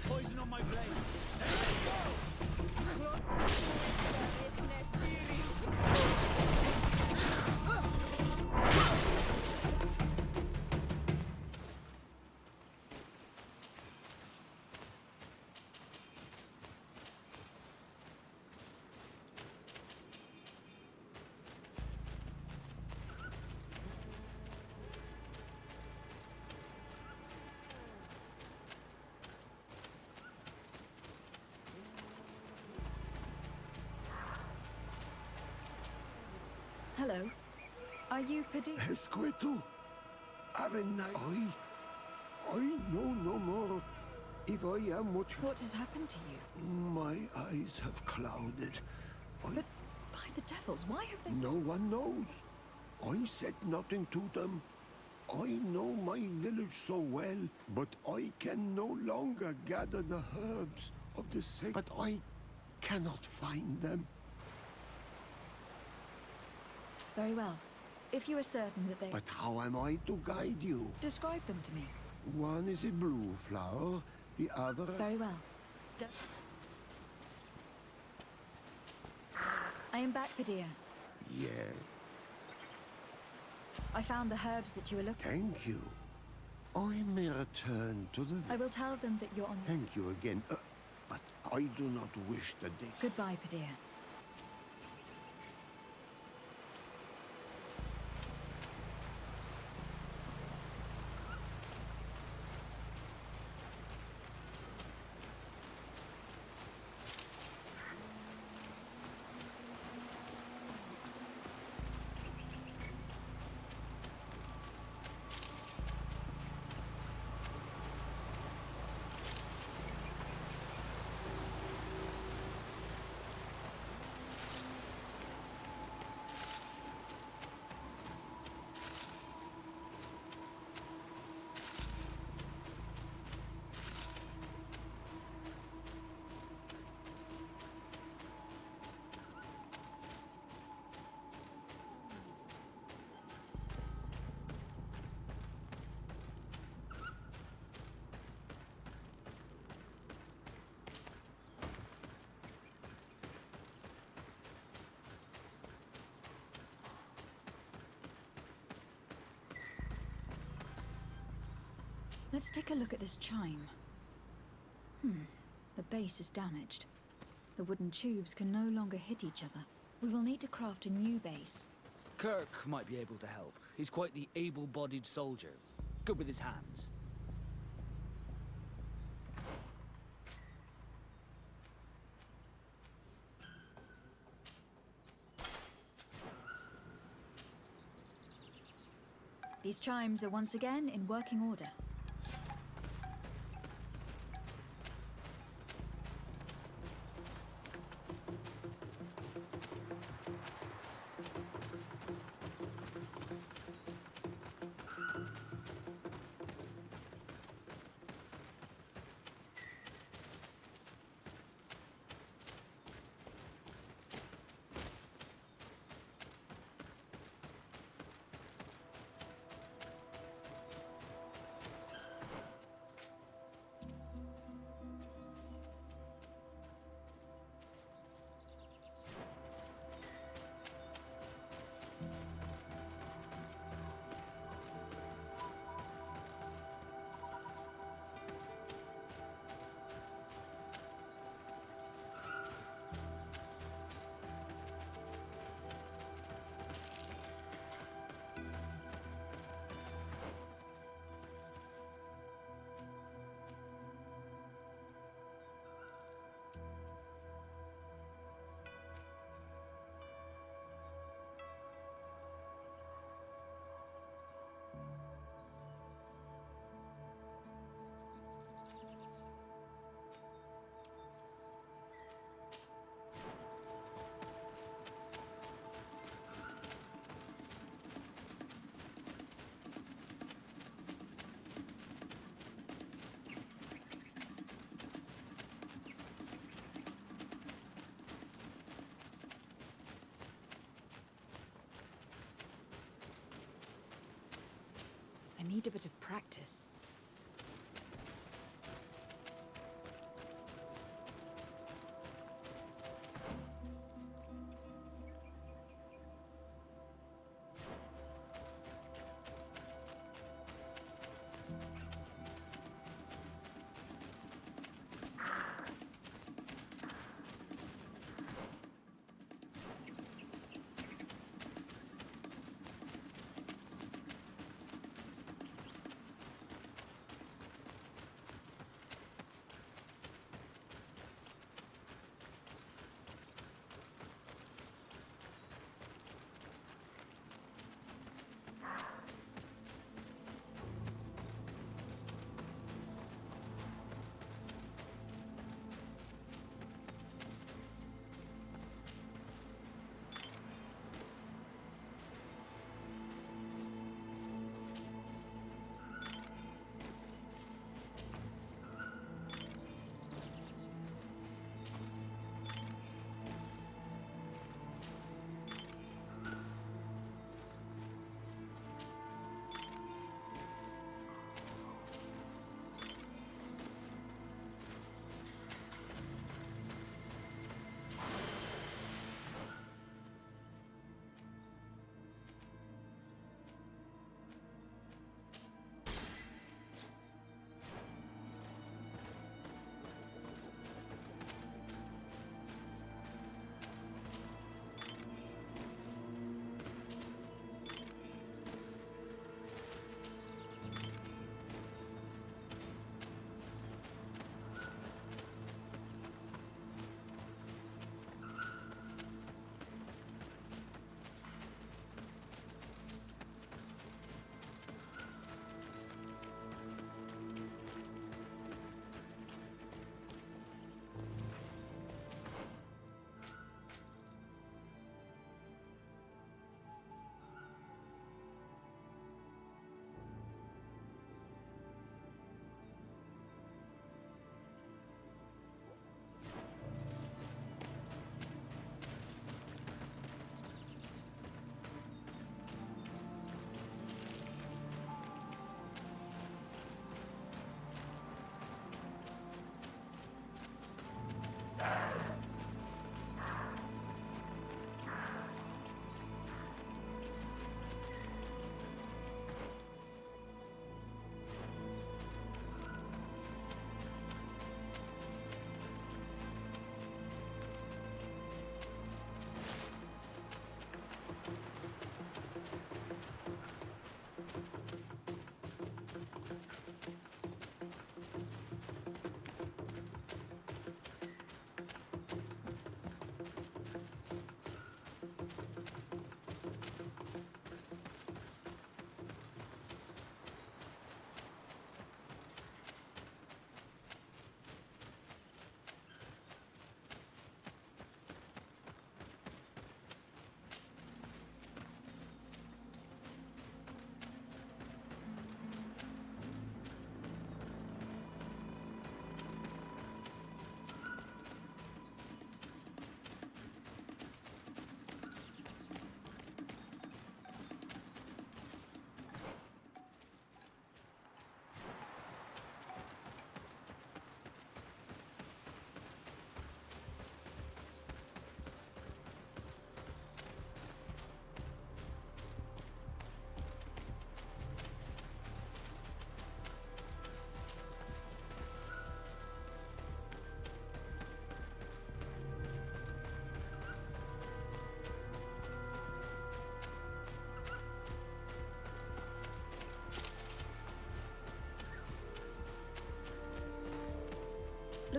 poison on my blade. Let's go! Hello. Are you Padilla? Escueto, Arenai. I know no more. If I am what What has happened to you? my eyes have clouded. But by the devils, why have they... No one knows. I said nothing to them. I know my village so well, but I can no longer gather the herbs of the sick. But I cannot find them. Very well. If you are certain that they... But how am I to guide you? Describe them to me. One is a blue flower, the other... Very well. I am back, Padilla. Yeah, I found the herbs that you were looking... thank you. I may return to the... I will tell them that you're on... Thank you again, but I do not wish that they... Goodbye, Padilla. Let's take a look at this chime. The base is damaged. The wooden tubes can no longer hit each other. We will need to craft a new base. Kirk might be able to help. He's quite the able-bodied soldier. Good with his hands. These chimes are once again in working order. I need a bit of practice.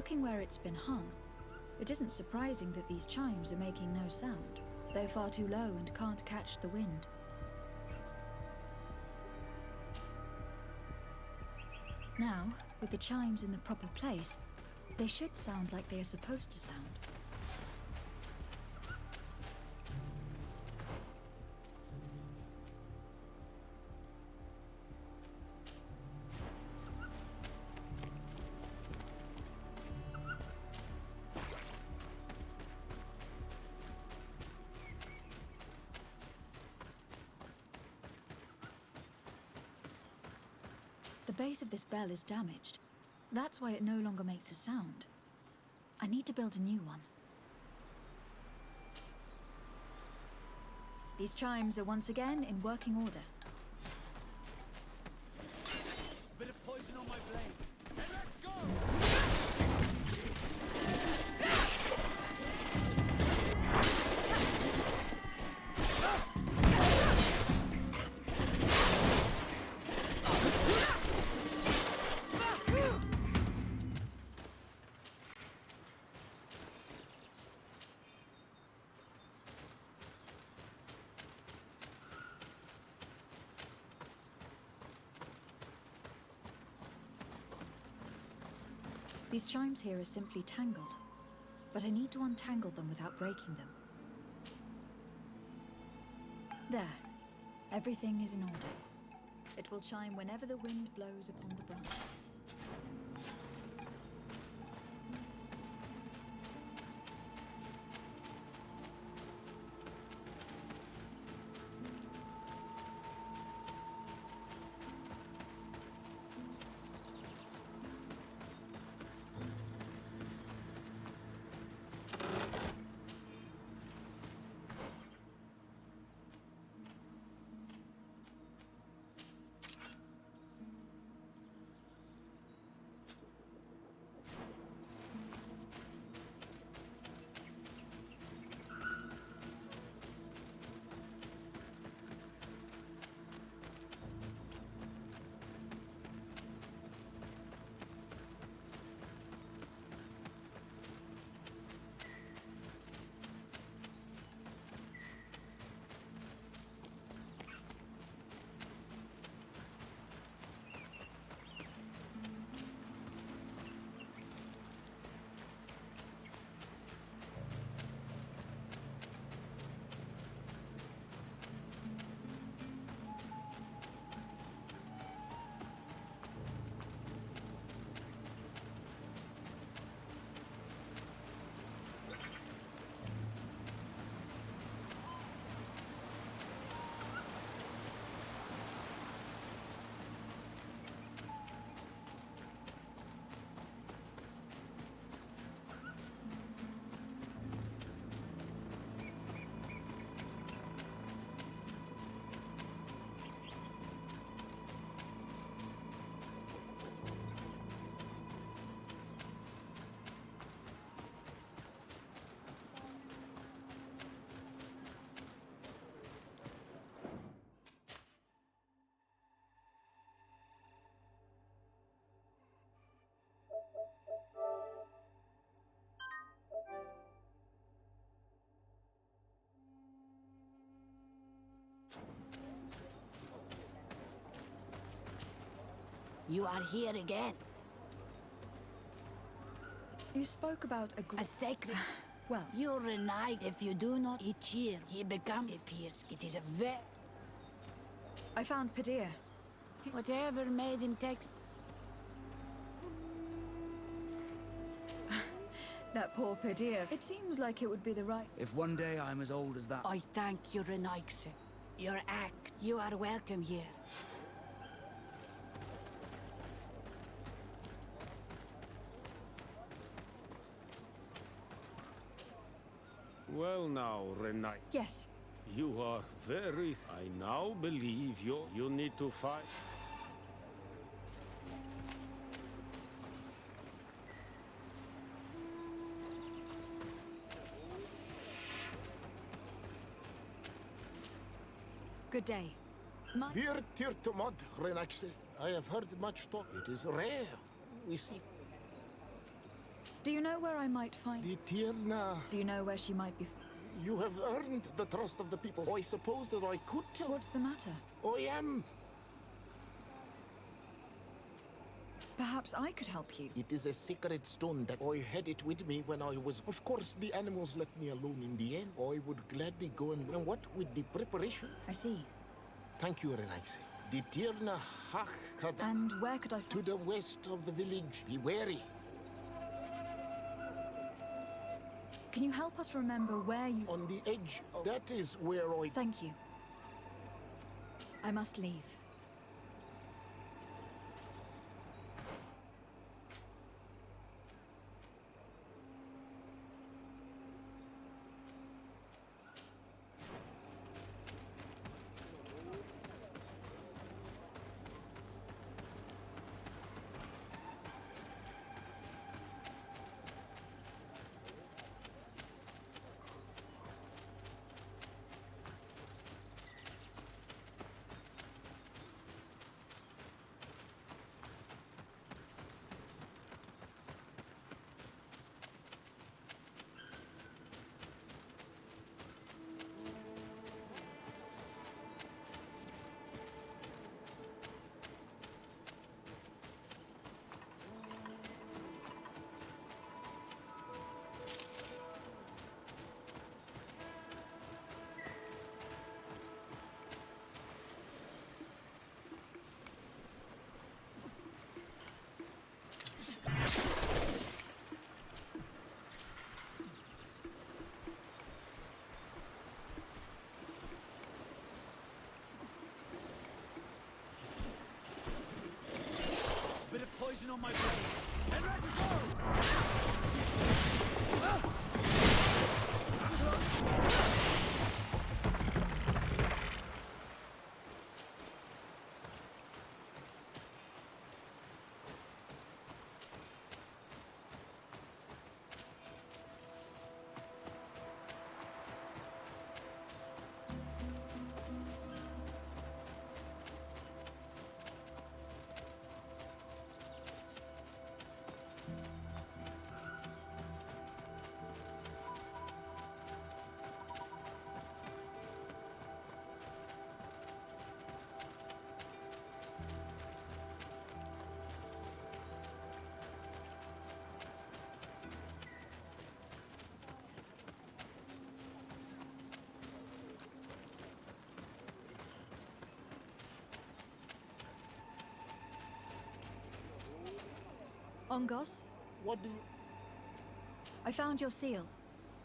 Looking where it's been hung, it isn't surprising that these chimes are making no sound. They're far too low and can't catch the wind. Now, with the chimes in the proper place, they should sound like they are supposed to sound. The base of this bell is damaged. That's why it no longer makes a sound. I need to build a new one. These chimes are once again in working order. A bit of poison on my blade. And let's go! These chimes here are simply tangled, but I need to untangle them without breaking them. There. Everything is in order. It will chime whenever the wind blows upon the branches. You are here again. You spoke about A sacred... well, You're a knight. If you do not each year, he become... If he is... It is a very... I found Padir. Whatever made him take... That poor Padir. It seems like it would be the right... If one day I'm as old as that... I thank you, Renaigse. Your act. You are welcome here. Well now, Renai. Yes. You are very... I now believe you need to fight. Good day. Dear Tirtumod, Renaigse, I have heard much talk. It is rare. We see. Do you know where I might find... The Tierna. Do you know where she might be... You have earned the trust of the people. I suppose that I could tell. What's the matter? I am. Perhaps I could help you. It is a sacred stone that I had it with me when I was... Of course, the animals left me alone in the end. I would gladly go and what with the preparation? I see. Thank you, Renaise. The Tierna Hach... And where could I To the west of the village. Be wary. Can you help us remember where you... On the edge. That is where I... Thank you. I must leave. Bit of poison on my blade. And let's go! Ongos, What do you... I found your seal.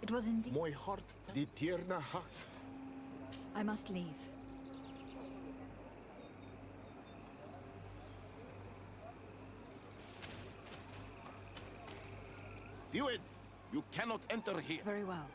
It was indeed... My heart... The Tierna Hach... I must leave. Do it! You cannot enter here. Very well.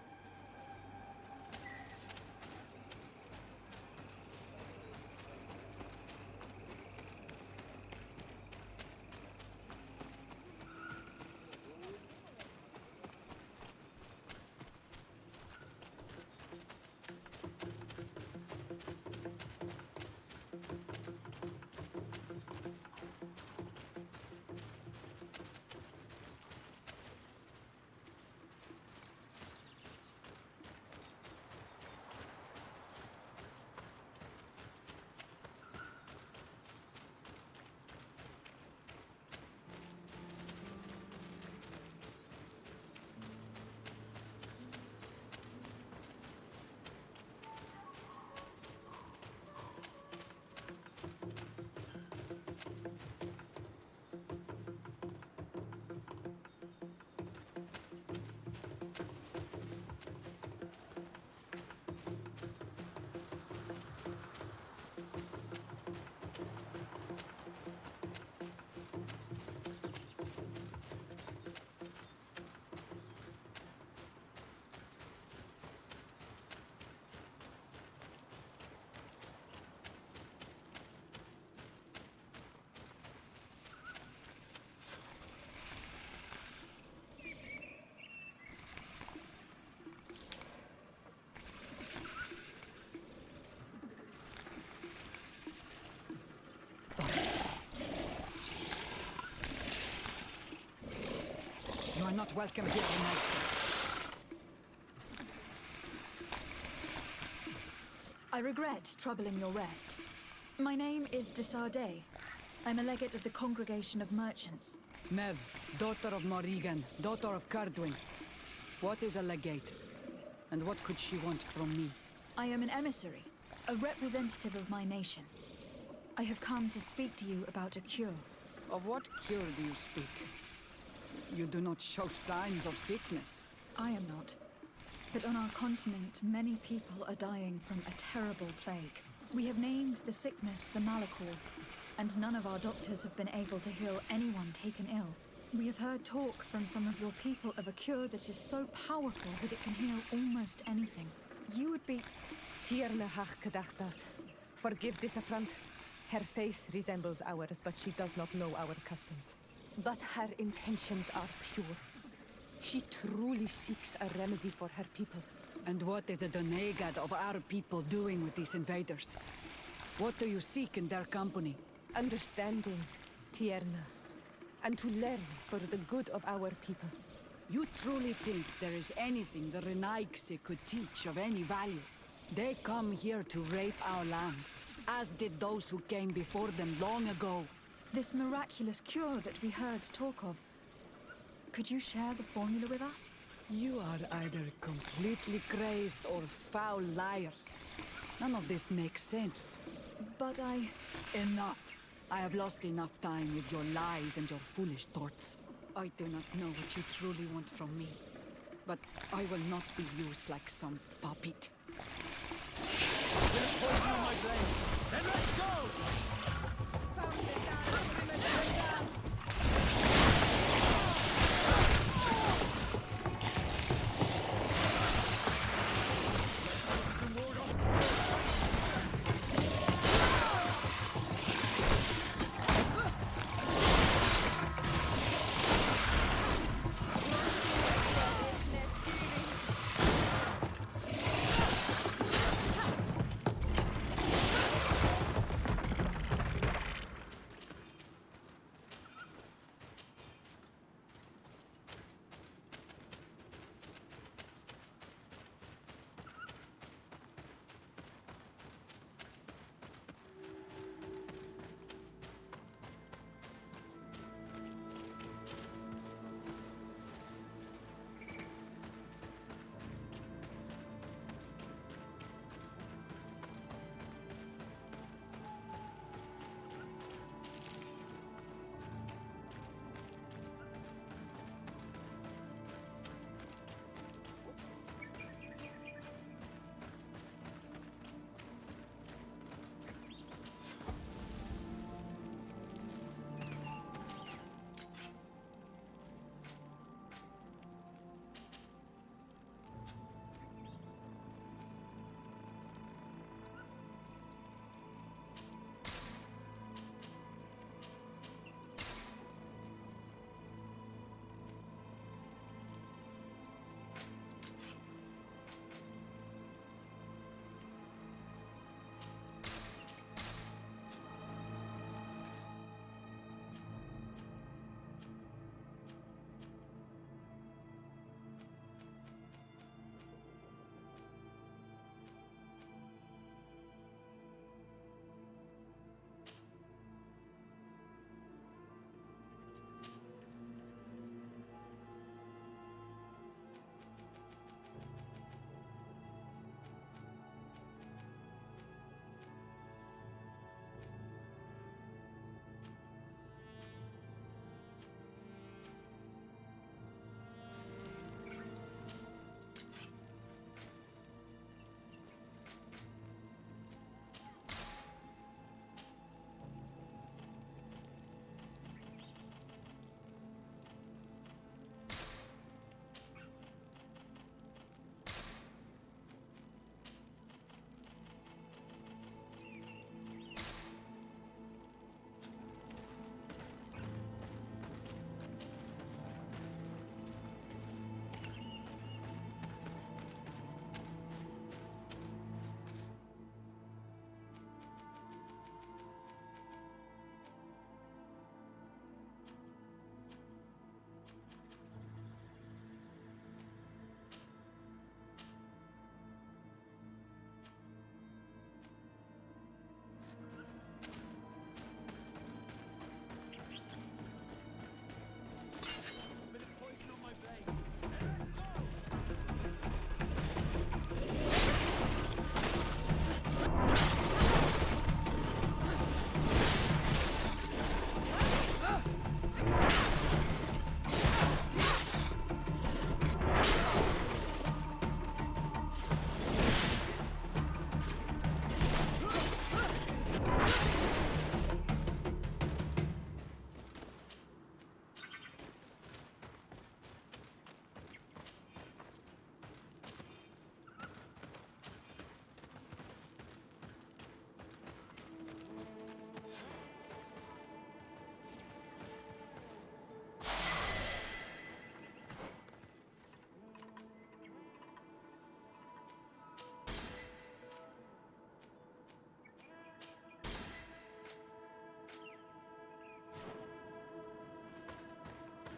not welcome here tonight, sir. I regret troubling your rest. My name is de Sardet. I'm a legate of the Congregation of Merchants. Mev, daughter of Morrigan, daughter of Cardwin. What is a legate? And what could she want from me? I am an emissary, a representative of my nation. I have come to speak to you about a cure. Of what cure do you speak? You do not show signs of sickness. I am not. But on our continent, many people are dying from a terrible plague. We have named the sickness the Malachor, and none of our doctors have been able to heal anyone taken ill. We have heard talk from some of your people of a cure that is so powerful that it can heal almost anything. You would be... Tierna hach kadachtas. Forgive this affront. Her face resembles ours, but she does not know our customs. But her intentions are pure. She truly seeks a remedy for her people. And what is the Donegad of our people doing with these invaders? What do you seek in their company? Understanding, Tierna, and to learn for the good of our people. You truly think there is anything the Renaigse could teach of any value? They come here to rape our lands, as did those who came before them long ago. This miraculous cure that we heard talk of. Could you share the formula with us? You are either completely crazed or foul liars. None of this makes sense. But Enough! I have lost enough time with your lies and your foolish thoughts. I do not know what you truly want from me, but I will not be used like some puppet. You're poisoning my blade. Then let's go!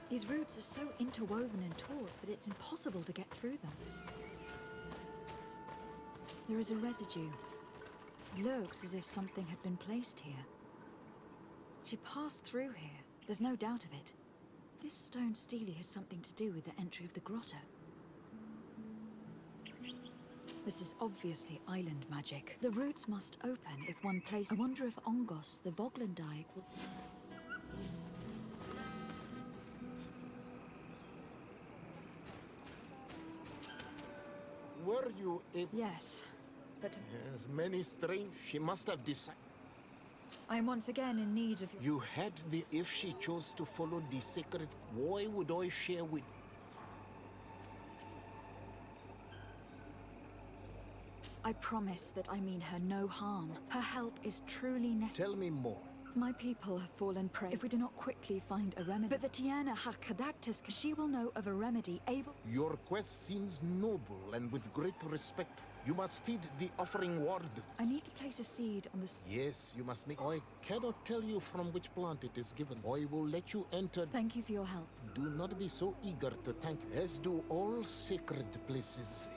These roots are so interwoven and taut that it's impossible to get through them. There is a residue. It looks as if something had been placed here. She passed through here. There's no doubt of it. This stone stele has something to do with the entry of the grotto. This is obviously island magic. The roots must open if one places... I wonder if Ongos, the Voglandaig, will... Were you able... Yes, but Yes, many strange. She must have decided. I am once again in need of... You had the... If she chose to follow the sacred, why would I share with... I promise that I mean her no harm. Her help is truly necessary. Tell me more. My people have fallen prey if we do not quickly find a remedy. But the Tiana Hakadactus, she will know of a remedy able... Your quest seems noble and with great respect. You must feed the offering ward. I need to place a seed on this... Yes, you must make... I cannot tell you from which plant it is given. I will let you enter... Thank you for your help. Do not be so eager to thank, as do all sacred places.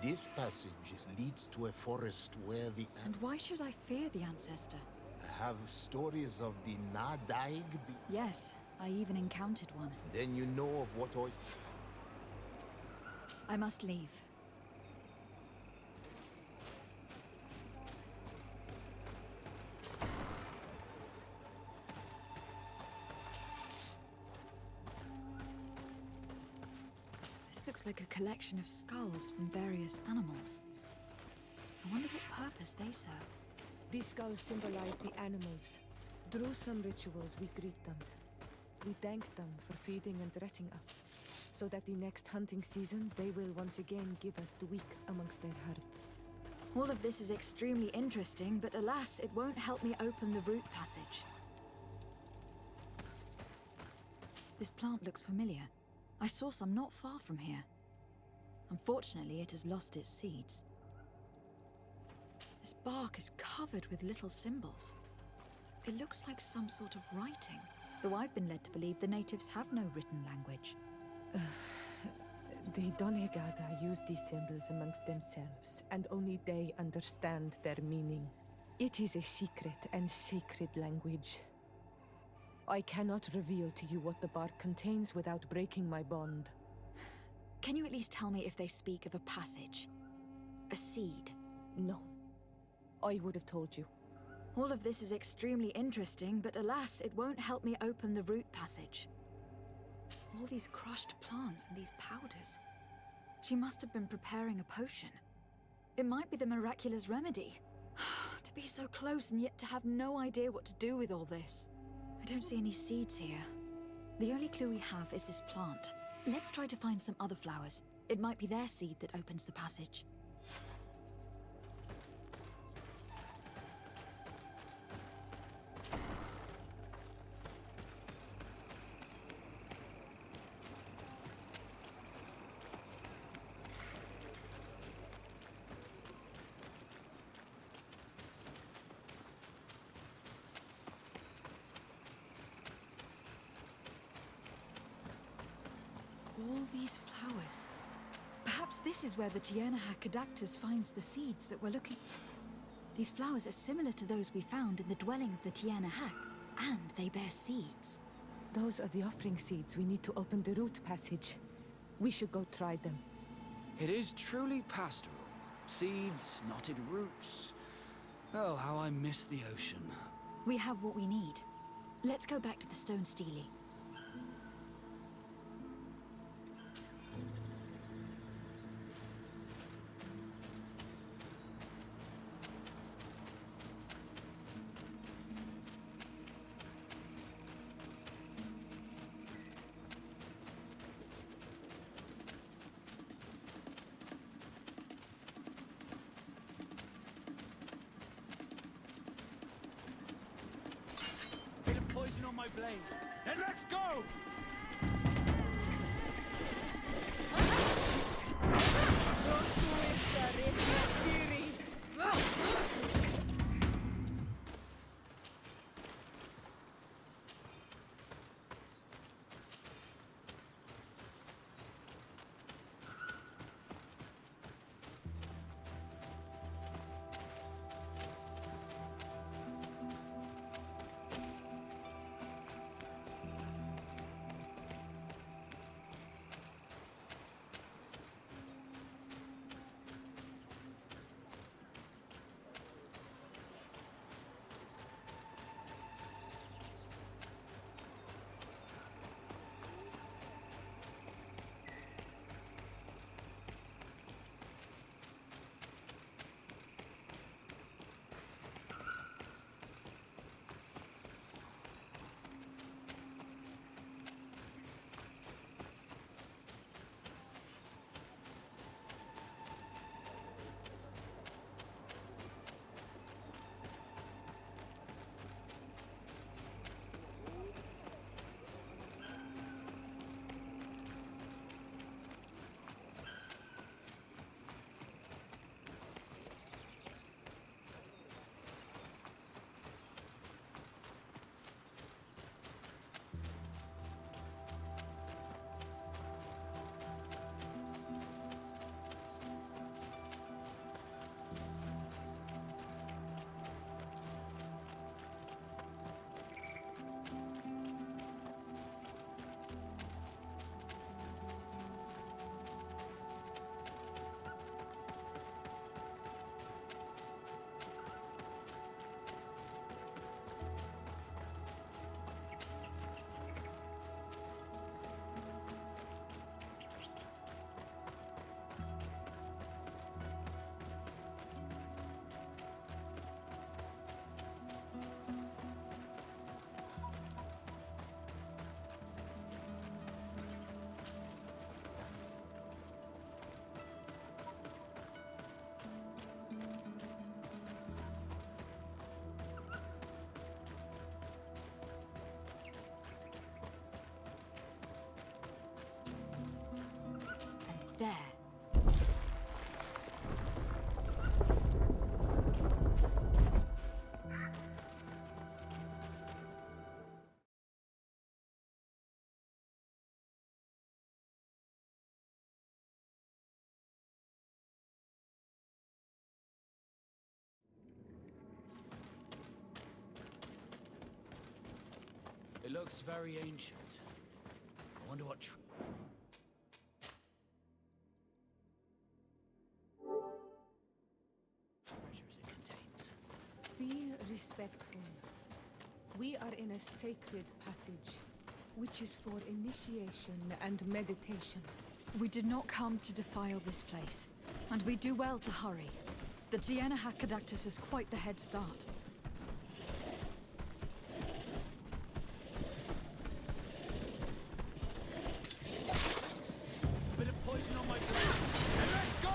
This passage leads to a forest where the... And why should I fear the ancestor? Have stories of the Nadaig be... Yes, I even encountered one. Then you know of what I must leave. This looks like a collection of skulls from various animals. I wonder what purpose they serve. These skulls symbolize the animals. Through some rituals, we greet them. We thank them for feeding and dressing us, so that the next hunting season, they will once again give us the weak amongst their herds. All of this is extremely interesting, but alas, it won't help me open the root passage. This plant looks familiar. I saw some not far from here. Unfortunately, it has lost its seeds. This bark is covered with little symbols. It looks like some sort of writing, though I've been led to believe the natives have no written language. The Donegada use these symbols amongst themselves, and only they understand their meaning. It is a secret and sacred language. I cannot reveal to you what the bark contains without breaking my bond. Can you at least tell me if they speak of a passage? A seed? No. I would have told you. All of this is extremely interesting, but alas, it won't help me open the root passage. All these crushed plants and these powders. She must have been preparing a potion. It might be the miraculous remedy. To be so close and yet to have no idea what to do with all this. I don't see any seeds here. The only clue we have is this plant. Let's try to find some other flowers. It might be their seed that opens the passage. All these flowers. Perhaps this is where the Tiana Hakadactus finds the seeds that we're looking for. These flowers are similar to those we found in the dwelling of the Tiana Hak, and they bear seeds. Those are the offering seeds we need to open the root passage. We should go try them. It is truly pastoral. Seeds, knotted roots. Oh, how I miss the ocean. We have what we need. Let's go back to the stone stele. Bit of poison on my blade. Then let's go! looks very ancient. I wonder what treasures it contains. Be respectful. We are in a sacred passage, which is for initiation and meditation. We did not come to defile this place, and we do well to hurry. The Diana Hackadactus has quite the head start. A bit of poison on my blade, and let's go!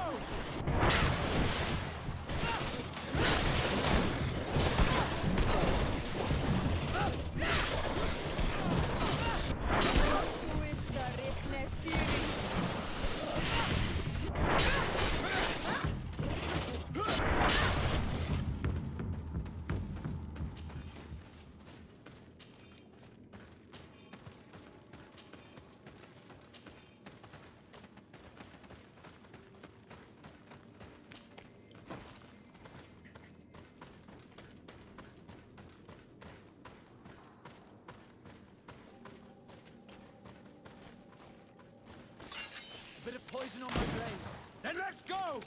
A bit of poison on my blade. Then let's go!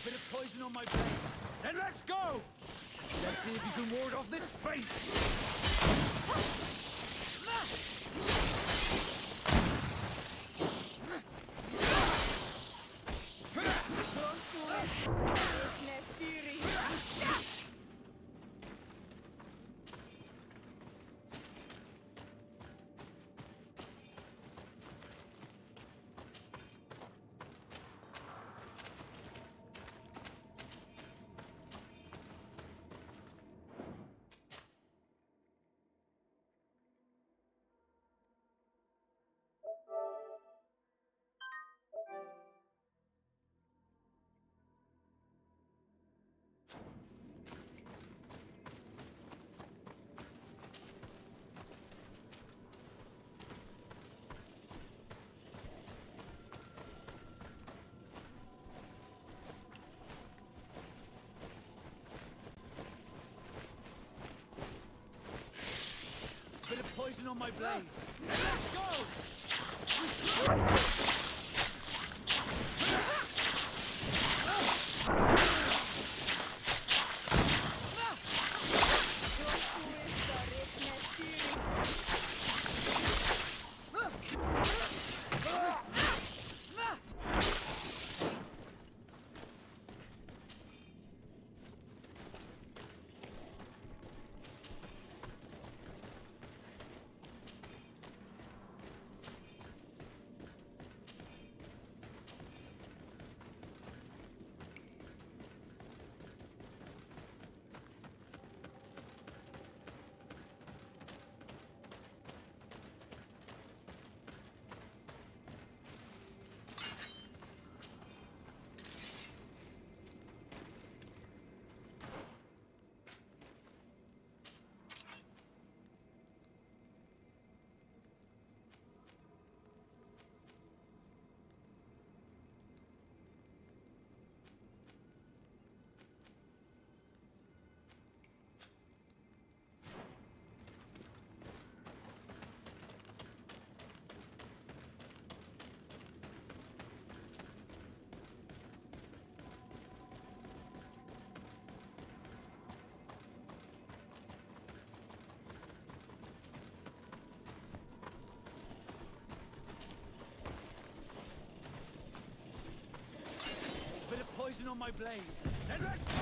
Bit of poison on my blade. Then let's go! Let's see if you can ward off this fate! Bit of poison on my blade. Then let's go! poison on my blade. Then let's go!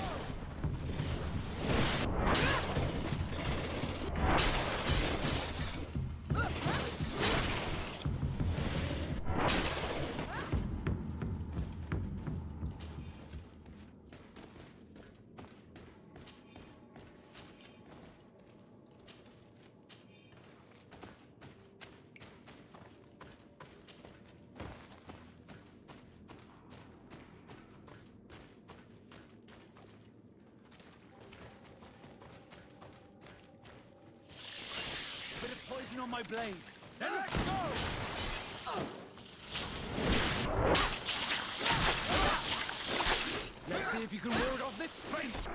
Bit of poison on my blade. Then let's go! Let's see if you can ward off this fate!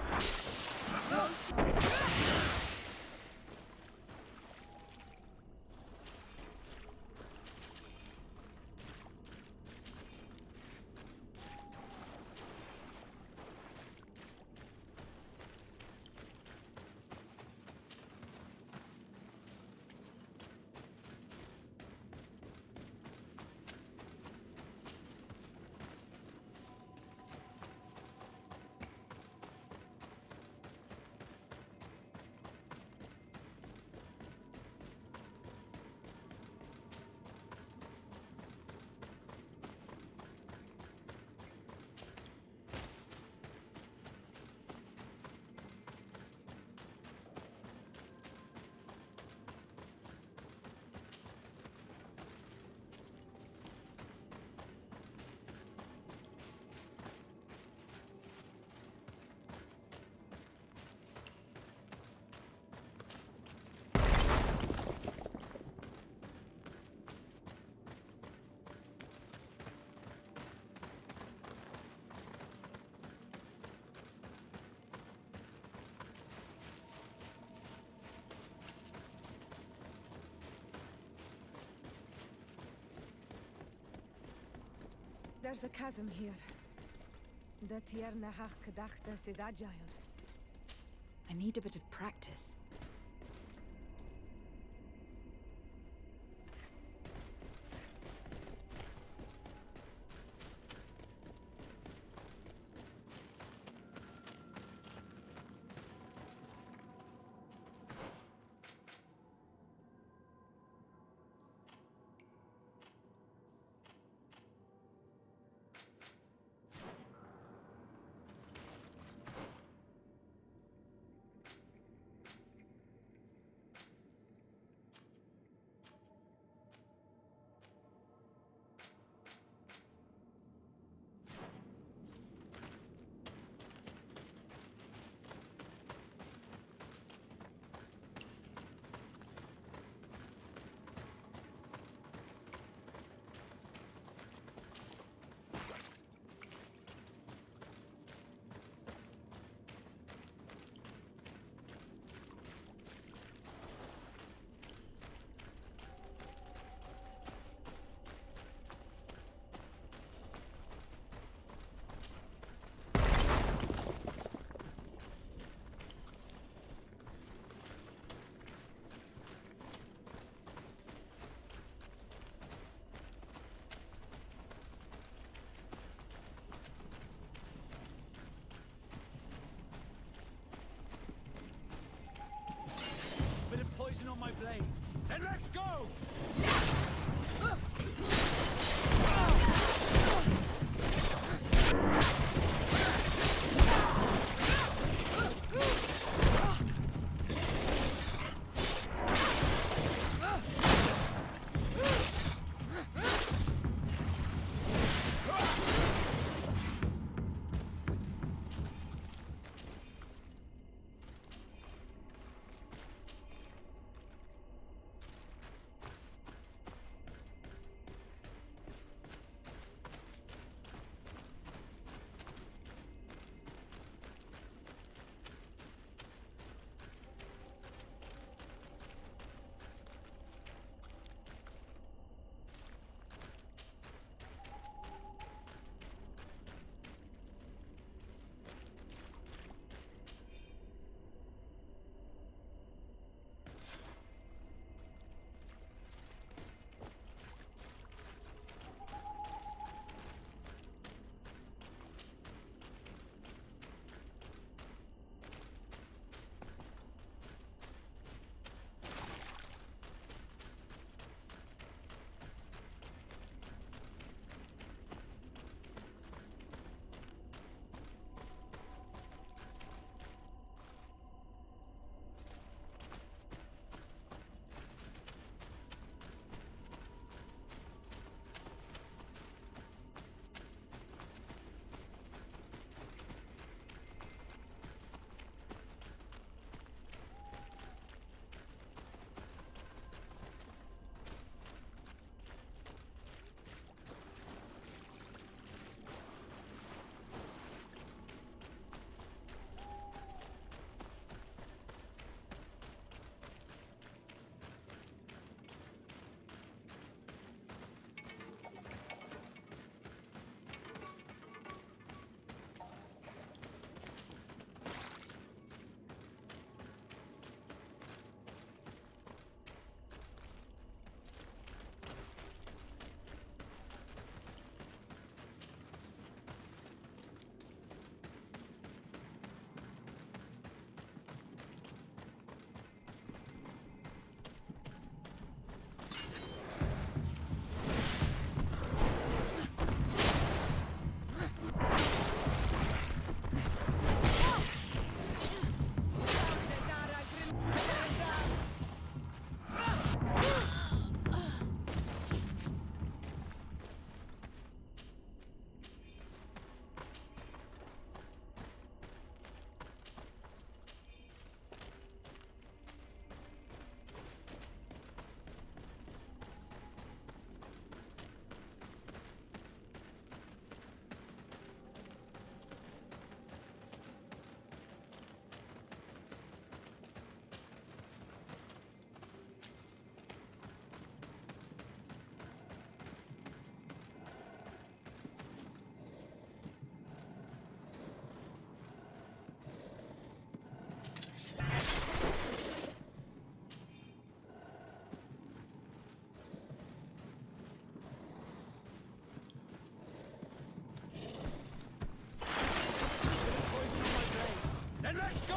There's a chasm here. The Tierna Hachkadachtas is agile. I need a bit of practice.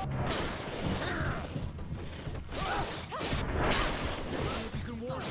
See if you can ward it.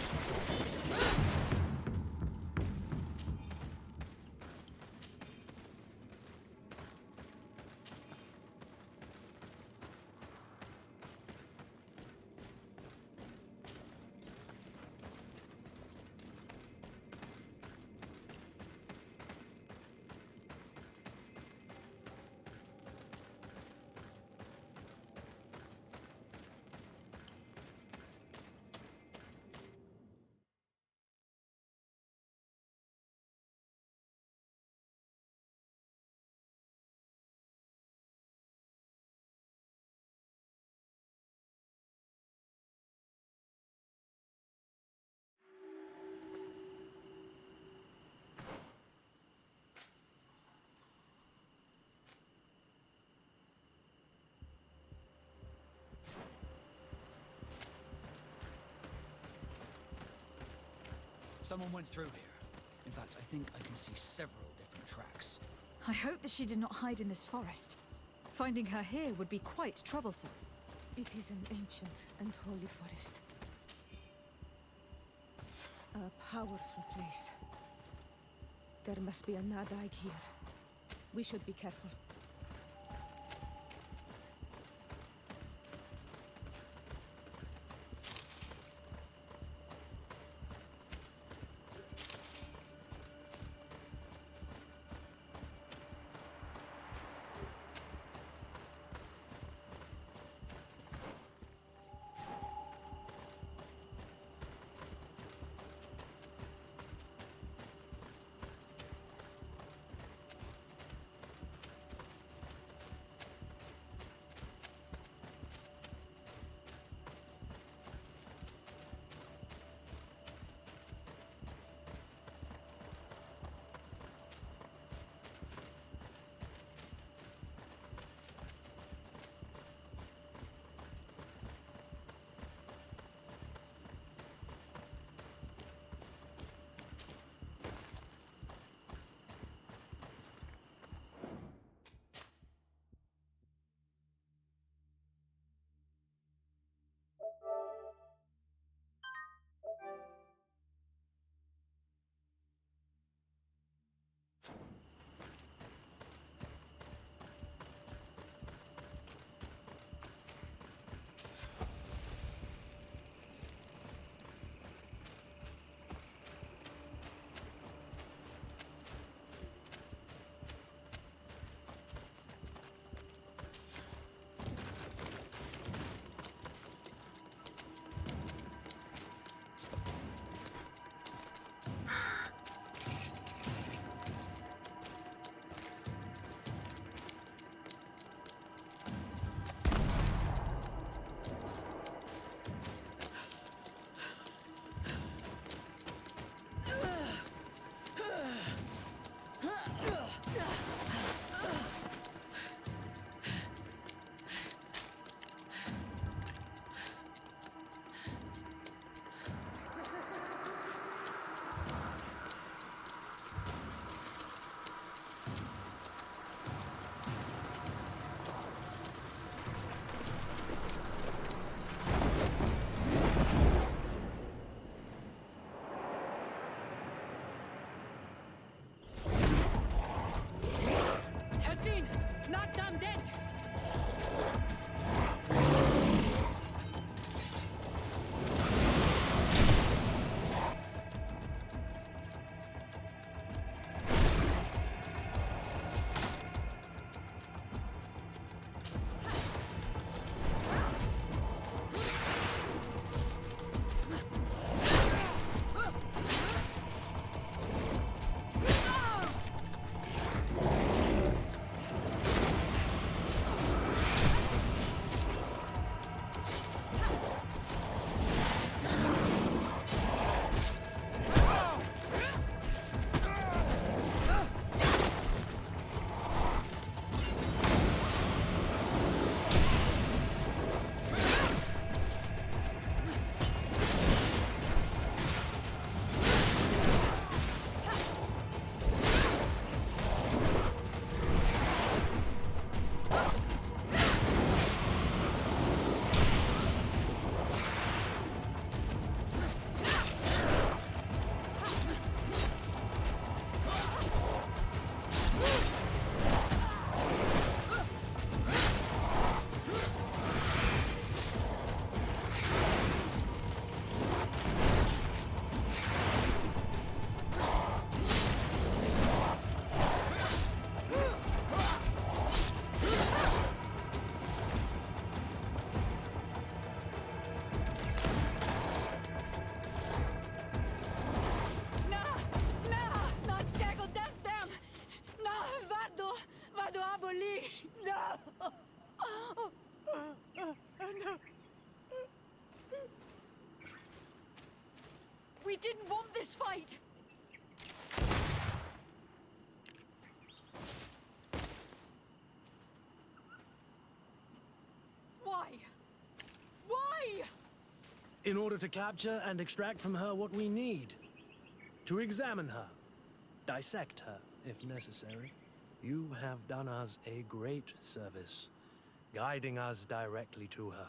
Someone went through here. In fact, I think I can see several different tracks. I hope that she did not hide in this forest. Finding her here would be quite troublesome. It is an ancient and holy forest. A powerful place. There must be a Nadaig here. We should be careful. didn't want this fight! Why? Why? In order to capture and extract from her what we need. To examine her. Dissect her, if necessary. You have done us a great service, guiding us directly to her.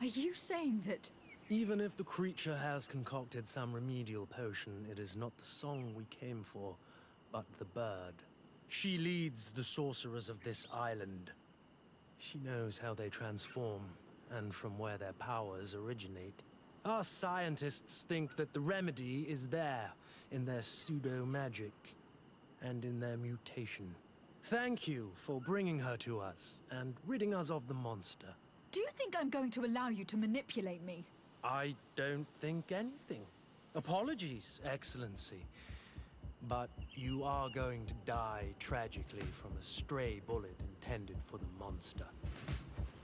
Are you saying that... Even if the creature has concocted some remedial potion, it is not the song we came for, but the bird. She leads the sorcerers of this island. She knows how they transform, and from where their powers originate. Our scientists think that the remedy is there, in their pseudo-magic, and in their mutation. Thank you for bringing her to us, and ridding us of the monster. Do you think I'm going to allow you to manipulate me? I don't think anything. Apologies, Excellency. But you are going to die tragically from a stray bullet intended for the monster.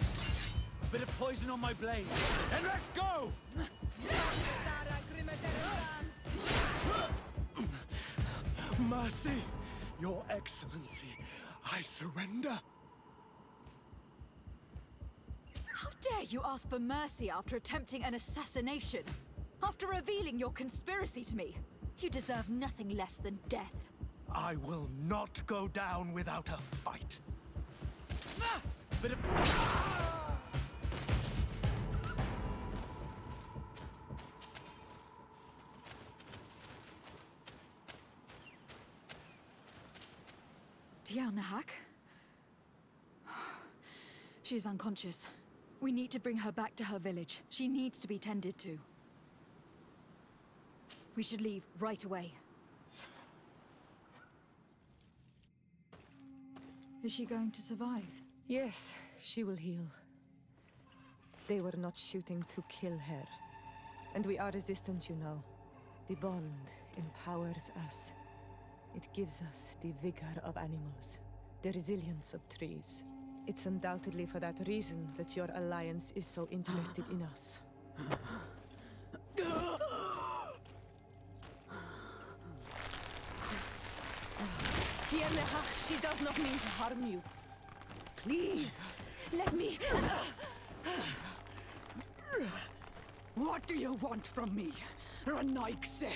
A bit of poison on my blade. Then let's go! Mercy, Your Excellency, I surrender. How dare you ask for mercy after attempting an assassination? After revealing your conspiracy to me? You deserve nothing less than death. I will not go down without a fight. Bit of... Nahak? She is unconscious. We need to bring her back to her village. She needs to be tended to. We should leave right away. Is she going to survive? Yes, she will heal. They were not shooting to kill her. And we are resistant, you know. The bond empowers us. It gives us the vigor of animals, the resilience of trees. It's undoubtedly for that reason that your alliance is so interested in us. Tiernehach, she does not mean to harm you. Please, let me... What do you want from me, Ranaikse?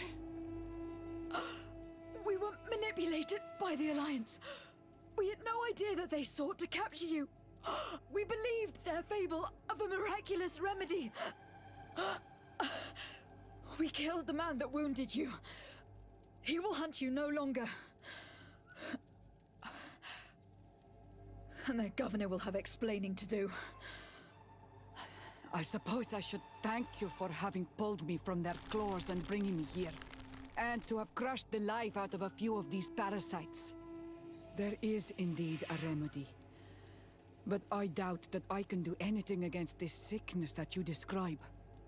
We were manipulated by the Alliance. We had no idea that they sought to capture you. We believed their fable of a miraculous remedy. We killed the man that wounded you. He will hunt you no longer. And their governor will have explaining to do. I suppose I should thank you for having pulled me from their claws and bringing me here. And to have crushed the life out of a few of these parasites. There is indeed a remedy. But I doubt that I can do anything against this sickness that you describe.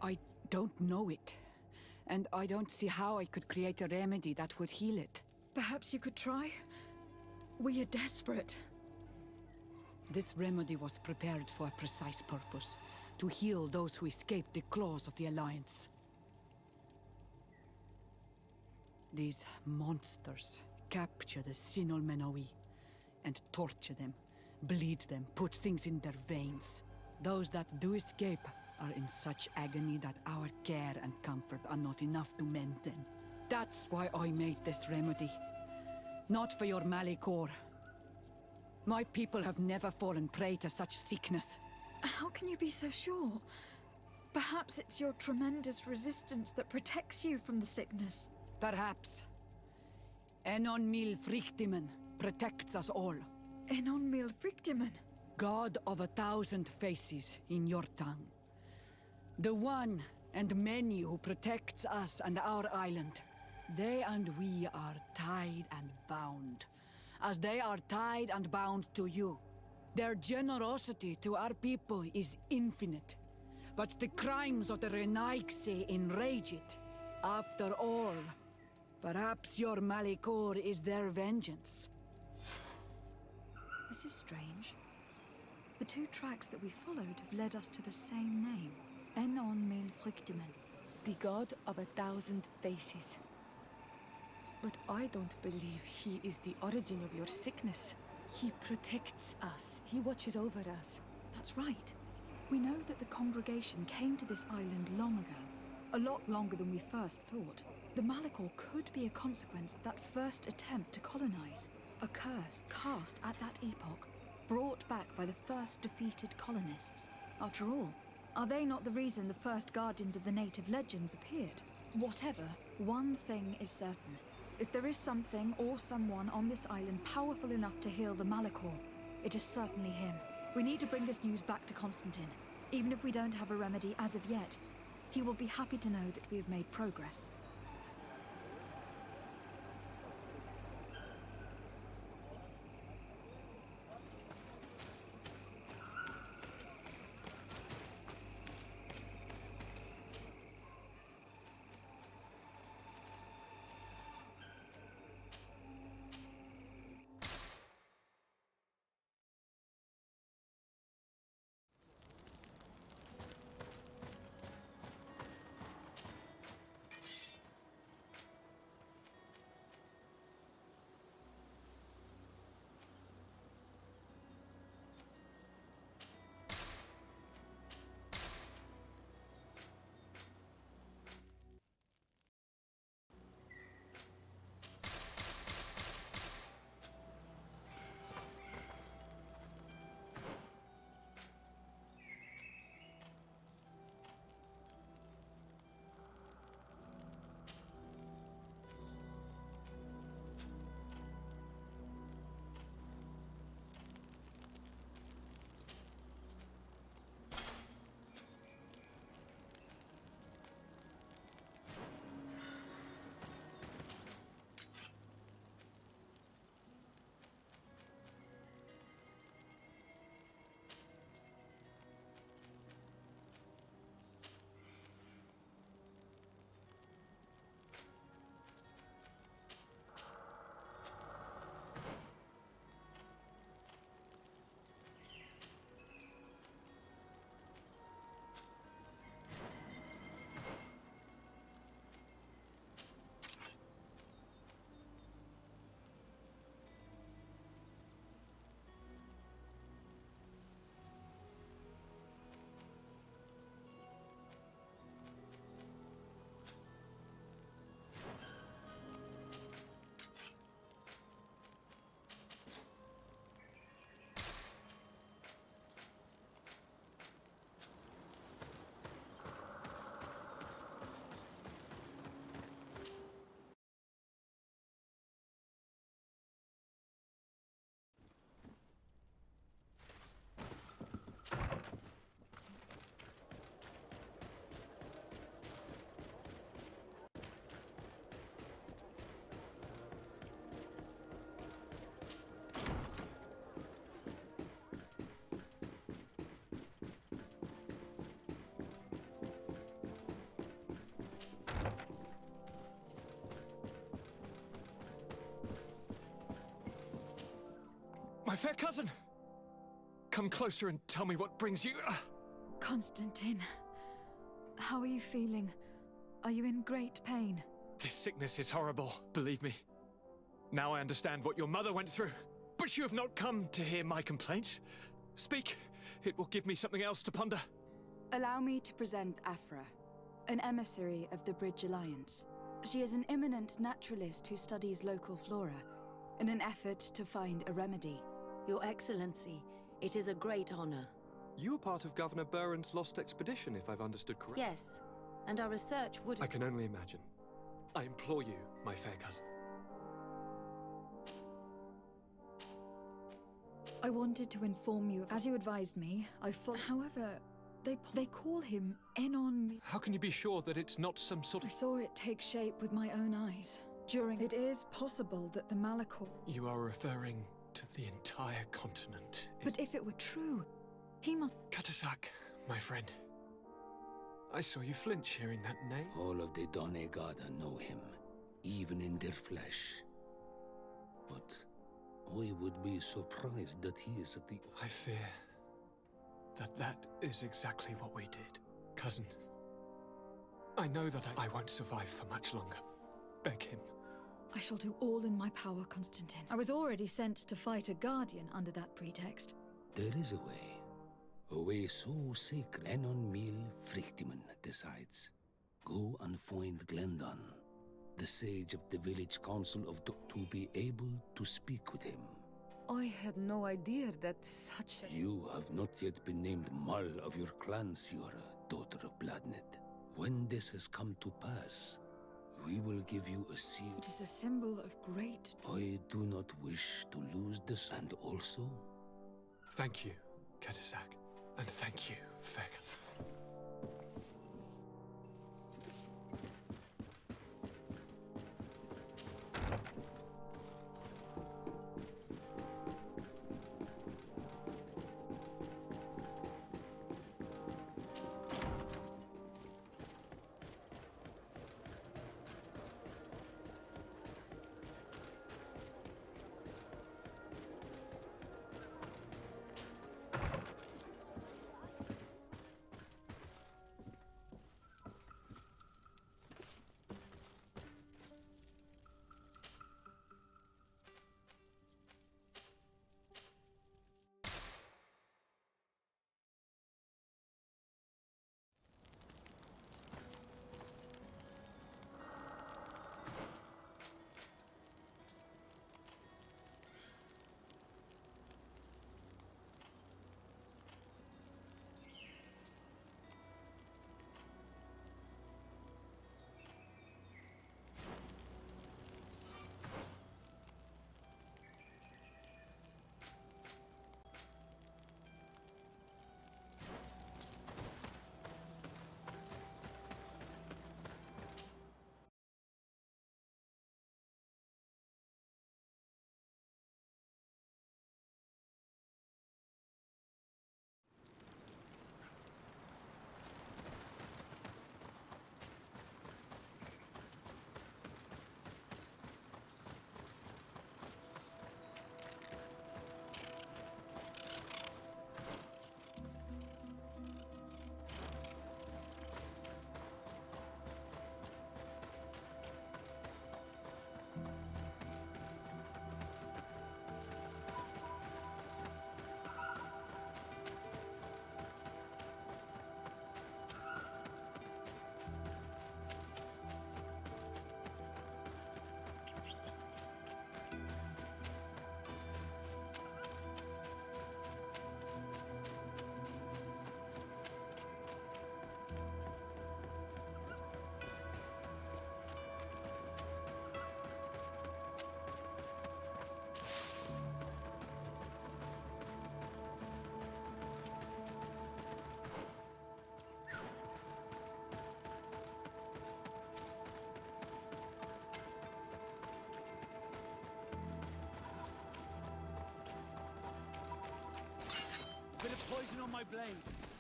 I don't know it. And I don't see how I could create a remedy that would heal it. Perhaps you could try? We are desperate. This remedy was prepared for a precise purpose. To heal those who escaped the claws of the Alliance. These monsters capture the Sinol Menoi and torture them, bleed them, put things in their veins. Those that do escape are in such agony that our care and comfort are not enough to mend them. That's why I made this remedy. Not for your Malikor. My people have never fallen prey to such sickness. How can you be so sure? Perhaps it's your tremendous resistance that protects you from the sickness. Perhaps. Enon Mil Frictimen protects us all. Enon Mil Frictimen? God of 1,000 faces in your tongue. The one and many who protects us and our island. They and we are tied and bound. As they are tied and bound to you. Their generosity to our people is infinite. But the crimes of the Renaigse enrage it. After all, perhaps your Malikor is their vengeance. This is strange. The two tracks that we followed have led us to the same name. Enon Mil Frictimen. The god of 1,000 faces. But I don't believe he is the origin of your sickness. He protects us. He watches over us. That's right. We know that the congregation came to this island long ago. A lot longer than we first thought. The Malachor could be a consequence of that first attempt to colonize. A curse cast at that epoch, brought back by the first defeated colonists. After all, are they not the reason the first guardians of the native legends appeared? Whatever, one thing is certain. If there is something or someone on this island powerful enough to heal the Malachor, it is certainly him. We need to bring this news back to Constantine. Even if we don't have a remedy as of yet, he will be happy to know that we have made progress. My fair cousin! Come closer and tell me what brings you... Constantine, how are you feeling? Are you in great pain? This sickness is horrible, believe me. Now I understand what your mother went through. But you have not come to hear my complaint. Speak. It will give me something else to ponder. Allow me to present Afra, an emissary of the Bridge Alliance. She is an eminent naturalist who studies local flora in an effort to find a remedy. Your Excellency, it is a great honor. You were part of Governor Buren's lost expedition, if I've understood correctly. Yes, and our research would... I can only imagine. I implore you, my fair cousin. I wanted to inform you, as you advised me, However, they call him Enon... How can you be sure that it's not some sort I of... saw it take shape with my own eyes. It is possible that the Malachor... You are referring to the entire continent. But if it were true, he must... Katasak, my friend. I saw you flinch hearing that name. All of the Donegada know him, even in their flesh. But I would be surprised that he is at the... I fear that is exactly what we did. Cousin, I know that I won't survive for much longer. Beg him. I shall do all in my power, Constantine. I was already sent to fight a guardian under that pretext. There is a way so sacred. Enon Mil Frictiman decides. Go and find Glendon, the sage of the village council of to be able to speak with him. I had no idea that such a... You have not yet been named Mal of your clan, Siora, daughter of Bladned. When this has come to pass, we will give you a seal. It is a symbol of great... I do not wish to lose this, and also... Thank you, Katasak. And thank you, Vega. Bit of poison on my blade.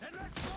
Then let's go!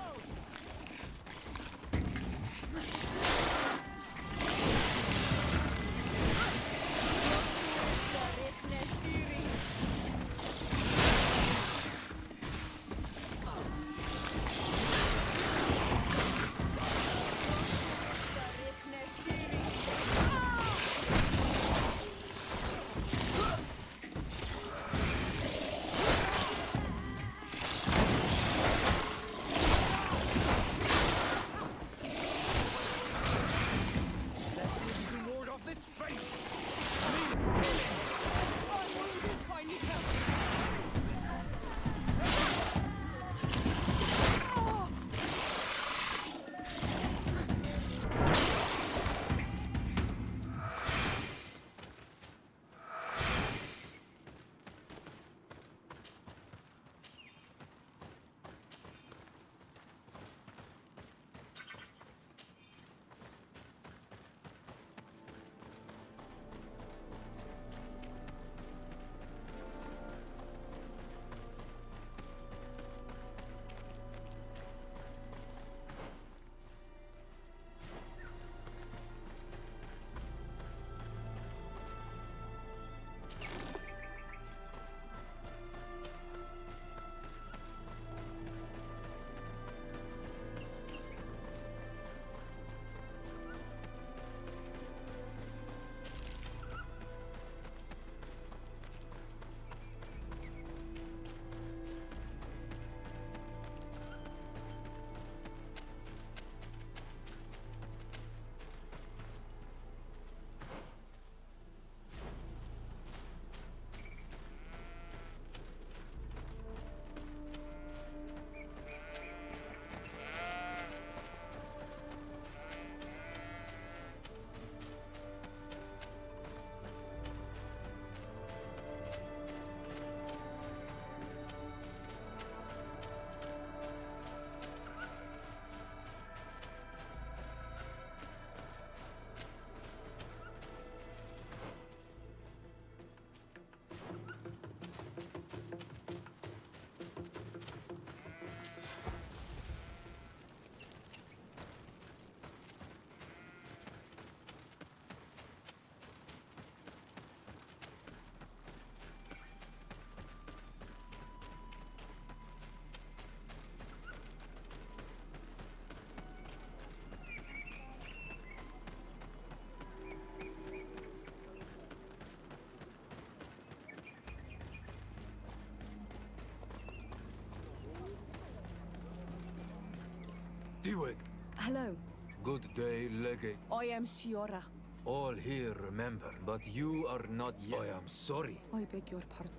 Kiwed. Hello. Good day, Legate. I am Shiora. All here remember, but you are not yet. I am sorry. I beg your pardon.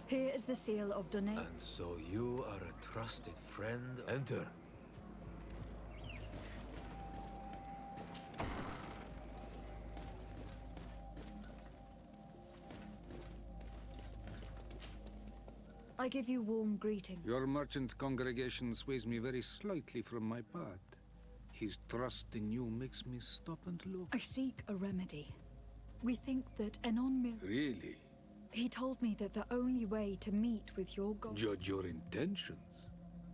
Here is the seal of donate. And so you are a trusted friend. Enter. I give you warm greeting. Your merchant congregation sways me very slightly from my path. His trust in you makes me stop and look. I seek a remedy. We think that Enon Mil... Really? He told me that the only way to meet with your god... Judge your intentions.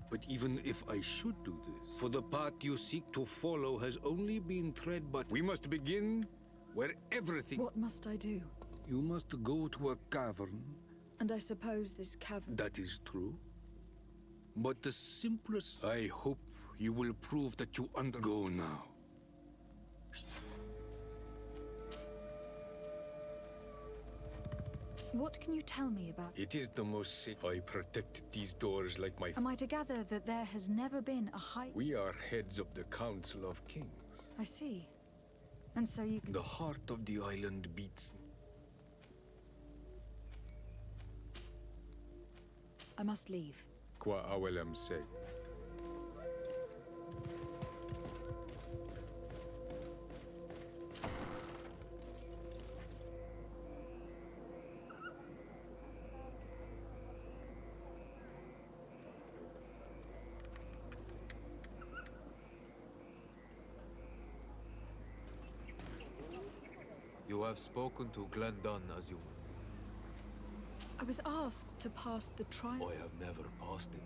But even if I should do this, for the path you seek to follow has only been tread, but we must begin where everything... What must I do? You must go to a cavern. And I suppose this cavern... That is true. But the simplest... I hope you will prove that you undergo now. What can you tell me about... It is the most sick. I protected these doors like my... Am I to gather that there has never been a high... We are heads of the Council of Kings. I see. And so you... The heart of the island beats. I must leave. Qua awelem se. You have spoken to Glendon as you... I was asked to pass the trial. I have never passed it.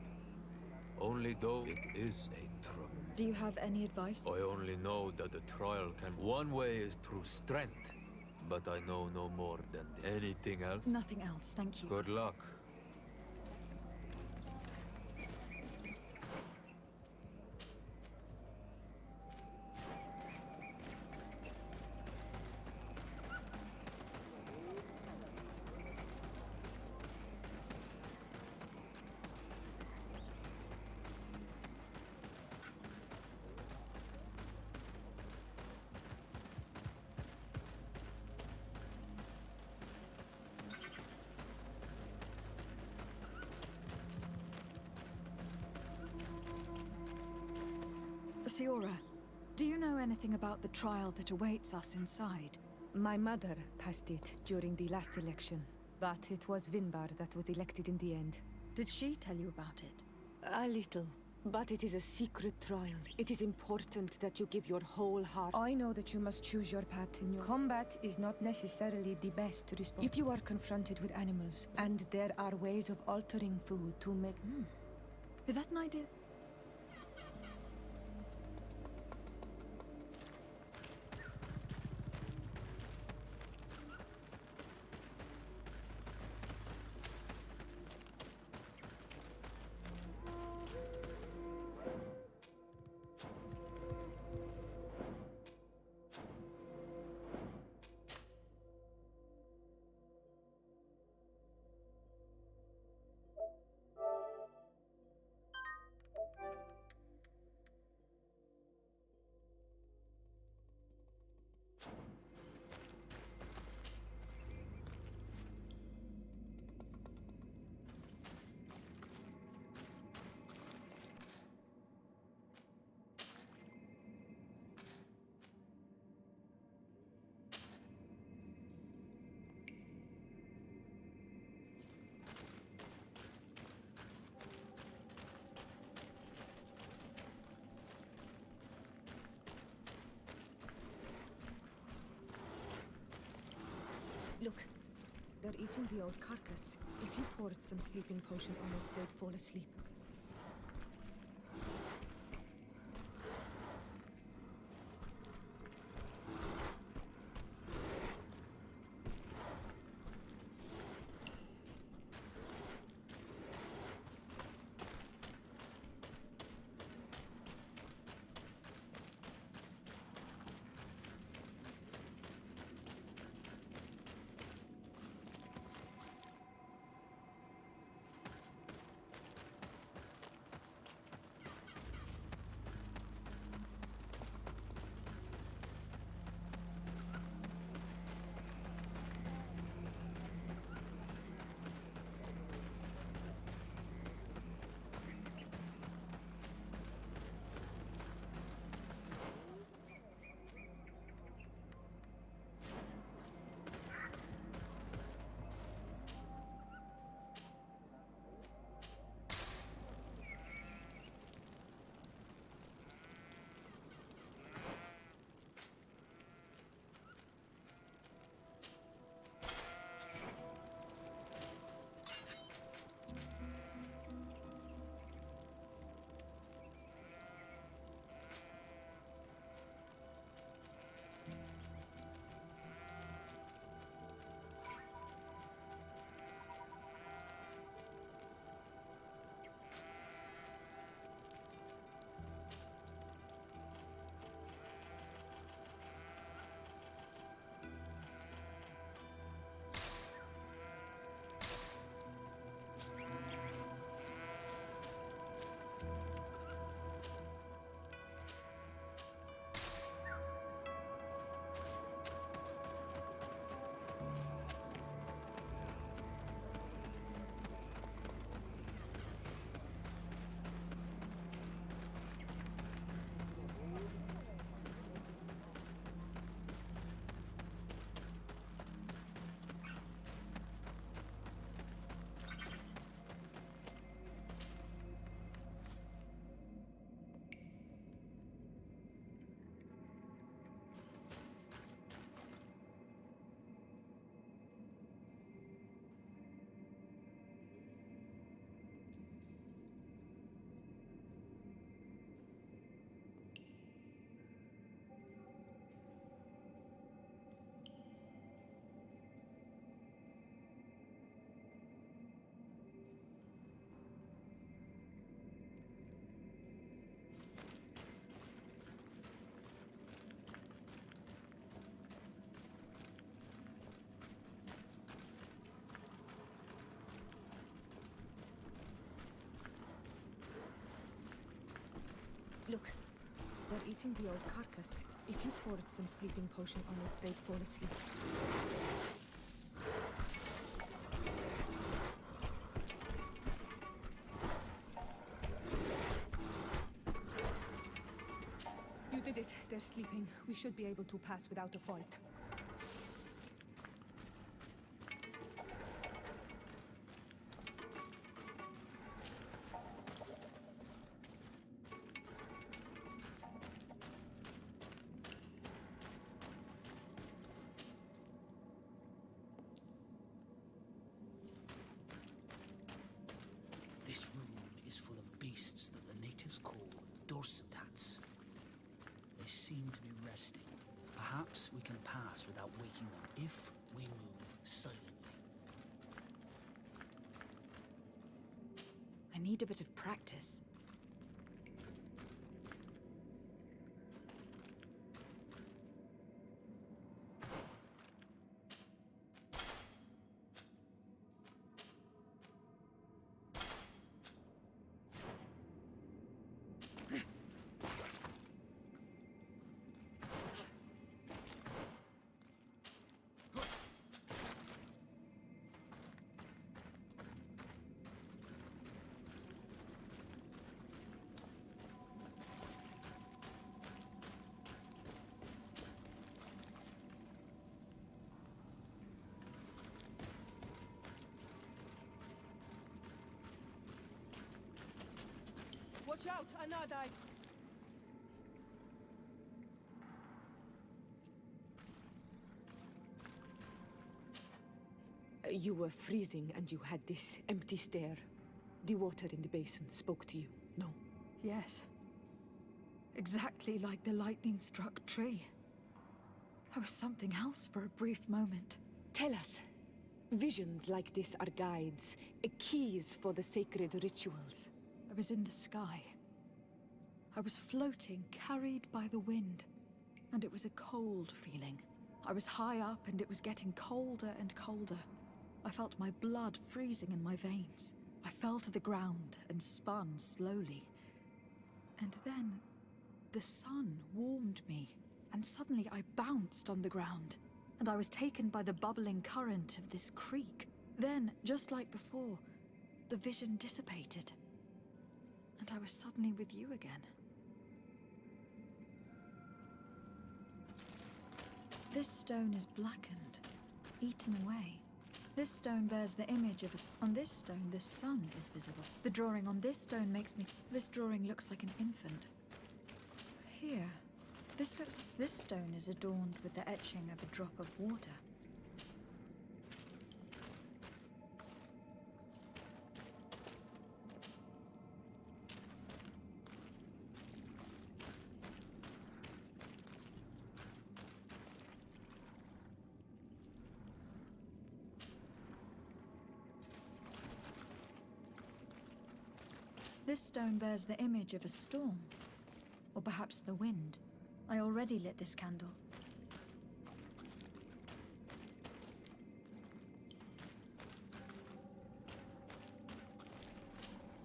Only though it is a trial. Do you have any advice? I only know that the trial can... One way is through strength, but I know no more than anything else. Nothing else, thank you. Good luck. Siora, do you know anything about the trial that awaits us inside? My mother passed it during the last election, but it was Vinbar that was elected in the end. Did she tell you about it? A little, but it is a secret trial. It is important that you give your whole heart. I know that you must choose your path in your... Combat is not necessarily the best response. If you are confronted with animals, and there are ways of altering food to make... Is that an idea? Look, they're eating the old carcass. If you poured some sleeping potion on it, they'd fall asleep. were eating the old carcass. If you poured some sleeping potion on it, they'd fall asleep. You did it. They're sleeping. We should be able to pass without a fight. This room is full of beasts that the natives call dorsitats. They seem to be resting. Perhaps we can pass without waking them if we move silently. I need a bit of practice. Watch out, Anadai! You were freezing and you had this empty stare. The water in the basin spoke to you, no? Yes. Exactly like the lightning-struck tree. I was something else for a brief moment. Tell us. Visions like this are guides, keys for the sacred rituals. I was in the sky. I was floating, carried by the wind. And it was a cold feeling. I was high up and it was getting colder and colder. I felt my blood freezing in my veins. I fell to the ground and spun slowly. And then, the sun warmed me, and suddenly I bounced on the ground, and I was taken by the bubbling current of this creek. Then, just like before, the vision dissipated, and I was suddenly with you again. This stone is blackened, eaten away. This stone bears the image of On this stone, the sun is visible. The drawing on this stone makes me... This drawing looks like an infant. Here, this stone is adorned with the etching of a drop of water. This stone bears the image of a storm, or perhaps the wind. I already lit this candle.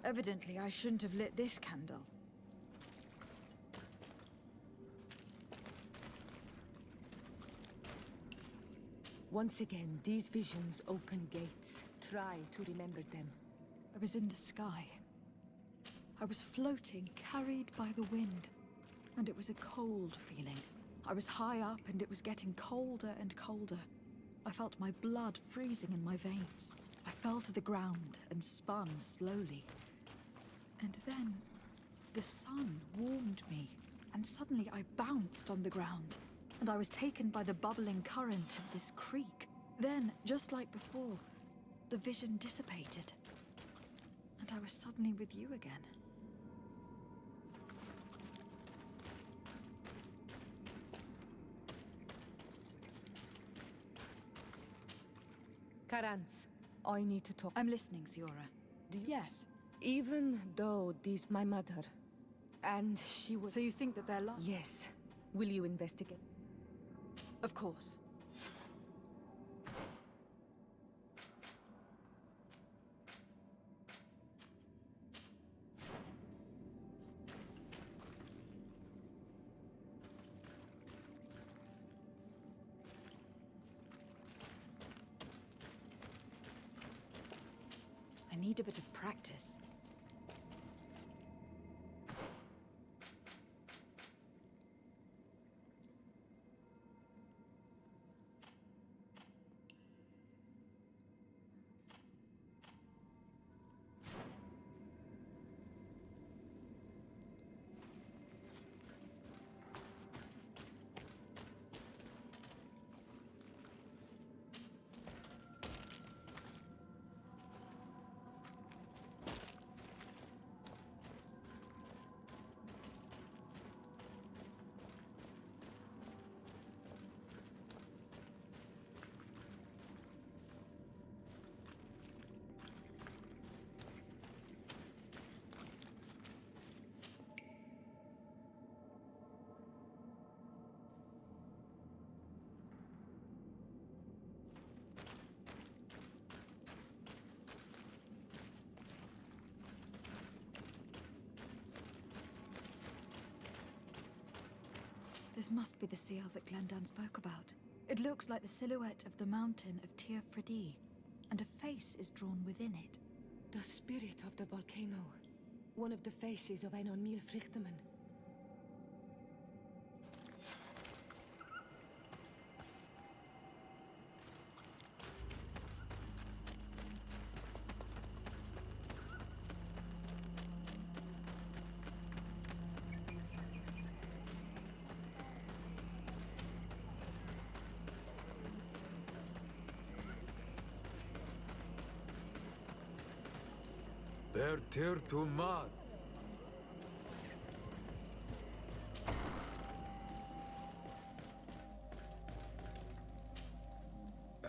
Evidently, I shouldn't have lit this candle. Once again, these visions open gates. Try to remember them. I was in the sky. I was floating, carried by the wind. And it was a cold feeling. I was high up and it was getting colder and colder. I felt my blood freezing in my veins. I fell to the ground and spun slowly. And then, the sun warmed me, and suddenly I bounced on the ground, and I was taken by the bubbling current of this creek. Then, just like before, the vision dissipated, and I was suddenly with you again. Karantz, I need to talk. I'm listening, Siora. Do you? Yes. Even though this my mother, and she was... So you think that they're lying? Yes. Will you investigate? Of course. need a bit of practice. This must be the seal that Glendan spoke about. It looks like the silhouette of the mountain of Tir Fredi, and a face is drawn within it. The spirit of the volcano. One of the faces of Einon Mil Frichtemann. Bertir to Mar.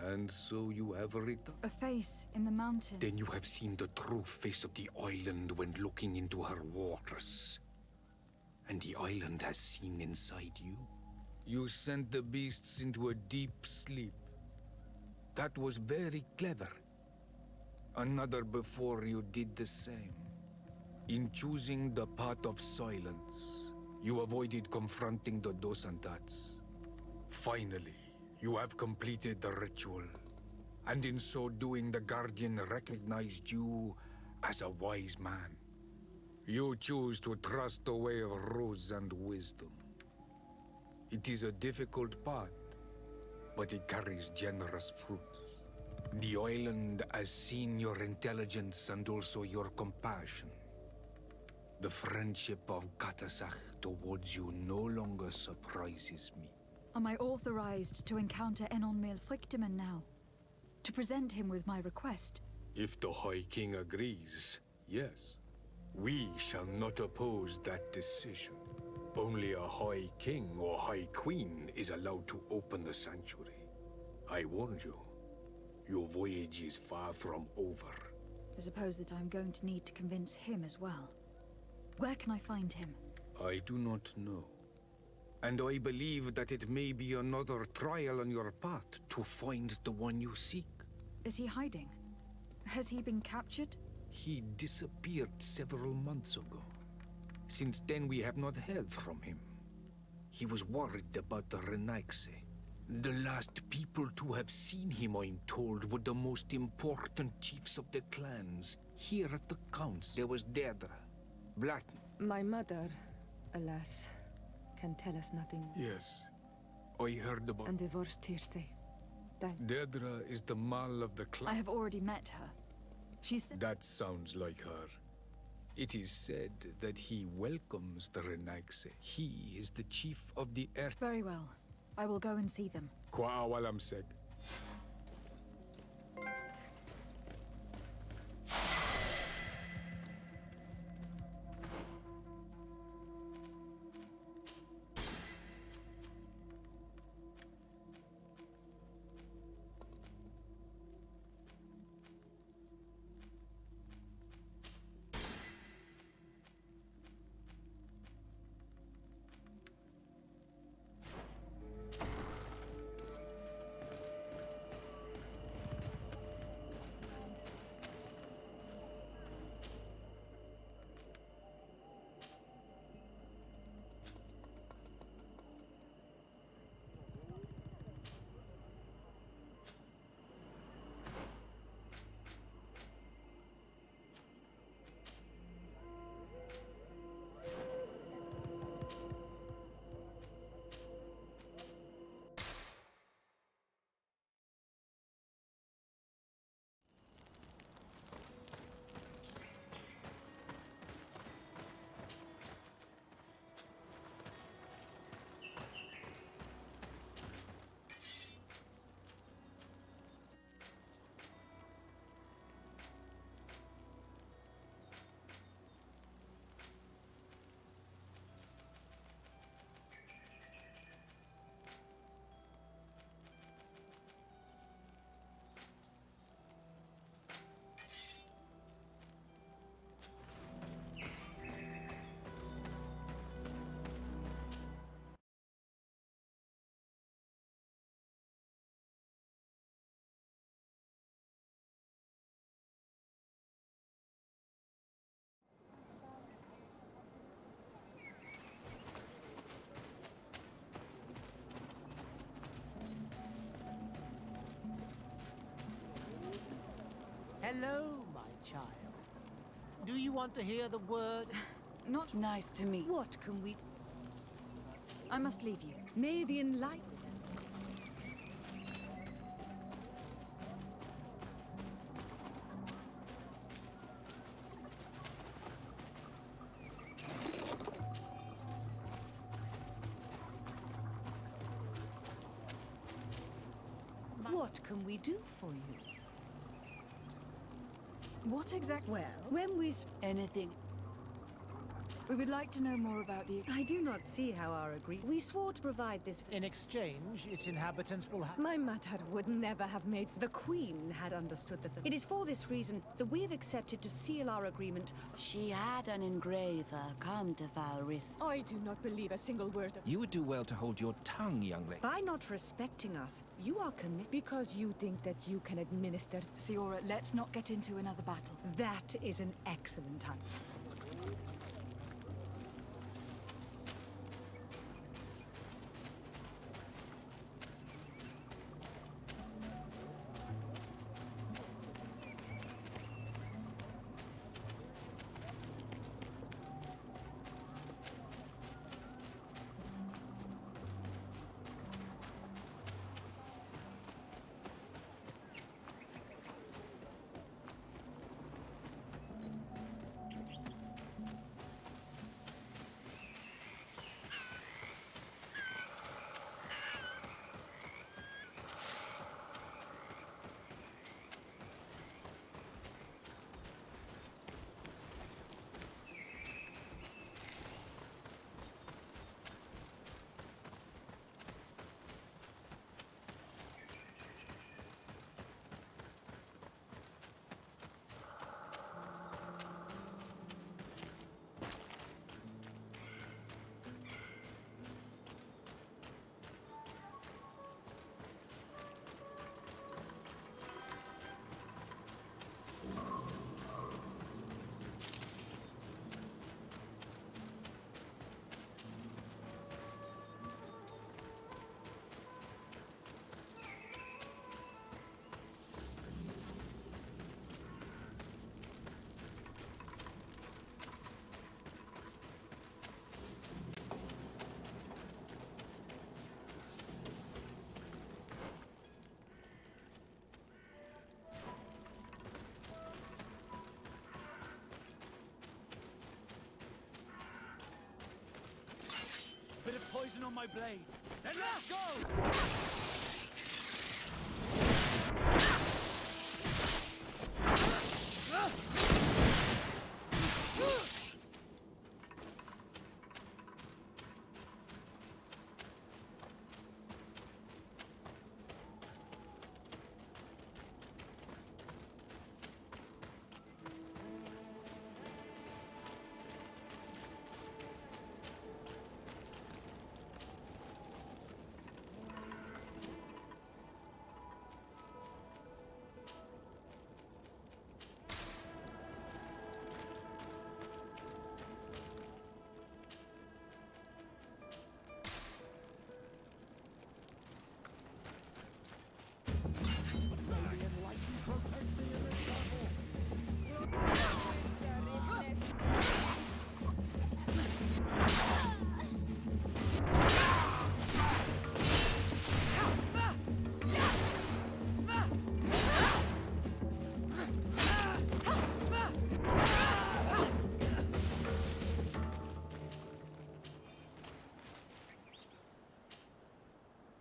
And so you have returned? A face in the mountain. Then you have seen the true face of the island when looking into her waters. And the island has seen inside you? You sent the beasts into a deep sleep. That was very clever. Another before you did the same. In choosing the path of silence, you avoided confronting the Dosantats. Finally, you have completed the ritual. And in so doing, the Guardian recognized you as a wise man. You choose to trust the way of rules and wisdom. It is a difficult path, but it carries generous fruits. The island has seen your intelligence and also your compassion. The friendship of Katasach towards you no longer surprises me. Am I authorized to encounter Einon Mil Frichtemann now? To present him with my request? If the High King agrees, yes. We shall not oppose that decision. Only a High King or High Queen is allowed to open the sanctuary. I warned you. Your voyage is far from over. I suppose that I'm going to need to convince him as well. Where can I find him? I do not know. And I believe that it may be another trial on your path to find the one you seek. Is he hiding? Has he been captured? He disappeared several months ago. Since then, we have not heard from him. He was worried about the Renaigse. The last people to have seen him, I'm told, were the most important chiefs of the clans. Here at the council, there was Deirdre, Blatten. My mother, alas, can tell us nothing. Yes, I heard about... And divorced Tirce. Deirdre is the Mal of the clan. I have already met her. She said... That sounds like her. It is said that he welcomes the Renaigse. He is the chief of the Earth. Very well. I will go and see them. Kwa awalamseg. Hello, my child. Do you want to hear the word? Not nice to meet. What can we... I must leave you. May the enlightened... What can we do for you? What exactly? Well, when we... Anything. We would like to know more about the... I do not see how our agreement... We swore to provide this... In exchange, its inhabitants will have... My mother would never have made... The Queen had understood that the... It is for this reason that we have accepted to seal our agreement. She had an engraver come to Valris. I do not believe a single word of... You would do well to hold your tongue, young lady. By not respecting us, you are committed... Because you think that you can administer... Siora, let's not get into another battle. That is an excellent time. Bit of poison on my blade. Then let's go!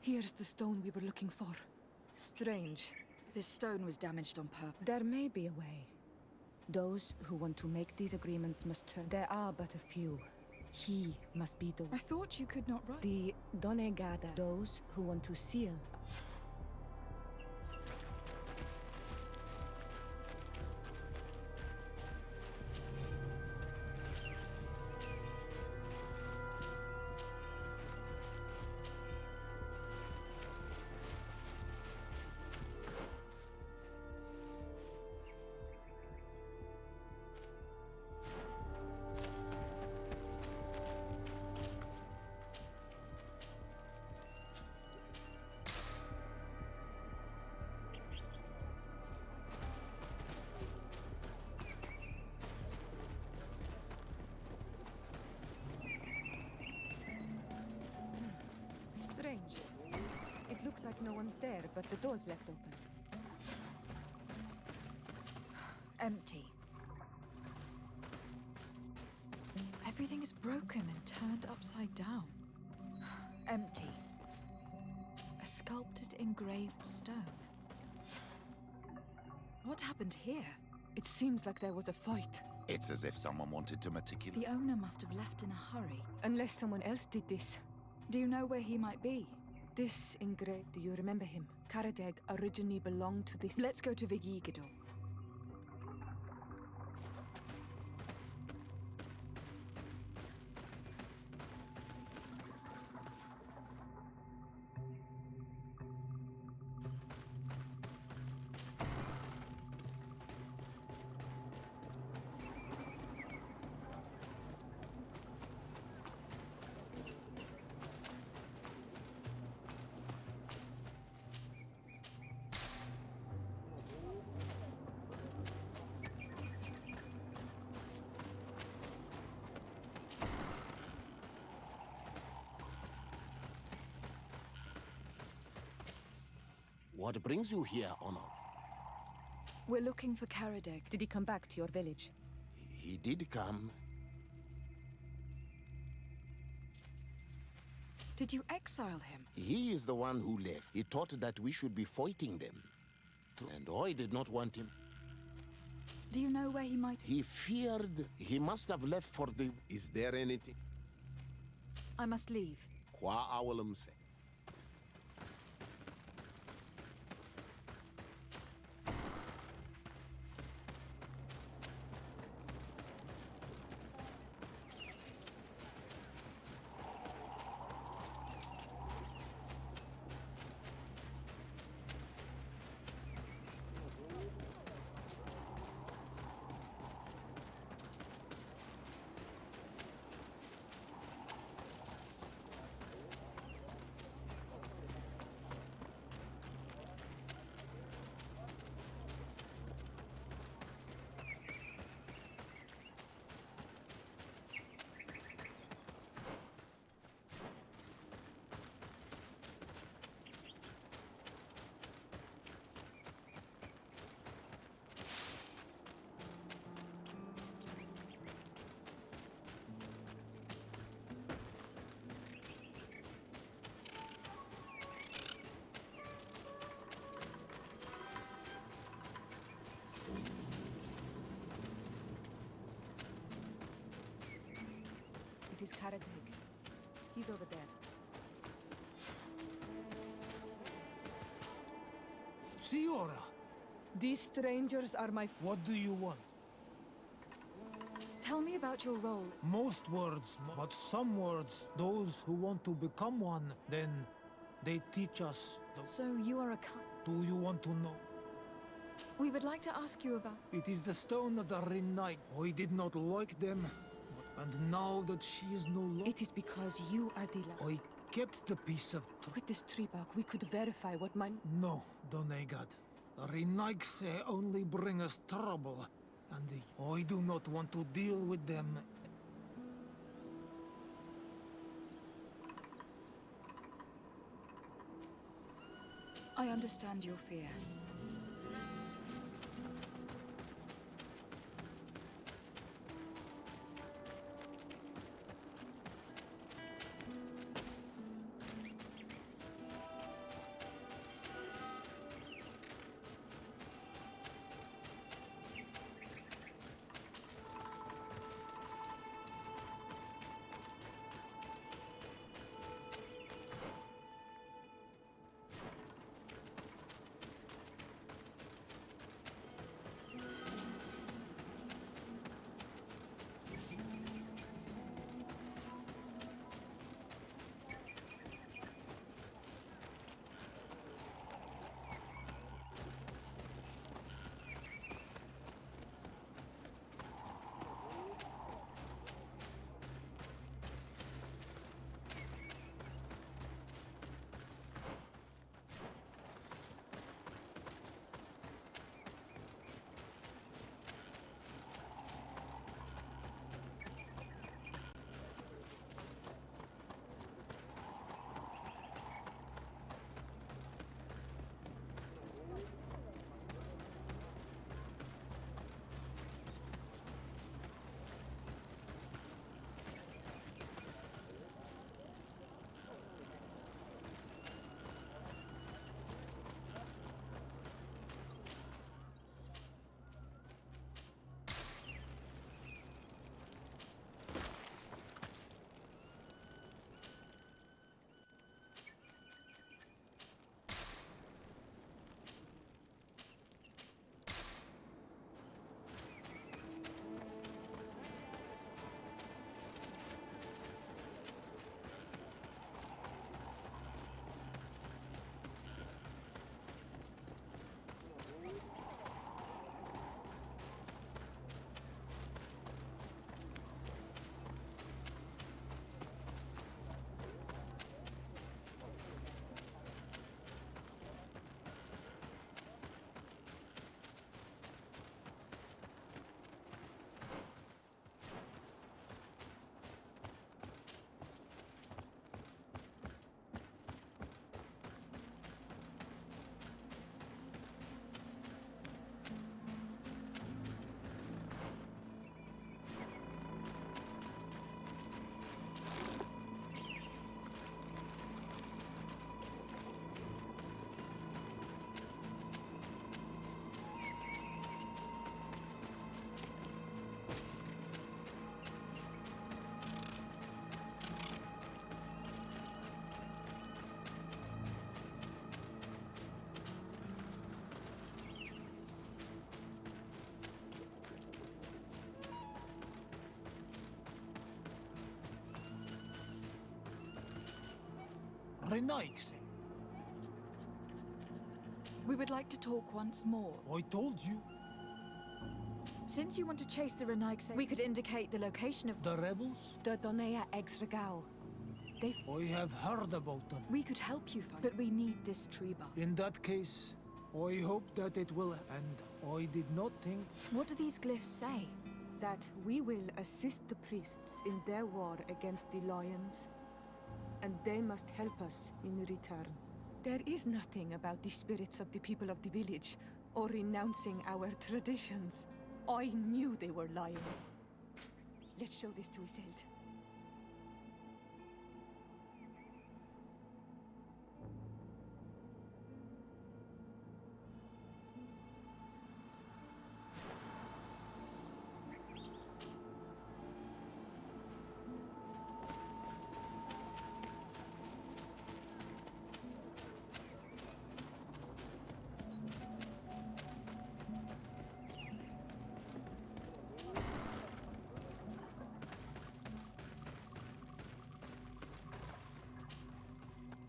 Here's the stone we were looking for. Strange. This stone was damaged on purpose. There may be a way. Those who want to make these agreements must turn. There are but a few. He must be the... I thought you could not write. The Donegada. Those who want to seal. like no one's there, but the door's left open. Empty. Everything is broken and turned upside down. Empty. A sculpted, engraved stone. What happened here? It seems like there was a fight. It's as if someone wanted to meticulous. The owner must have left in a hurry. Unless someone else did this. Do you know where he might be? This engraved, do you remember him? Karadeg originally belonged to this. Let's go to Vigigido. What brings you here, Honor? We're looking for Karadeg. Did he come back to your village? He did come. Did you exile him? He is the one who left. He thought that we should be fighting them. And I did not want him. Do you know where he might... He feared he must have left for the... Is there anything? I must leave. Qua awalum say. It is Karadeg. He's over there. Siora, These strangers are my... what do you want? Tell me about your role. Most words, but some words. Those who want to become one, then they teach us. So you are a... Do you want to know? We would like to ask you about... It is the stone of the Rinite. I did not like them. And now that she is no longer... It is because you are Dila. I kept the piece of... With this tree bark, we could verify what mine... No, Donegad. The Renikes only bring us trouble. And I do not want to deal with them. I understand your fear. Renaix. We would like to talk once more. I told you. Since you want to chase the Renaix, we could indicate the location of The rebels? The Donea Exregao. I have heard about them. We could help you find, but we need this tree bark. In that case, I hope that it will end. I did not think... What do these glyphs say? That we will assist the priests in their war against the lions, and they must help us in return. There is nothing about the spirits of the people of the village, or renouncing our traditions. I knew they were lying. Let's show this to Iselt.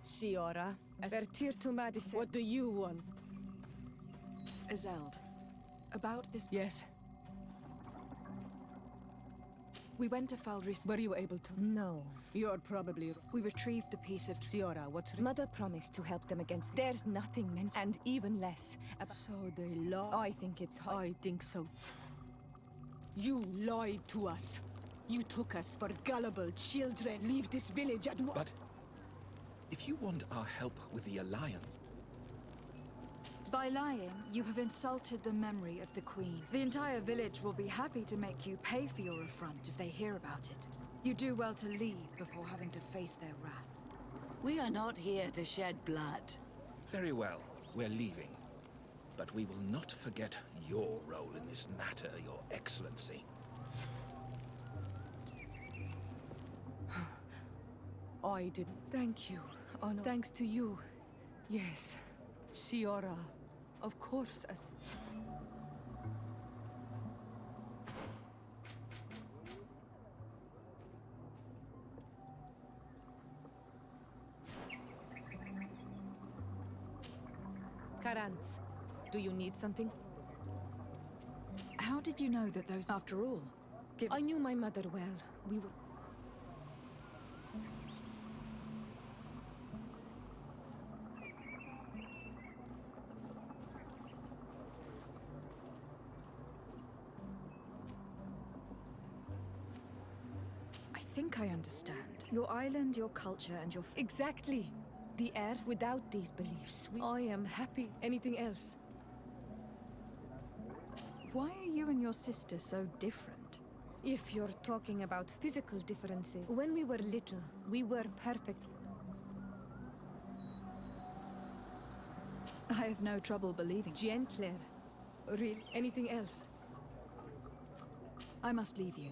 Siora, Vertir to Madison. What do you want? Azeld, about this... Yes. We went to Falris. Were you able to? No. You're probably... We retrieved the piece of... Siora, what's... Mother promised to help them against... There's nothing meant... And even less... So they lie. I think it's... I think so. You lied to us. You took us for gullible children. Leave this village at once. But... if you want our help with the Alliance... By lying, you have insulted the memory of the Queen. The entire village will be happy to make you pay for your affront if they hear about it. You do well to leave before having to face their wrath. We are not here to shed blood. Very well, we're leaving. But we will not forget your role in this matter, Your Excellency. I didn't. Thank you. Oh, no. Thanks to you. Yes. Siora. Of course, as... Karans, do you need something? How did you know that those... After all, I knew my mother well. We were... I think I understand. Your island, your culture, and your... Exactly. The earth. Without these beliefs, I am happy. Anything else? Why are you and your sister so different? If you're talking about physical differences, when we were little, we were perfect. I have no trouble believing. Gentler. Real. Anything else? I must leave you.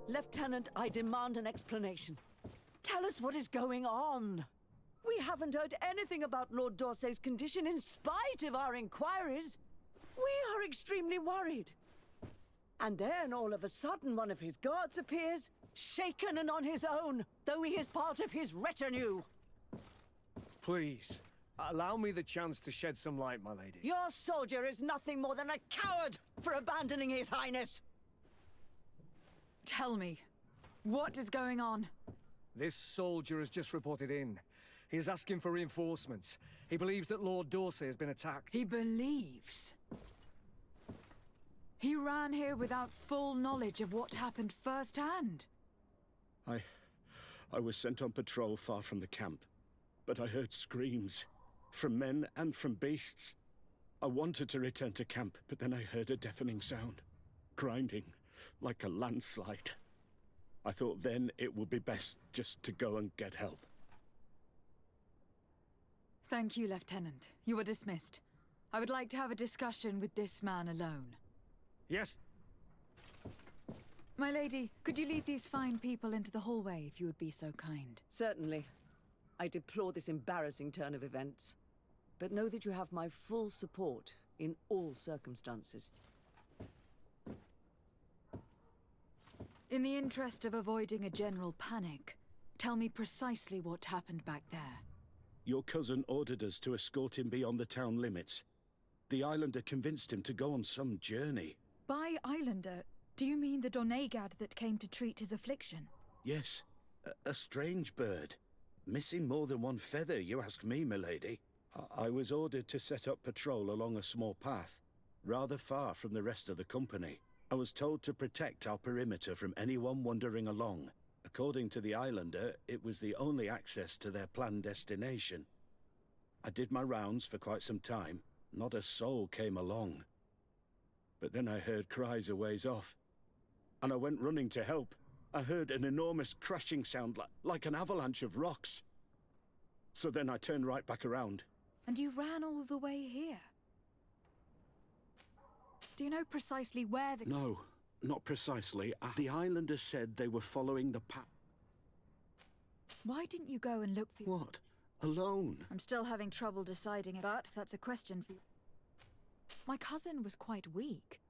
Lieutenant, I demand an explanation. Tell us what is going on. We haven't heard anything about Lord D'Orsay's condition in spite of our inquiries. We are extremely worried. And then all of a sudden one of his guards appears shaken and on his own, though he is part of his retinue. Please, allow me the chance to shed some light, my lady. Your soldier is nothing more than a coward for abandoning his highness. Tell me, what is going on? This soldier has just reported in. He is asking for reinforcements. He believes that Lord Dorsey has been attacked. He believes? He ran here without full knowledge of what happened firsthand. I was sent on patrol far from the camp, but I heard screams, from men and from beasts. I wanted to return to camp, but then I heard a deafening sound, grinding, like a landslide. I thought then it would be best just to go and get help. Thank you, Lieutenant. You are dismissed. I would like to have a discussion with this man alone. Yes? My lady, could you lead these fine people into the hallway if you would be so kind? Certainly. I deplore this embarrassing turn of events, but know that you have my full support in all circumstances. In the interest of avoiding a general panic, tell me precisely what happened back there. Your cousin ordered us to escort him beyond the town limits. The Islander convinced him to go on some journey. By Islander, do you mean the Donegad that came to treat his affliction? Yes, a strange bird. Missing more than one feather, you ask me, milady. I was ordered to set up patrol along a small path, rather far from the rest of the company. I was told to protect our perimeter from anyone wandering along. According to the Islander, it was the only access to their planned destination. I did my rounds for quite some time. Not a soul came along. But then I heard cries a ways off, and I went running to help. I heard an enormous crashing sound like an avalanche of rocks. So then I turned right back around. And you ran all the way here? Do you know precisely where the... No, not precisely. The Islanders said they were following the path. Why didn't you go and look for... What? Alone? I'm still having trouble deciding, but that's a question for you. My cousin was quite weak.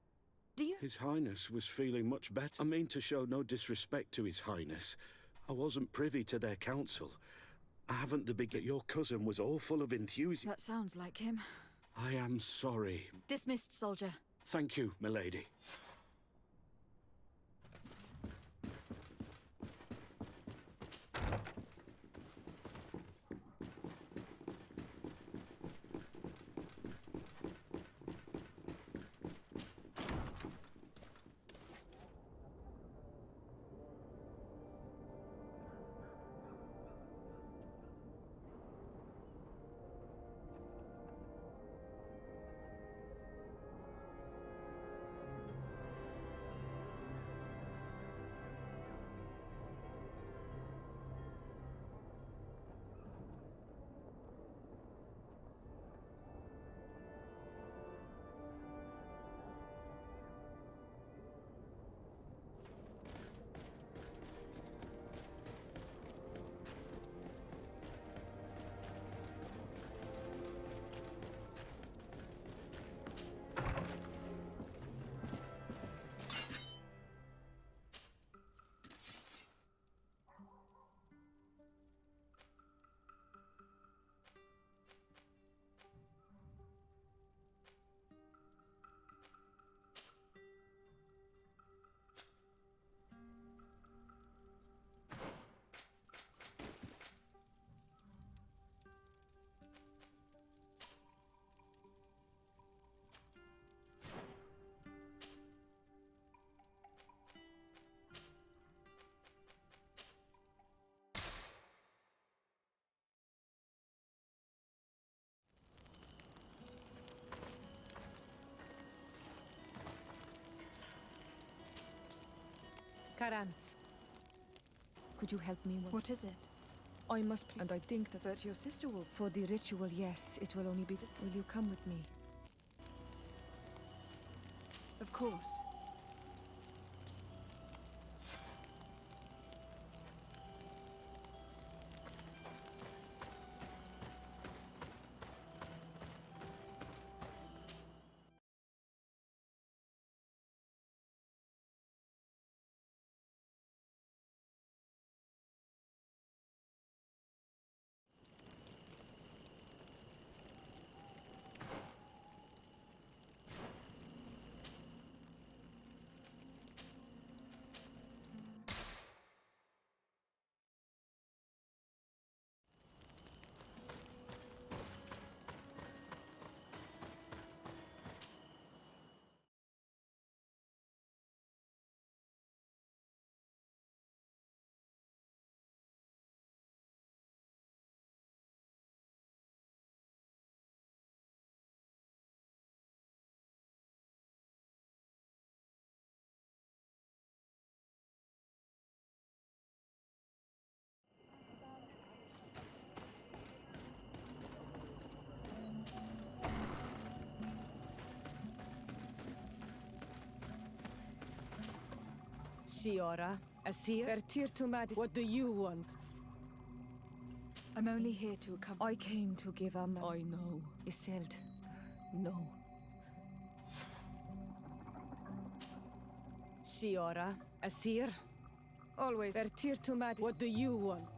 Do you... His Highness was feeling much better. I mean to show no disrespect to His Highness. I wasn't privy to their counsel. I haven't the big... Your cousin was all full of enthusiasm. That sounds like him. I am sorry. Dismissed, soldier. Thank you, milady. Karans, could you help me? What is it? I must, and I think that... But your sister will... For the ritual, yes, it will only be... Will you come with me? Of course. Shiora, Asir, Vertir to Madis. What do you want? I'm only here to accompany. I came to give a man. I know. Iselt. No. Shiora, Asir. Always. Vertir to Madis. What do you want?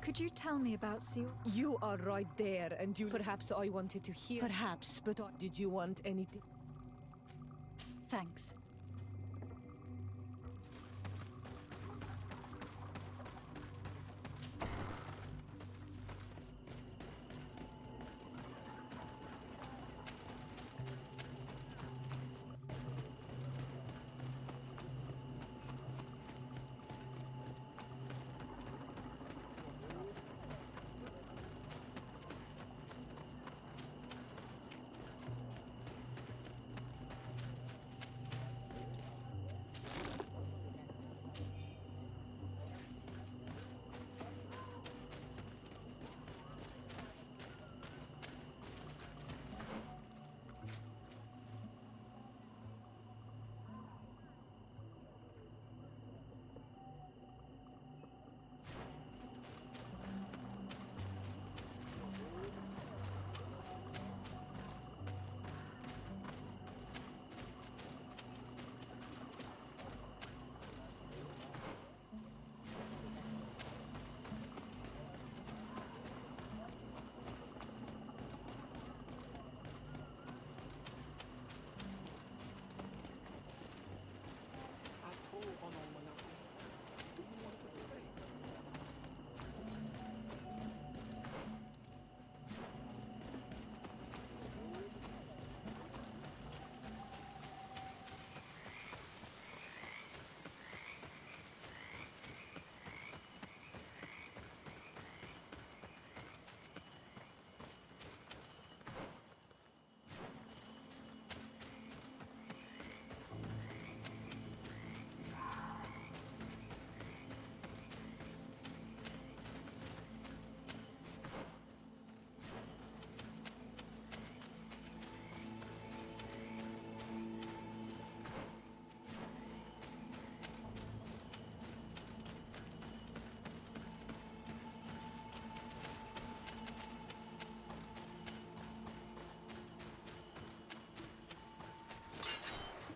Could you tell me about Seal? You are right there, and you. Perhaps I wanted to hear. Perhaps, but did you want anything? Thanks.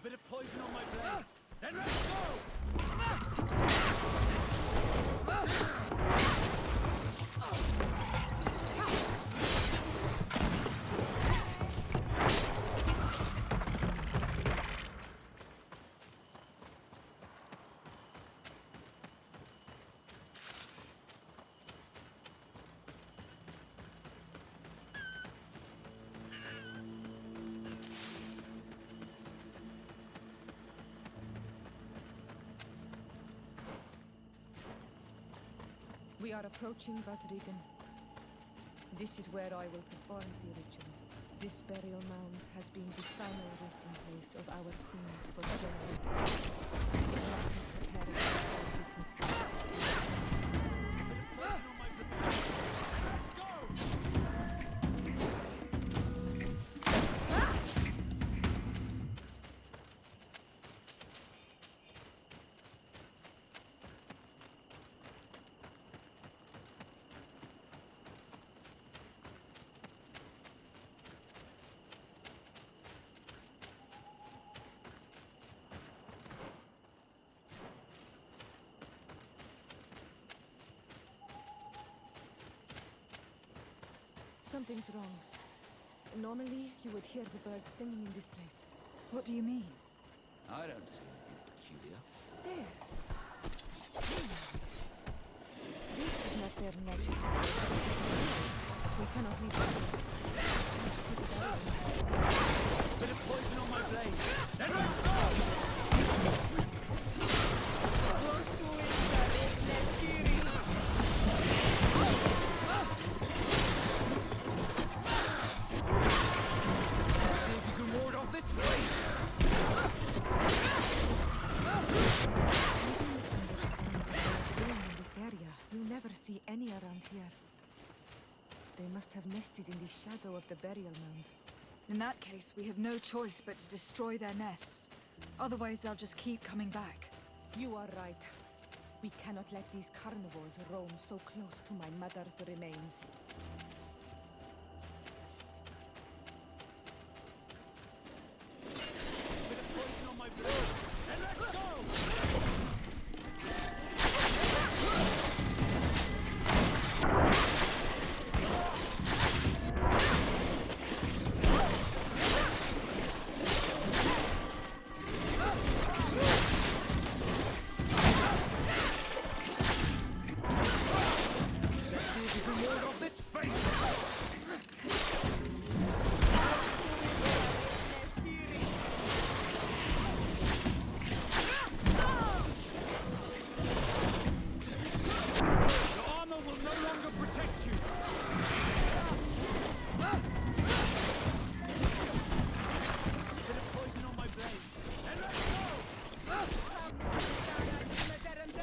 Bit of poison on my blade. Then let's go! We are approaching Vasrigan. This is where I will perform the ritual. This burial mound has been the final resting place of our queens for generations. It must be prepared so we can start. Let's go! Something's wrong. Normally, you would hear the birds singing in this place. What do you mean? I don't see anything peculiar. There. This is not their nature. We cannot leave them. Bit of poison on my blade. Then let's go! See any around here. They must have nested in the shadow of the burial mound. In that case, we have no choice but to destroy their nests. Otherwise, they'll just keep coming back. You are right. We cannot let these carnivores roam so close to my mother's remains. Bit of poison on my blade. And let's go! Let's see if you can ward off this fate! The armor will no longer protect you. Bit of poison on my blade. And let's go!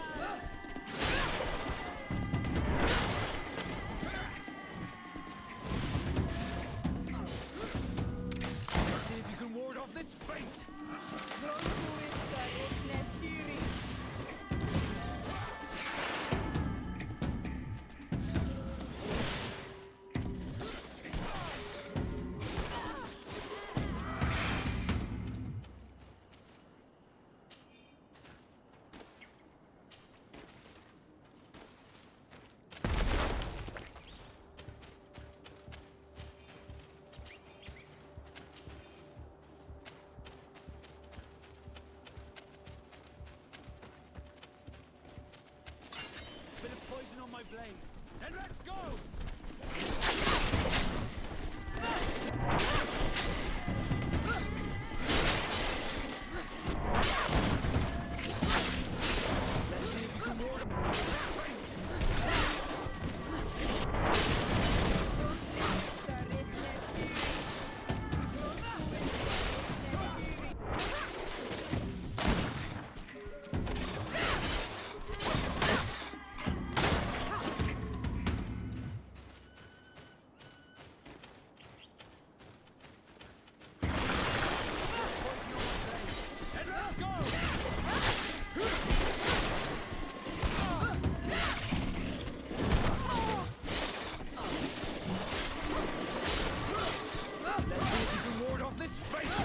Let's see if you can ward off this fate! Bit of poison on my blade. And let's go! Let's see if you can ward off this fate! And let's go! Let's see if you can ward off this fate!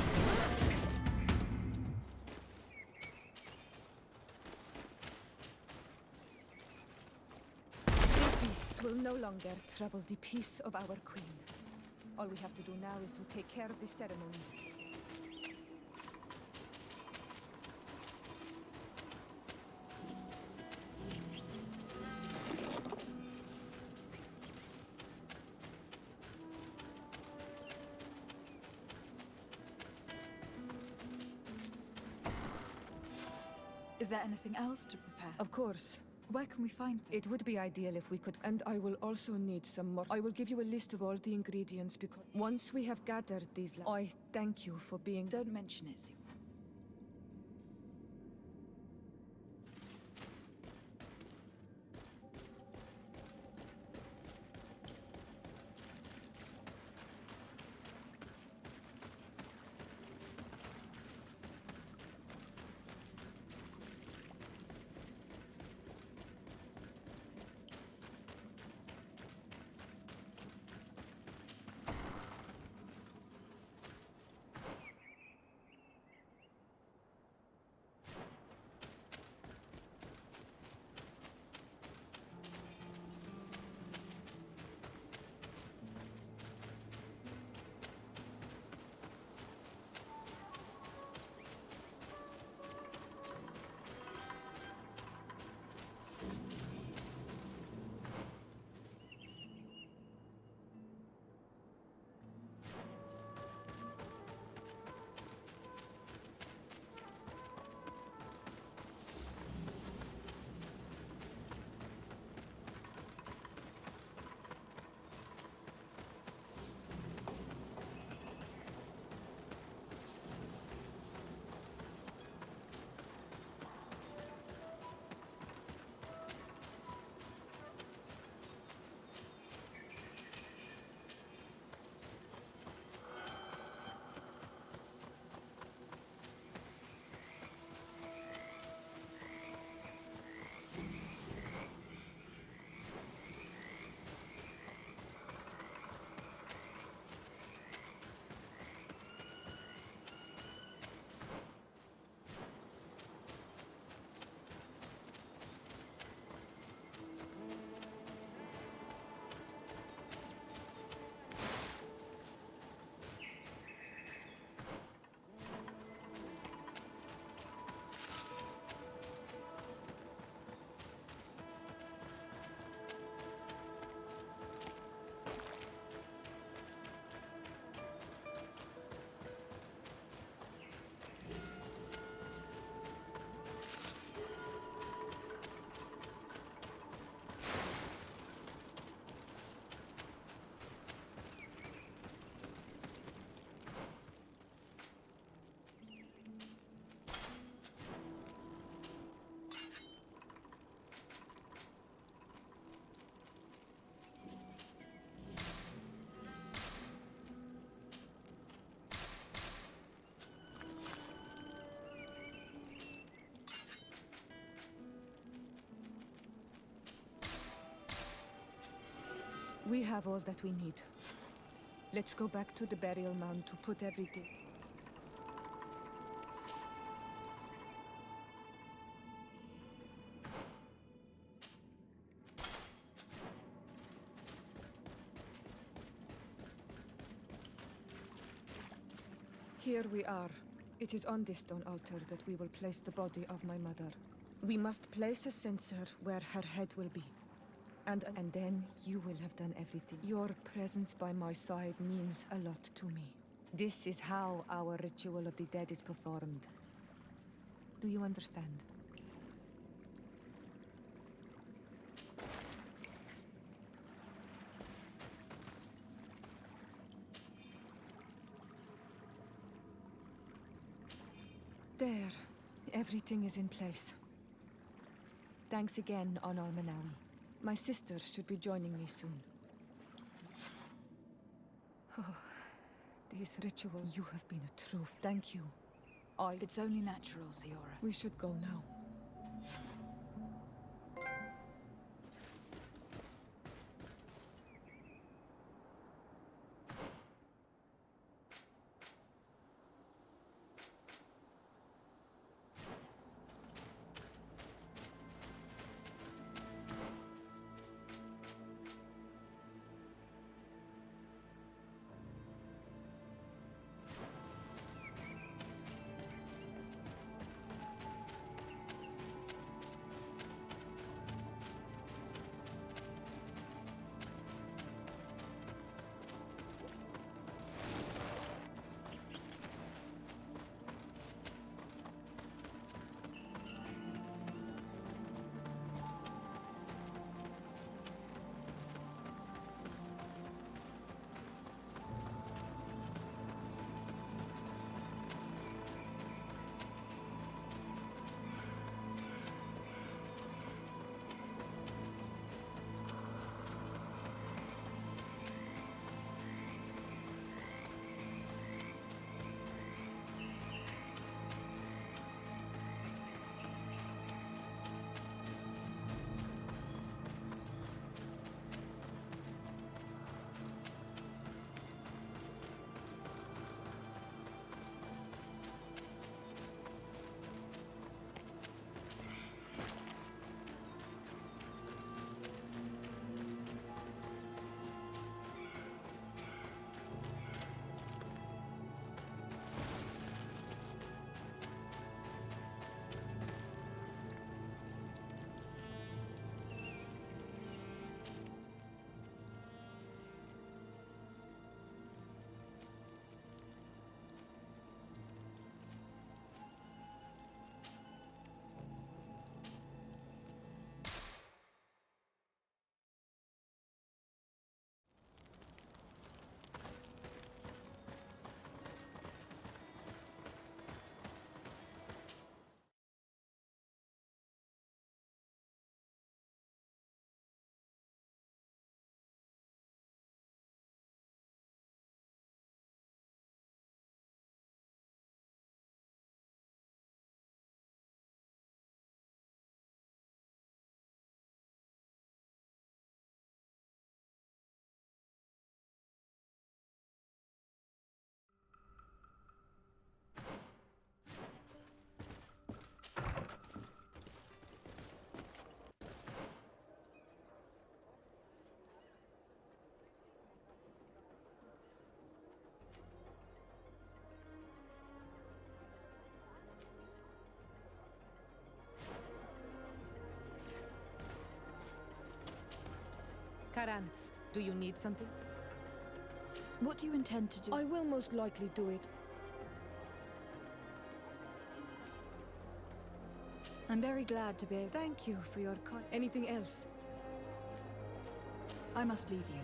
These beasts will no longer trouble the peace of our queen. All we have to do now is to take care of the ceremony. Is there anything else to prepare? Of course. Where can we find them? It would be ideal if we could, and I will also need some more. I will give you a list of all the ingredients because once we have gathered these, I thank you for being. Don't mention it, Sue. We have all that we need. Let's go back to the burial mound to put everything... Here we are. It is on this stone altar that we will place the body of my mother. We must place a censer where her head will be. And then you will have done everything. Your presence by my side means a lot to me. This is how our ritual of the dead is performed. Do you understand? There. Everything is in place. Thanks again, Onal Manawi. My sister should be joining me soon. Oh, these rituals, you have been a truth. Thank you. It's only natural, Siora. We should go now. Karans, do you need something? What do you intend to do? I will most likely do it. I'm very glad to be able... Thank you for your Anything else? I must leave you.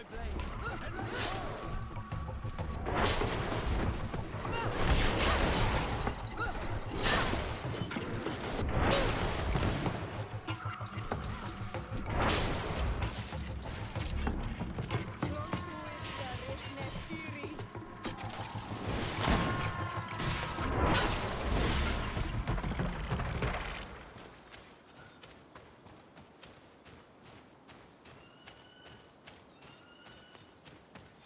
my blade. And let go!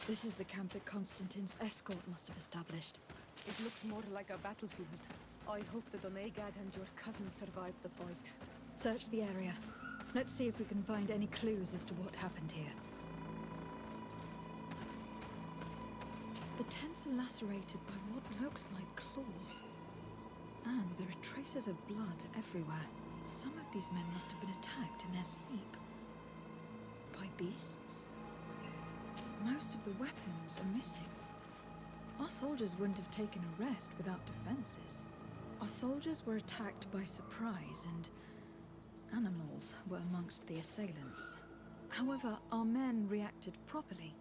This is the camp that Constantine's escort must have established. It looks more like a battlefield. I hope that Onegad and your cousin survived the fight. Search the area. Let's see if we can find any clues as to what happened here. The tents are lacerated by what looks like claws. And there are traces of blood everywhere. Some of these men must have been attacked in their sleep. By beasts? Most of the weapons are missing. Our soldiers wouldn't have taken a rest without defenses. Our soldiers were attacked by surprise, and animals were amongst the assailants. However, our men reacted properly.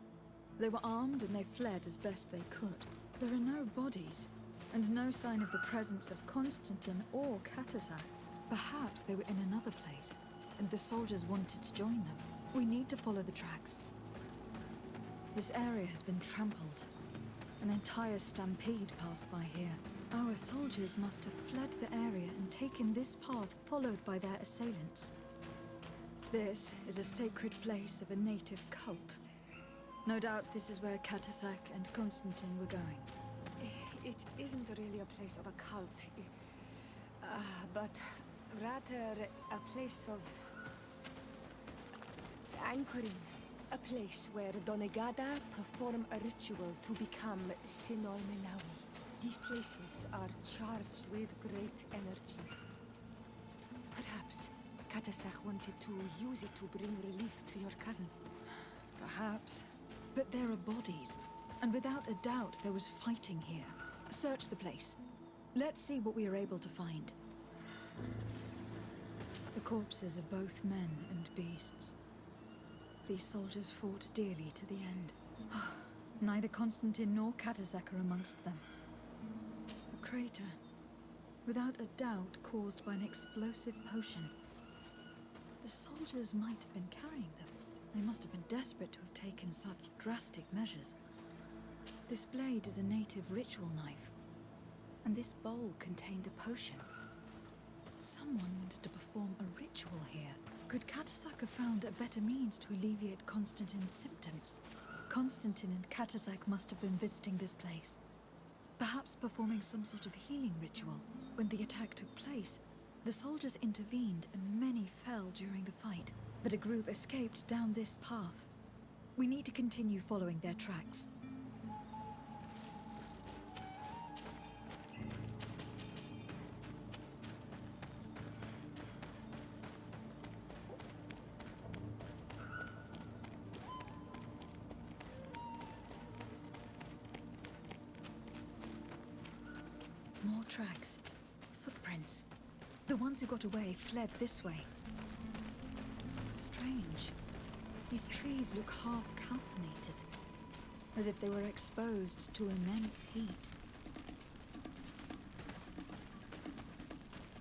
They were armed and they fled as best they could. There are no bodies, and no sign of the presence of Constantine or Katasak. Perhaps they were in another place, and the soldiers wanted to join them. We need to follow the tracks. This area has been trampled. An entire stampede passed by here. Our soldiers must have fled the area and taken this path followed by their assailants. This is a sacred place of a native cult. No doubt this is where Katasak and Constantine were going. It isn't really a place of a cult, but rather a place of anchoring. A place where Donegada perform a ritual to become Sinol Menawi. These places are charged with great energy. Perhaps Katasak wanted to use it to bring relief to your cousin. Perhaps. But there are bodies, and without a doubt there was fighting here. Search the place. Let's see what we are able to find. The corpses of both men and beasts. These soldiers fought dearly to the end. Neither Constantine nor Katasak are amongst them. A crater, without a doubt caused by an explosive potion. The soldiers might have been carrying them. They must have been desperate to have taken such drastic measures. This blade is a native ritual knife, and this bowl contained a potion. Someone wanted to perform a ritual here. Could Katasak have found a better means to alleviate Constantine's symptoms? Constantine and Katasak must have been visiting this place. Perhaps performing some sort of healing ritual. When the attack took place, the soldiers intervened and many fell during the fight. But a group escaped down this path. We need to continue following their tracks. More tracks. Footprints. The ones who got away fled this way. Strange. These trees look half calcinated, as if they were exposed to immense heat.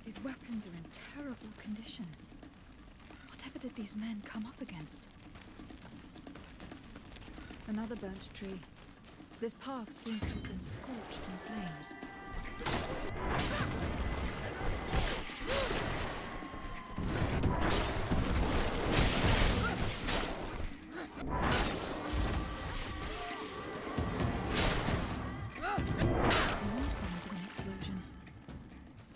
These weapons are in terrible condition. Whatever did these men come up against? Another burnt tree. This path seems to have been scorched in flames. More signs of an explosion.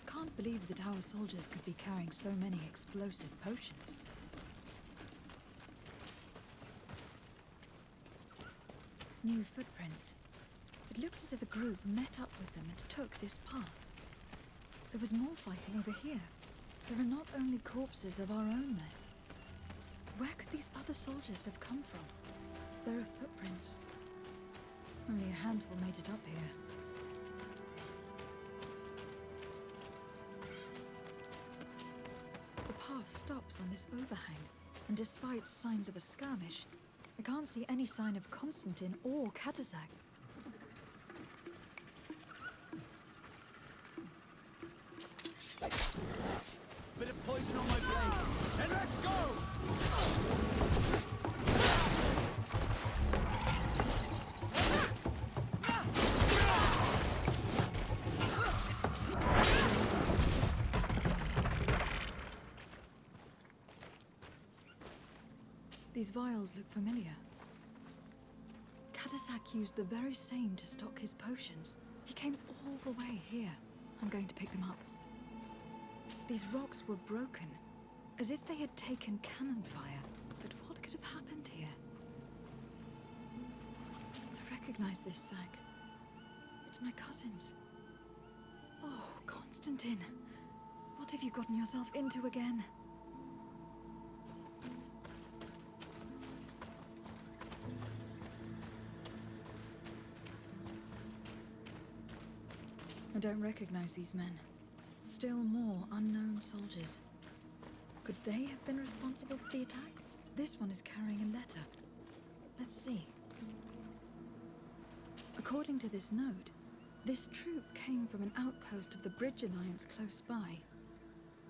Can't believe that our soldiers could be carrying so many explosive potions. New footprints. It looks as if a group met up with them and took this path. There was more fighting over here. There are not only corpses of our own men. Where could these other soldiers have come from? There are footprints. Only a handful made it up here. The path stops on this overhang, and despite signs of a skirmish, I can't see any sign of Constantine or Katasak. Bit of poison on my blade. And let's go! These vials look familiar. Katasak used the very same to stock his potions. He came all the way here. I'm going to pick them up. These rocks were broken, as if they had taken cannon fire. But what could have happened here? I recognize this sack. It's my cousin's. Oh, Constantine. What have you gotten yourself into again? I don't recognize these men. Still more unknown soldiers. Could they have been responsible for the attack? This one is carrying a letter. Let's see. According to this note, this troop came from an outpost of the Bridge Alliance close by.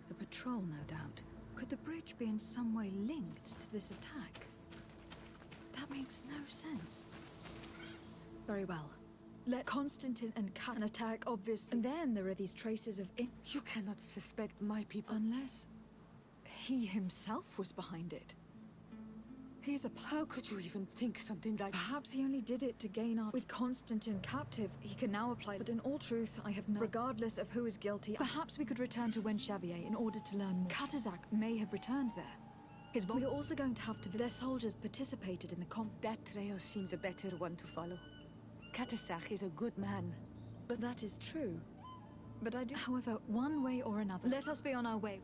A patrol, no doubt. Could the bridge be in some way linked to this attack? That makes no sense. Very well. Let Constantine and Kat attack, obviously. And then there are these traces of it. You cannot suspect my people. Unless he himself was behind it. He's a... How could you even think something like... Perhaps he only did it to gain our... With Constantine captive, he can now apply... But in all truth, I have no... Regardless of who is guilty, perhaps we could return to Wenxavier in order to learn more. Katazak may have returned there. We are also going to have to... Their soldiers participated in the That trail seems a better one to follow. Katasak is a good man. But that is true. But I do... However, one way or another, let us be on our way.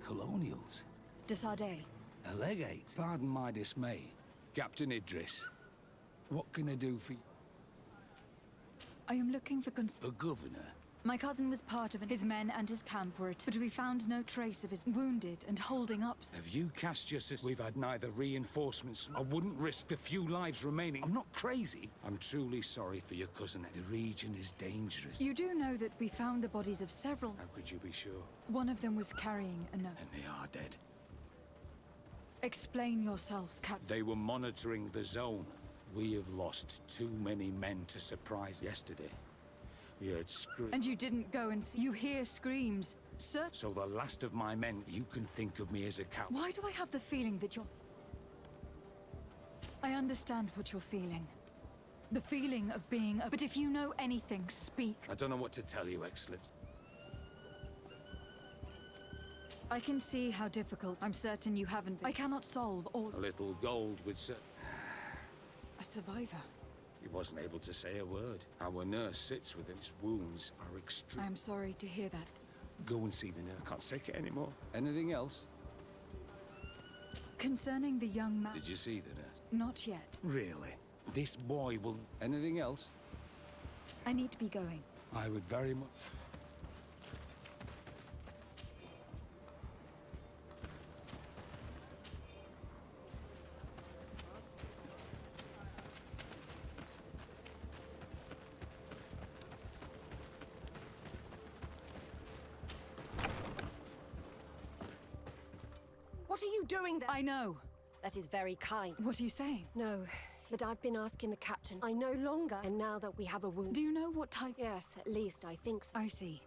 Colonials? Desade. A legate? Pardon my dismay. Captain Idris. What can I do for you? I am looking for The governor? My cousin was part of it. His men and his camp were but we found no trace of his wounded and holding up. Have you cast your sister? We've had neither reinforcements. I wouldn't risk the few lives remaining. I'm not crazy. I'm truly sorry for your cousin. The region is dangerous. You do know that we found the bodies of several. How could you be sure? One of them was carrying a note. And they are dead. Explain yourself, Captain. They were monitoring the zone. We have lost too many men to surprise. Yesterday, we heard screams. And you didn't go and see. You hear screams, sir? So the last of my men, you can think of me as a coward. Why do I have the feeling that you're... I understand what you're feeling. The feeling of being a... But if you know anything, speak. I don't know what to tell you, Excellence. I can see how difficult. I'm certain you haven't been. I cannot solve all... A little gold would A survivor. He wasn't able to say a word. Our nurse sits with him. His wounds are extreme. I am sorry to hear that. Go and see the nurse. I can't take it anymore. Anything else? Concerning the young man... Did you see the nurse? Not yet. Really? This boy will... Anything else? I need to be going. I would very much... What are you doing there? I know. That is very kind. What are you saying? No, but I've been asking the captain. I no longer, and now that we have a wound... Do you know what type? Yes, at least I think so. I see.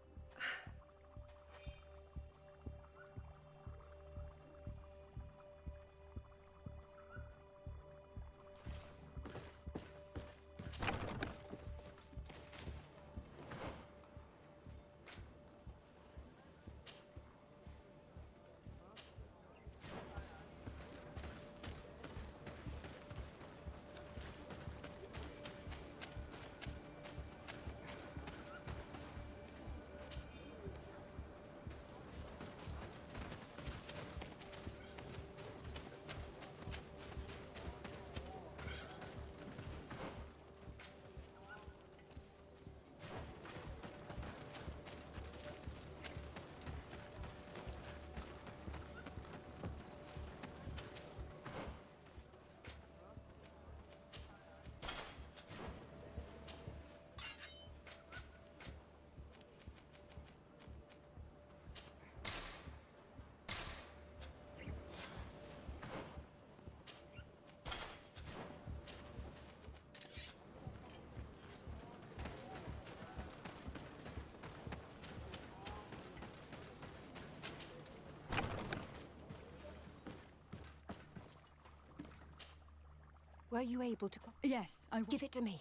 Were you able to... Yes, I... Give it to me.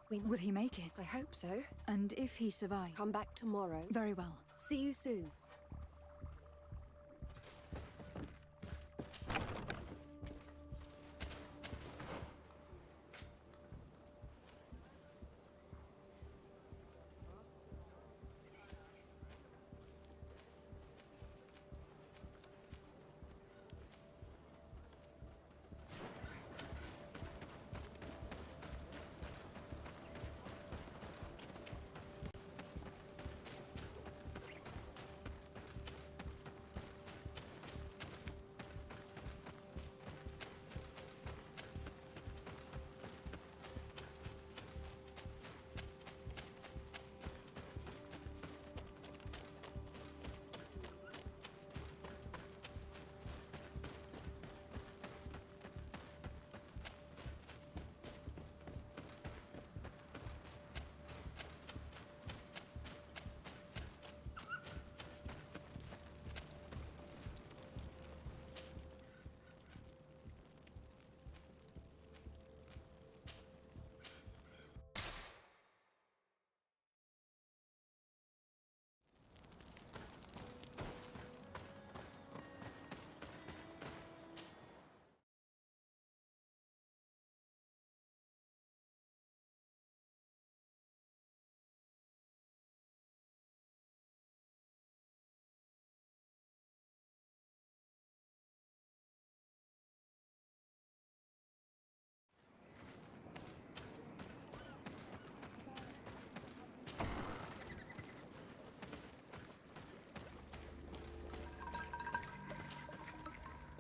Will he make it? I hope so. And if he survives? Come back tomorrow. Very well. See you soon.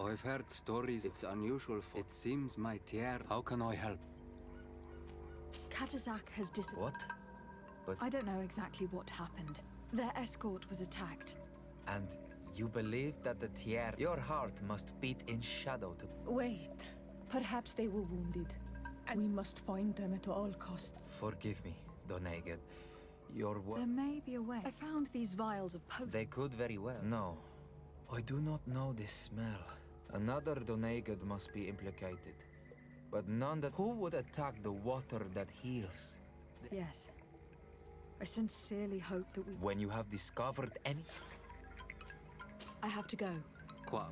I've heard stories. It's unusual for... It seems my tier... How can I help? Katazak has What? But... I don't know exactly what happened. Their escort was attacked. And you believe that the Tier... Your heart must beat in shadow to... Wait. Perhaps they were wounded. And we must find them at all costs. Forgive me, Doneged. Your There may be a way. I found these vials of potion. They could very well. No. I do not know this smell. Another Doneged must be implicated. But none that... Who would attack the water that heals? Yes. I sincerely hope that we... When you have discovered any... I have to go. Qua...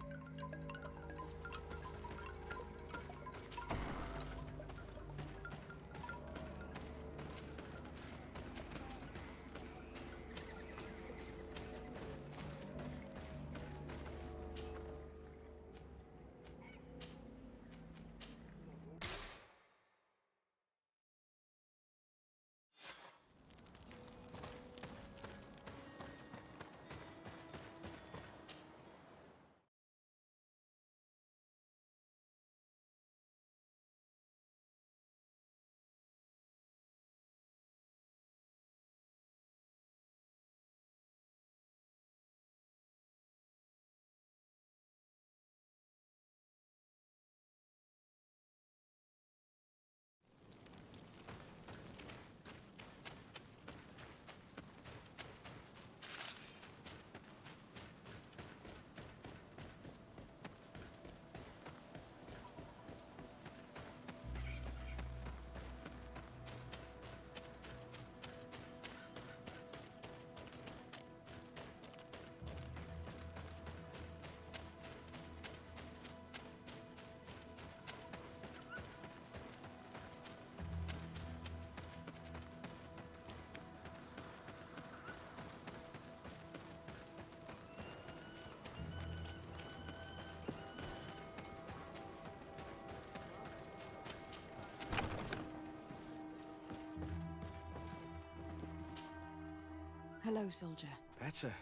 Hello, soldier. Better.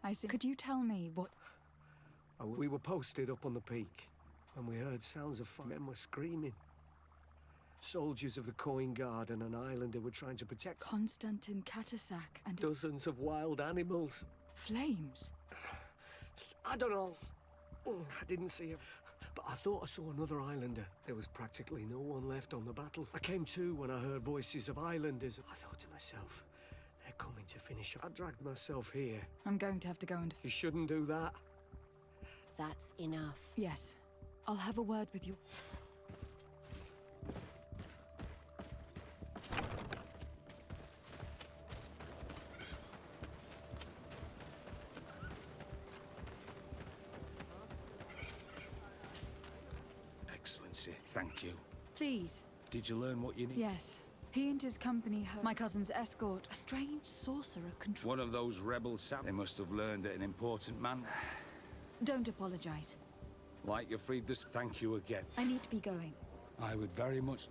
I see. Could you tell me what... We were posted up on the peak, and we heard sounds of fire. Men were screaming. Soldiers of the Coin Guard and an islander were trying to protect... Konstantin Katasak and... Dozens of wild animals. Flames? I don't know. I didn't see him. But I thought I saw another islander. There was practically no one left on the battlefield. I came to when I heard voices of islanders. I thought to myself, they're coming to finish. I dragged myself here. I'm going to have to go and... You shouldn't do that. That's enough. Yes. I'll have a word with you. Excellency, thank you. Please. Did you learn what you need? Yes. He and his company heard my cousin's escort. A strange sorcerer control... One of those rebels, They must have learned that an important man... Don't apologize. Like you freed this... Thank you again. I need to be going. I would very much...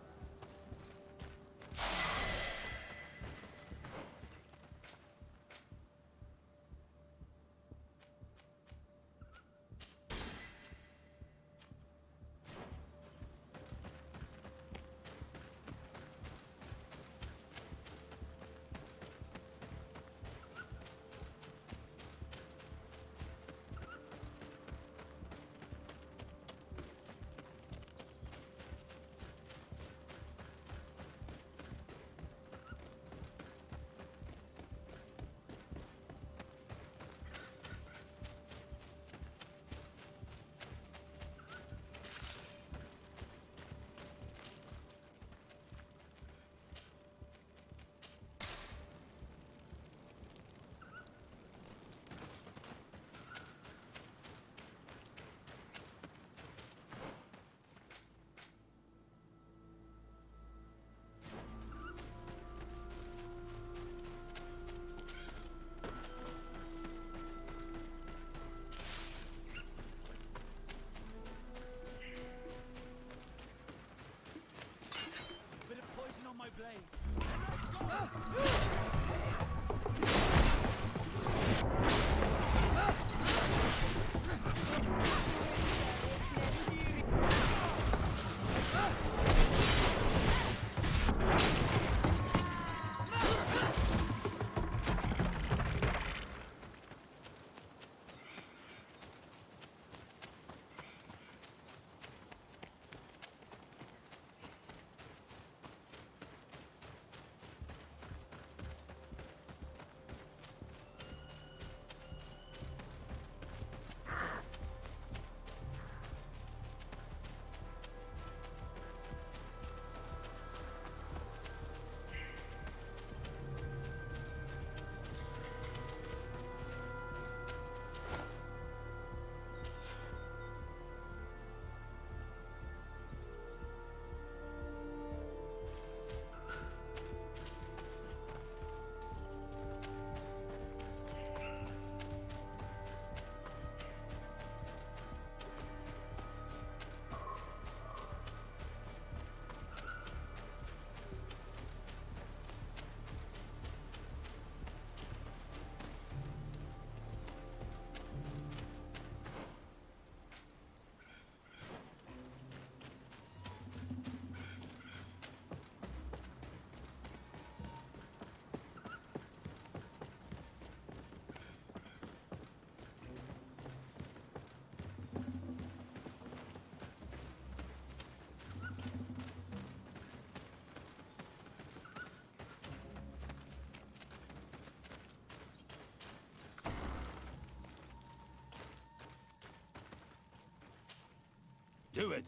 Tewed,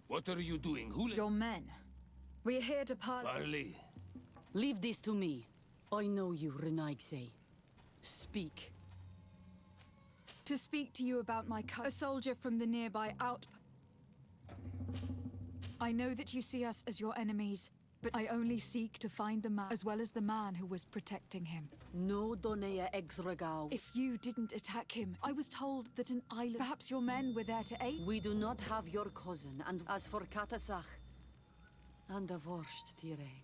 what are you doing? Your men. We're here to Parley. Leave this to me. I know you, Renaigse. Speak. To speak to you about my a soldier from the nearby outpost. I know that you see us as your enemies, but I only seek to find the man, as well as the man who was protecting him. No Donea Exregao. If you didn't attack him, I was told that an island... Perhaps your men were there to aid? We do not have your cousin, and as for Katasach, and the Vorst Tire,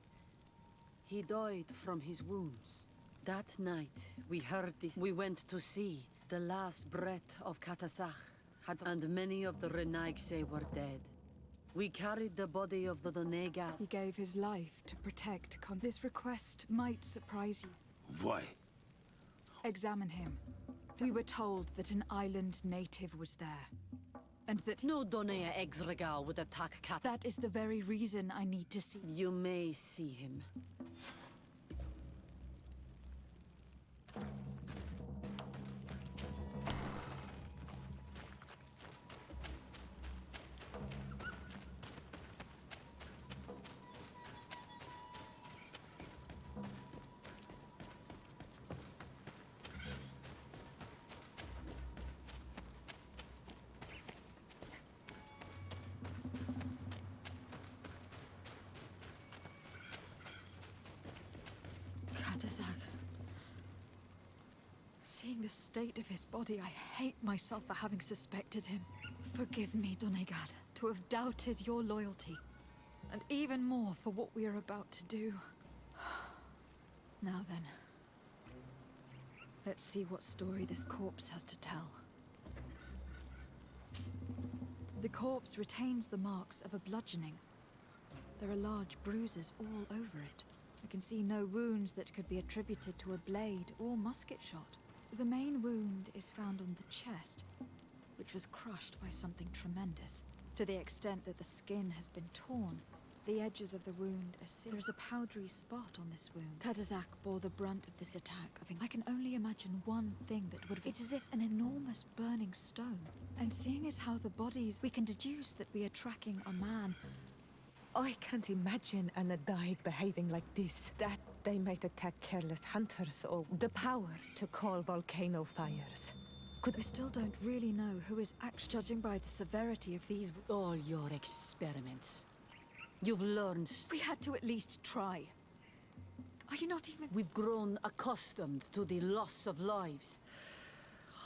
he died from his wounds. That night, we heard this. We went to see. The last breath of Katasach had... and many of the Renaigse were dead. We carried the body of the Donega. He gave his life to protect This request might surprise you. Why? Examine him. We were told that an island native was there. And that... No Donea Exregao would attack Kat. That is the very reason I need to see... You may see him. Seeing the state of his body, I hate myself for having suspected him. Forgive me, Donegad, to have doubted your loyalty. And even more for what we are about to do. Now then, let's see what story this corpse has to tell. The corpse retains the marks of a bludgeoning. There are large bruises all over it. I can see no wounds that could be attributed to a blade or musket shot. The main wound is found on the chest, which was crushed by something tremendous, to the extent that the skin has been torn. The edges of the wound are there is a powdery spot on this wound. Kadazak bore the brunt of this attack. I can only imagine one thing that would have... It's as if an enormous burning stone. And seeing as how the bodies... We can deduce that we are tracking a man. I can't imagine an Adaig behaving like this. That they might attack careless hunters or the power to call volcano fires. I still don't really know who is actually judging by the severity of these... All your experiments. You've learned... We had to at least try. Are you not even... We've grown accustomed to the loss of lives.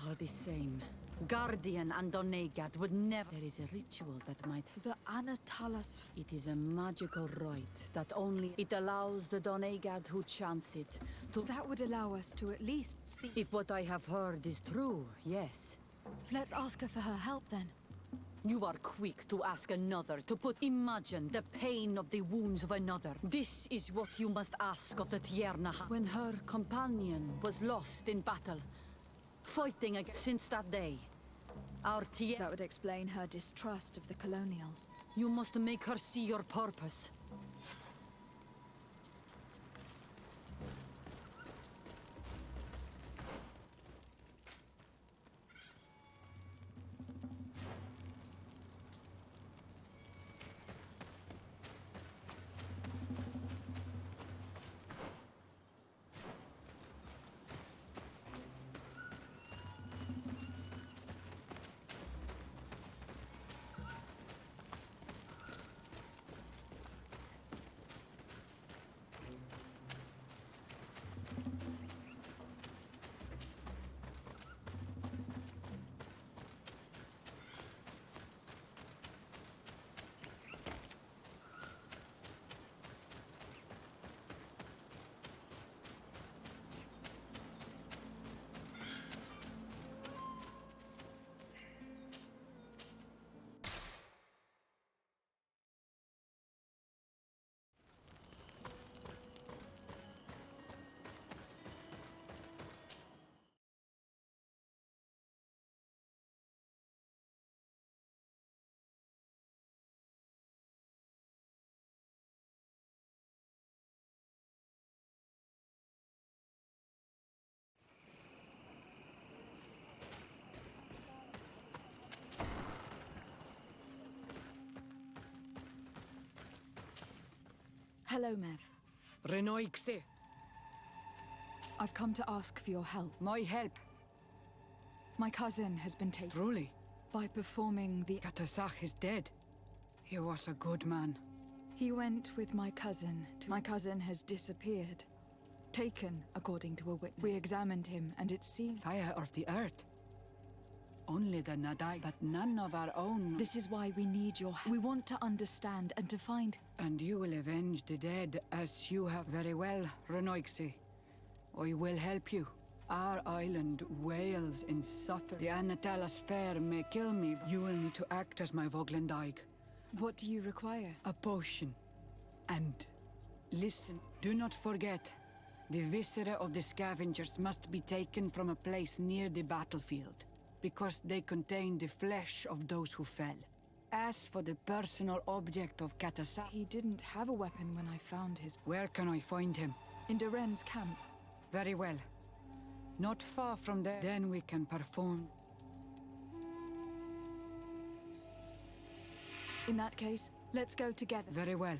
All the same, Guardian and Donegad would never... There is a ritual that might... The Anatalas... It is a magical rite that only... It allows the Donegad who chants it to... That would allow us to at least see... If what I have heard is true, yes. Let's ask her for her help, then. You are quick to ask another to put... Imagine the pain of the wounds of another. This is what you must ask of the Tierna. When her companion was lost in battle, fighting again since that day, our Tierna... That would explain her distrust of the colonials. You must make her see your purpose. Hello, Mev. Renoixe. I've come to ask for your help. My help? My cousin has been taken. Truly? By performing the... Katasach is dead. He was a good man. He went with my cousin to... My cousin has disappeared. Taken, according to a witness. We examined him, and it seemed... Fire of the earth. Only the Nadai, but none of our own. This is why we need your help. We want to understand and to find... And you will avenge the dead, as you have very well, Renoixe. I will help you. Our island wails in suffer. The Anatalas Fair may kill me. You will need to act as my Voglendaig. What do you require? A potion. And listen, do not forget, the viscera of the scavengers must be taken from a place near the battlefield, because they contain the flesh of those who fell. As for the personal object of Katasa... He didn't have a weapon when I found his... Where can I find him? In Duren's camp. Very well. Not far from there. Then we can perform. In that case, let's go together. Very well.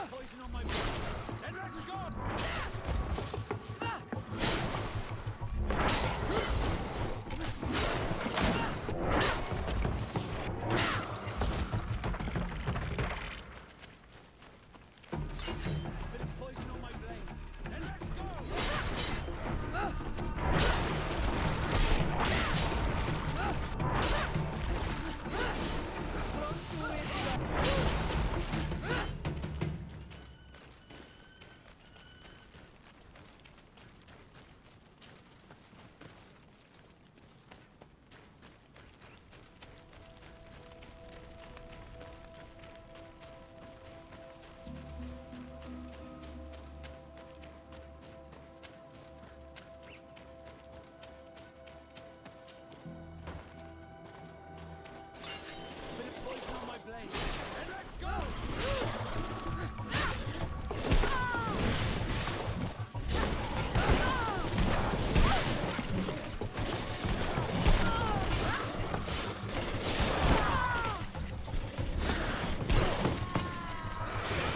Poison on my blade. Then let's go! Bit of poison on my blade. Then let's go! Bit of poison on my blade. Then let's go!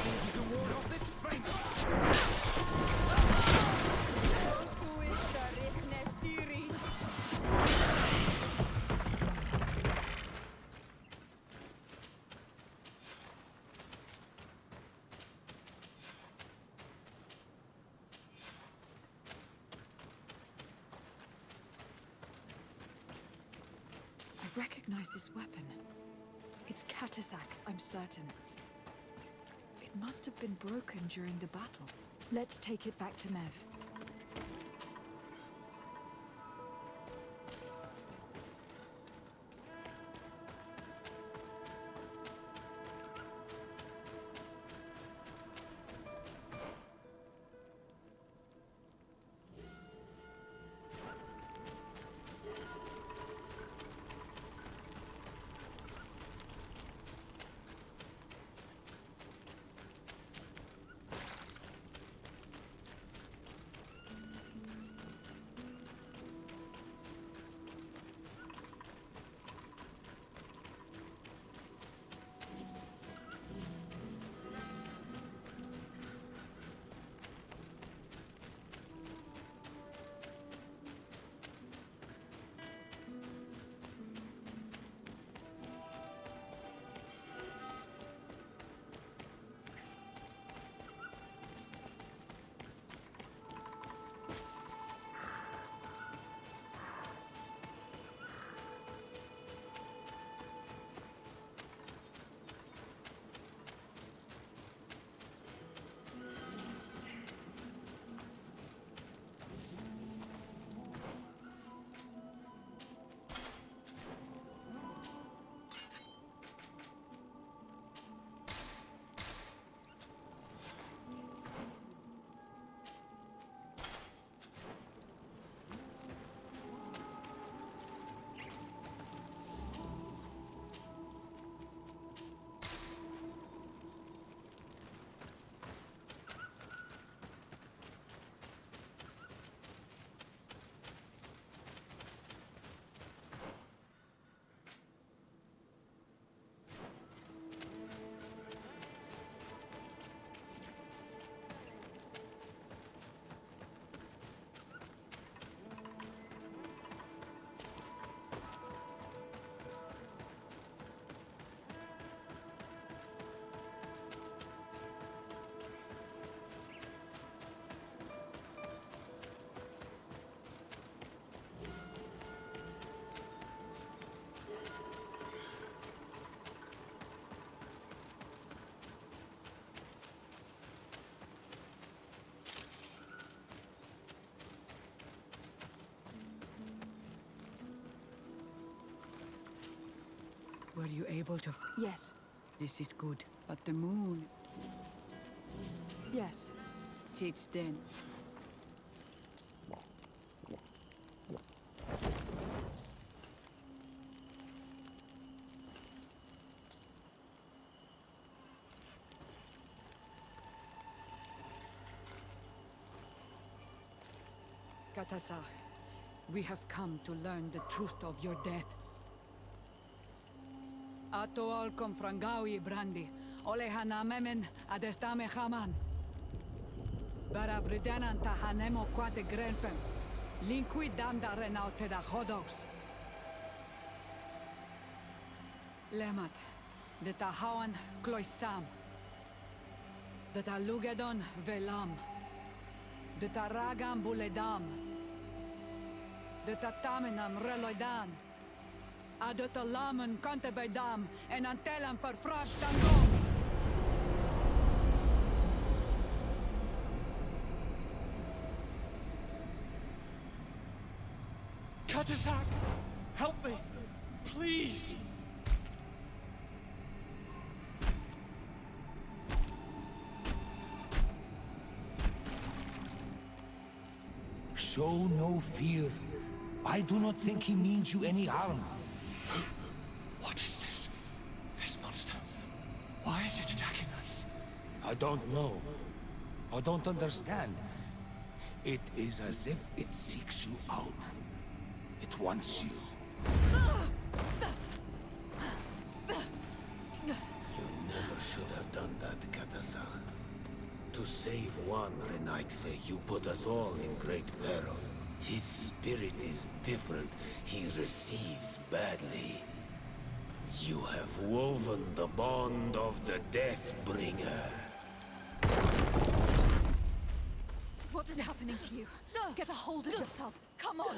See if you can ward off this fence! I recognize this weapon. It's Katasak's, I'm certain. It must have been broken during the battle. Let's take it back to Mev. Were you able to... Yes. This is good. But the moon... Yes. Sit then. Katasar, we have come to learn the truth of your death. Ato al confrangawi brandi, Ole hanamemen adestame haman. Baravridenan tahanemo quate grenfem. Linqui damda renaute da hodos. Lemat, de tahawan kloisam. De talugedon velam. De taragam buledam. De tatamenam reloidan. Adet alamen kantebedam en antelam verfragt dangom. Katasak! Help me! Please! Show no fear. I do not think he means you any harm. What is this? This monster. Why is it attacking us? I don't know. I don't understand. It is as if it seeks you out. It wants you. You never should have done that, Katasach. To save one, Renaikse, you put us all in great peril. His spirit is different. He receives badly. You have woven the bond of the Deathbringer. What is happening to you? Get a hold of yourself. Come on.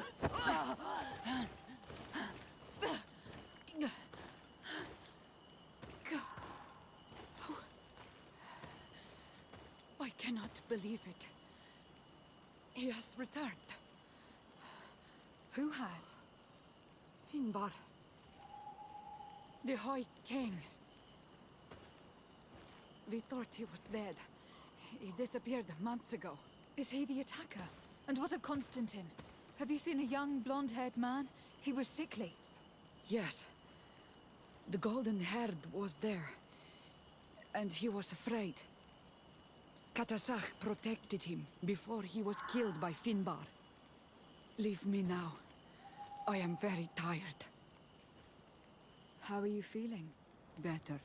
I cannot believe it. He has returned. Who has? Finbar. The High King. We thought he was dead. He disappeared months ago. Is he the attacker? And what of Constantine? Have you seen a young, blonde-haired man? He was sickly. Yes. The golden haired was there. And he was afraid. Katasach protected him before he was killed by Finbar. Leave me now. I am very tired. How are you feeling? Better.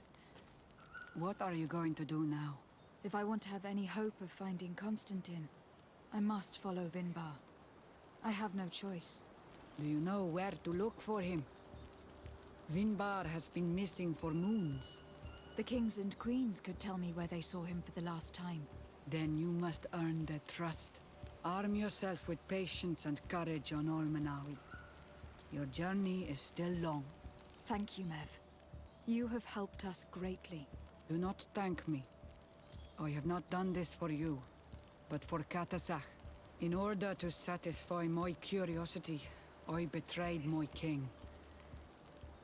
What are you going to do now? If I want to have any hope of finding Constantine, I must follow Vinbar. I have no choice. Do you know where to look for him? Vinbar has been missing for moons. The kings and queens could tell me where they saw him for the last time. Then you must earn their trust. Arm yourself with patience and courage on Olmenawi. Your journey is still long. Thank you, Mev. You have helped us greatly. Do not thank me. I have not done this for you, but for Katasach. In order to satisfy my curiosity, I betrayed my king.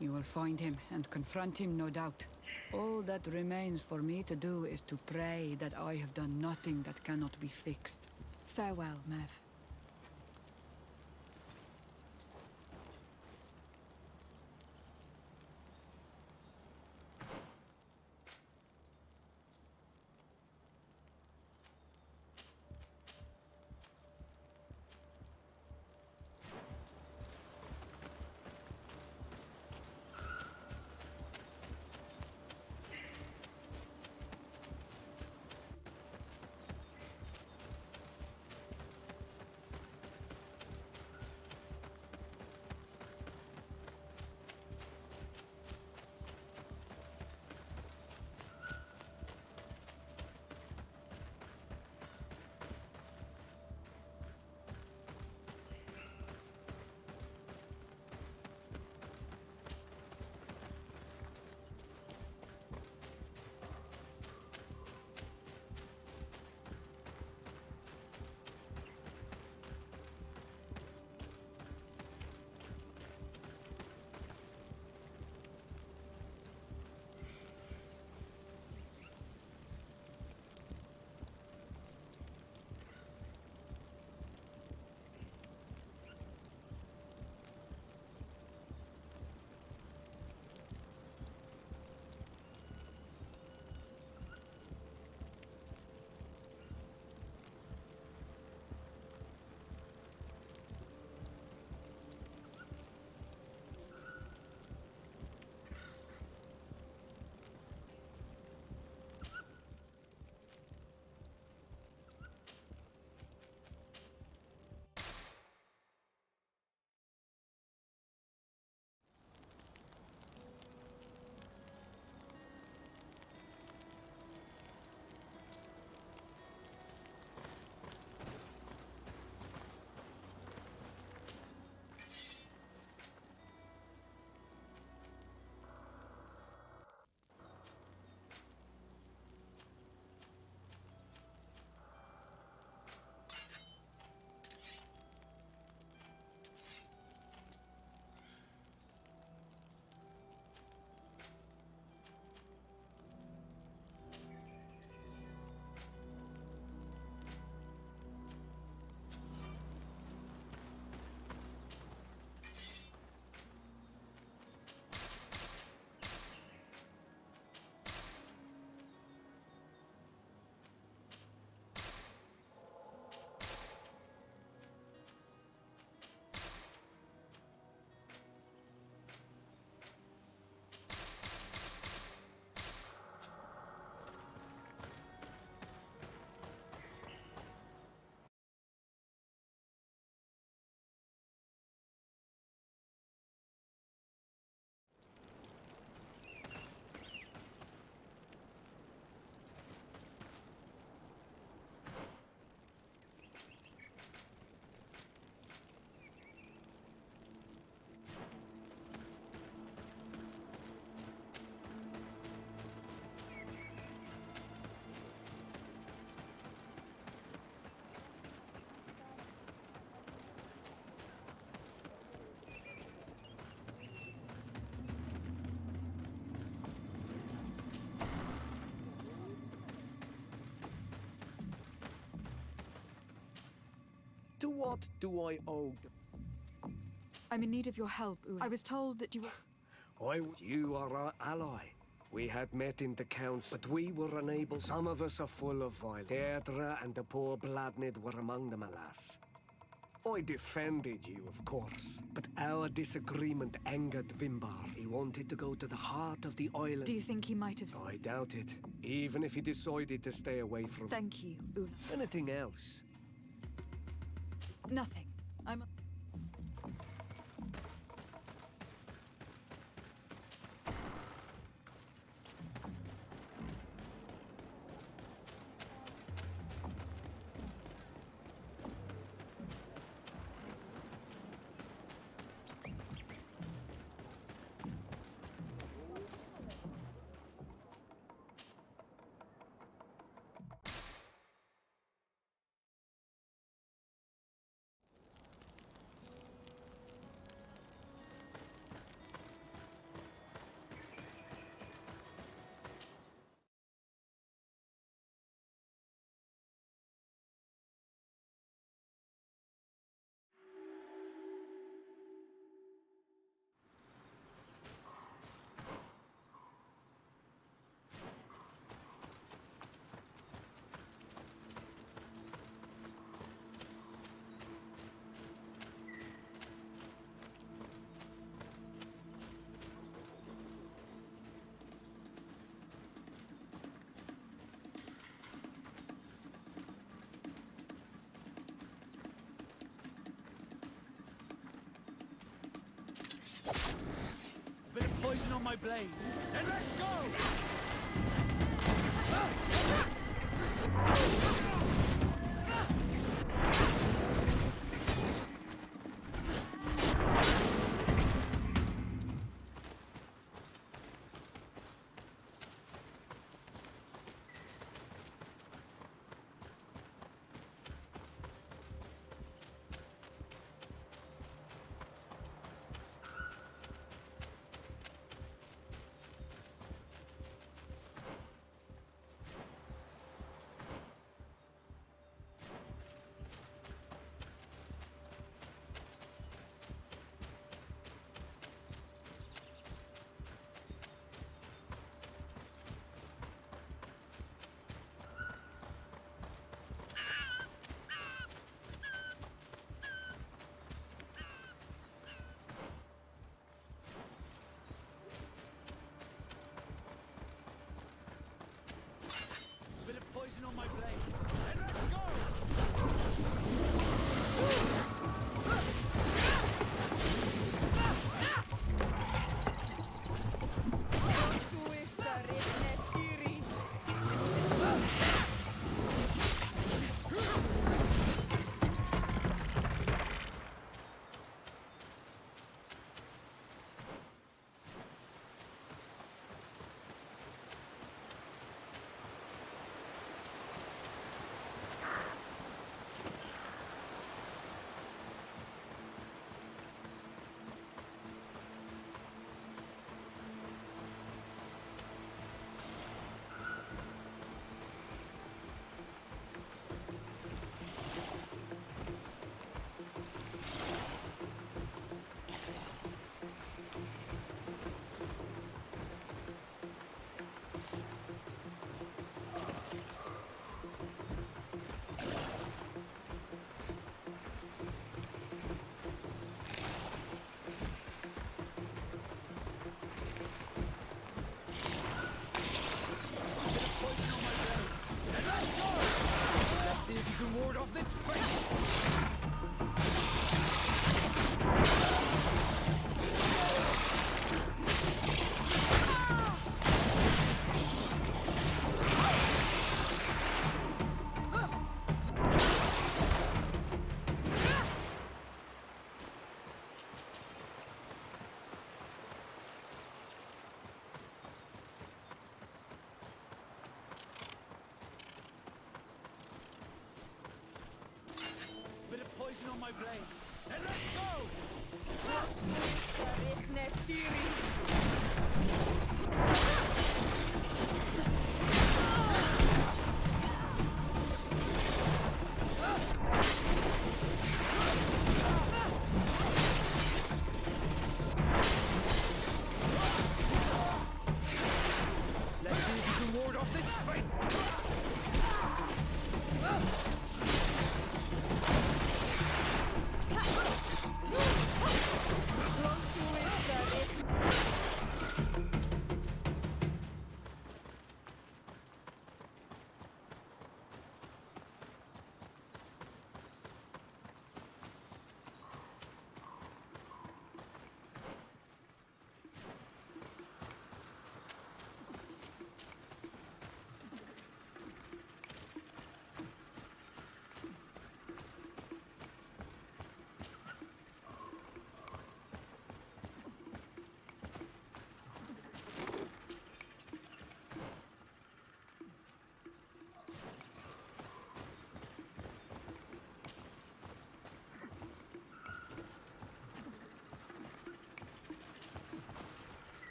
You will find him and confront him, no doubt. All that remains for me to do is to pray that I have done nothing that cannot be fixed. Farewell, Mev. What do I owe? I'm in need of your help, Una. I was told that you were... You are our ally. We had met in the council, but we were unable. Some of us are full of violence. Deirdre and the poor Bladnid were among them, alas. I defended you, of course, but our disagreement angered Vimbar. He wanted to go to the heart of the island. Do you think he might have... I doubt it, even if he decided to stay away from... Thank you, Una. Anything else? Nothing. I'm... A bit of poison on my blade. Then let's go! Poison on my blade. Then let's go! See if you can ward off this fate! Poison on my blade. And let's go!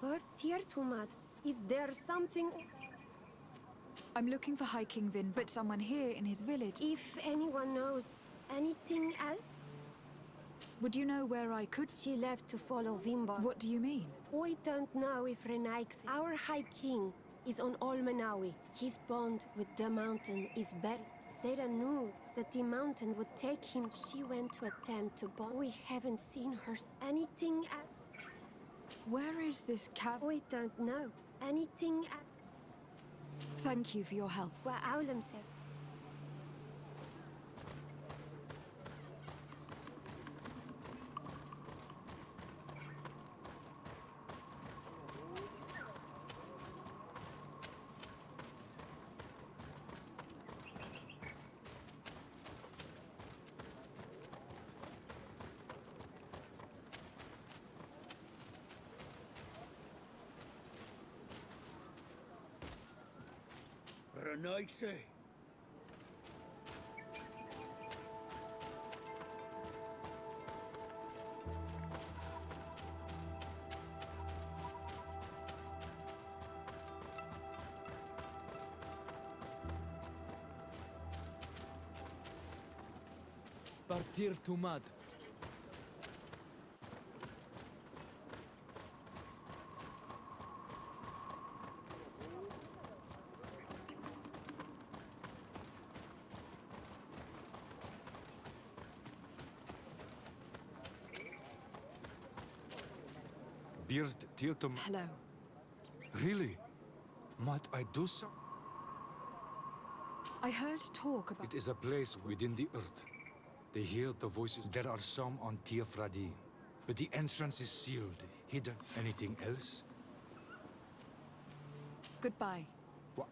But, dear Tumad, is there something... I'm looking for High King Vin, but someone here in his village. If anyone knows anything else... Would you know where I could? She left to follow Vimba. What do you mean? We don't know if Renaix, our High King, is on Olmenawi. His bond with the mountain is better. Sarah knew that the mountain would take him. She went to attempt to bond. We haven't seen her. Anything else? Where is this cab? We don't know. Anything else? Thank you for your help. وأعلم سر. Renaix. Partir to mud. Beard Tirtum. Hello. Really? Might I do so? I heard talk about... It is a place within the earth. They hear the voices. There are some on Tiafradi, but the entrance is sealed, hidden. Anything else? Goodbye. What?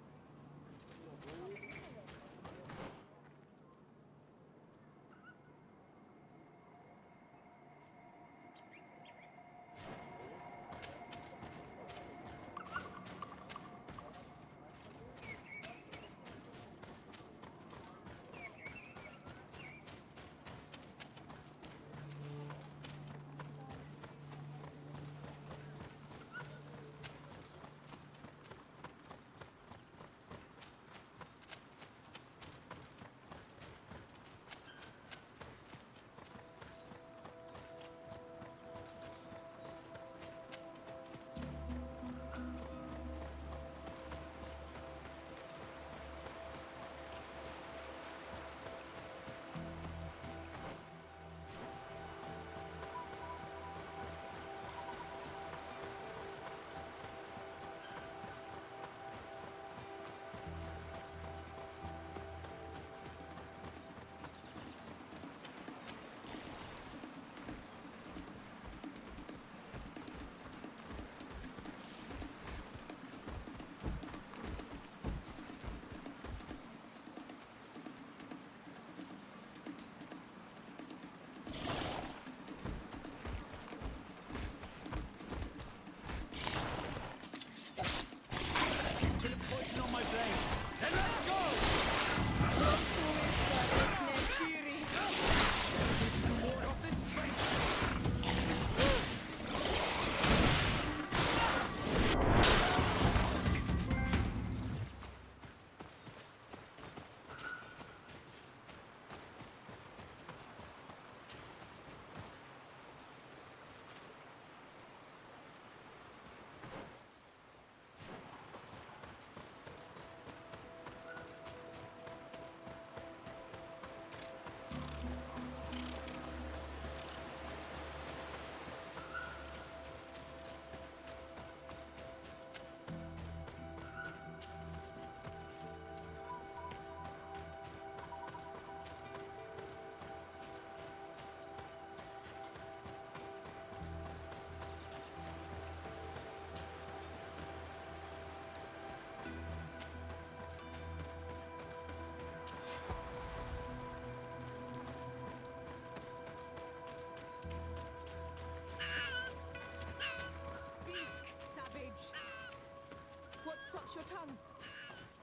What stops your tongue?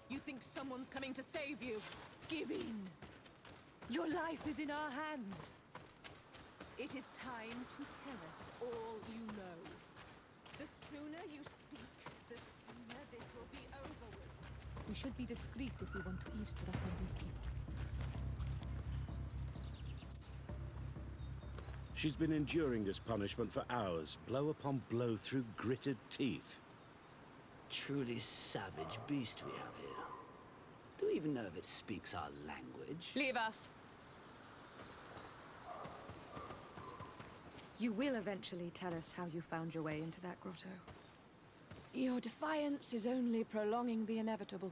You think someone's coming to save you? Give in. Your life is in our hands. It is time to tell us all you know. The sooner you speak, the sooner this will be over with. We should be discreet if we want to eavesdrop on these people. She's been enduring this punishment for hours, blow upon blow through gritted teeth. Truly savage beast we have here. Do we even know if it speaks our language? Leave us. You will eventually tell us how you found your way into that grotto. Your defiance is only prolonging the inevitable.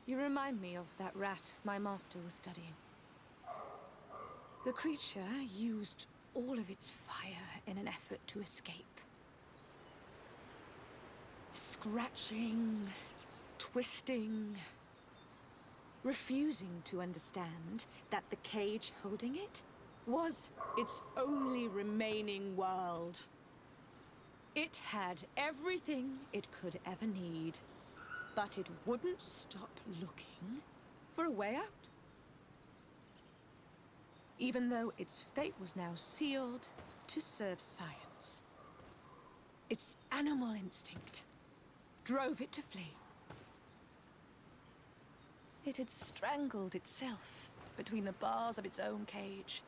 You remind me of that rat my master was studying. The creature used all of its fire in an effort to escape. Scratching, twisting, refusing to understand that the cage holding it was its only remaining world. It had everything it could ever need, but it wouldn't stop looking for a way out. Even though its fate was now sealed to serve science. Its animal instinct drove it to flee. It had strangled itself between the bars of its own cage,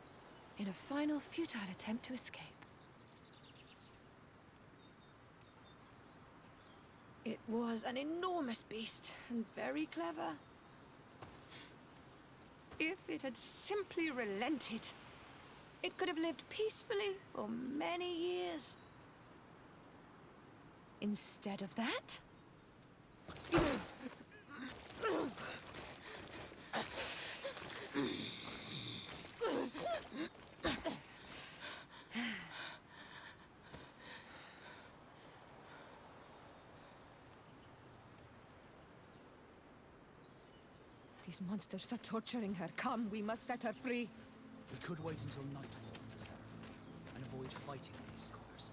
in a final futile attempt to escape. It was an enormous beast, and very clever. If it had simply relented, it could have lived peacefully for many years. Instead of that... These monsters are torturing her. Come, we must set her free. We could wait until nightfall to set her free, and avoid fighting these scholars.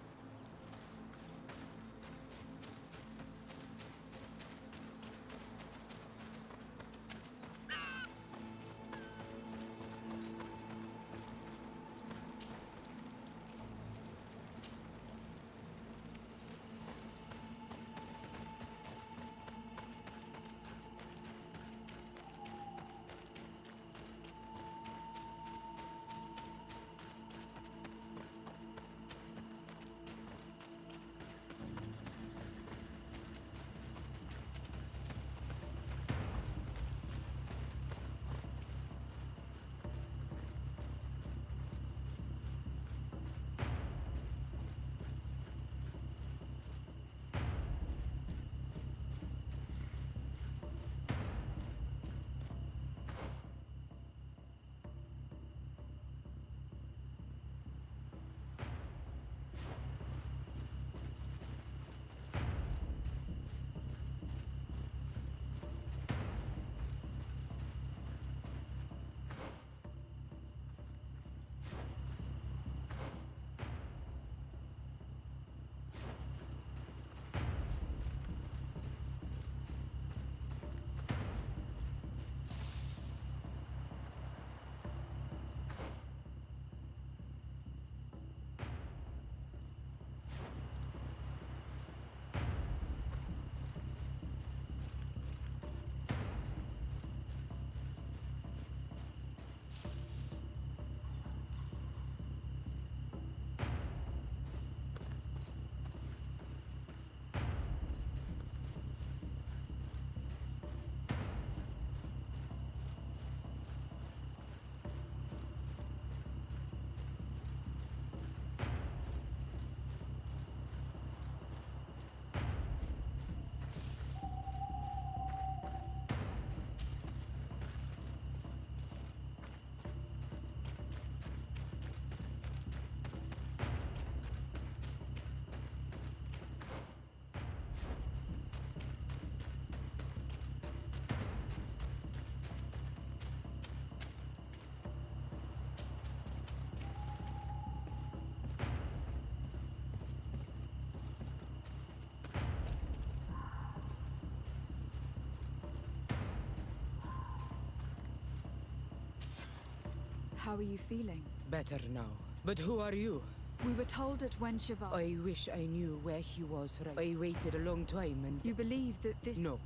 How are you feeling? Better now. But who are you? We were told at Wencheval. I wish I knew where he was. I waited a long time and... You believe that this... No.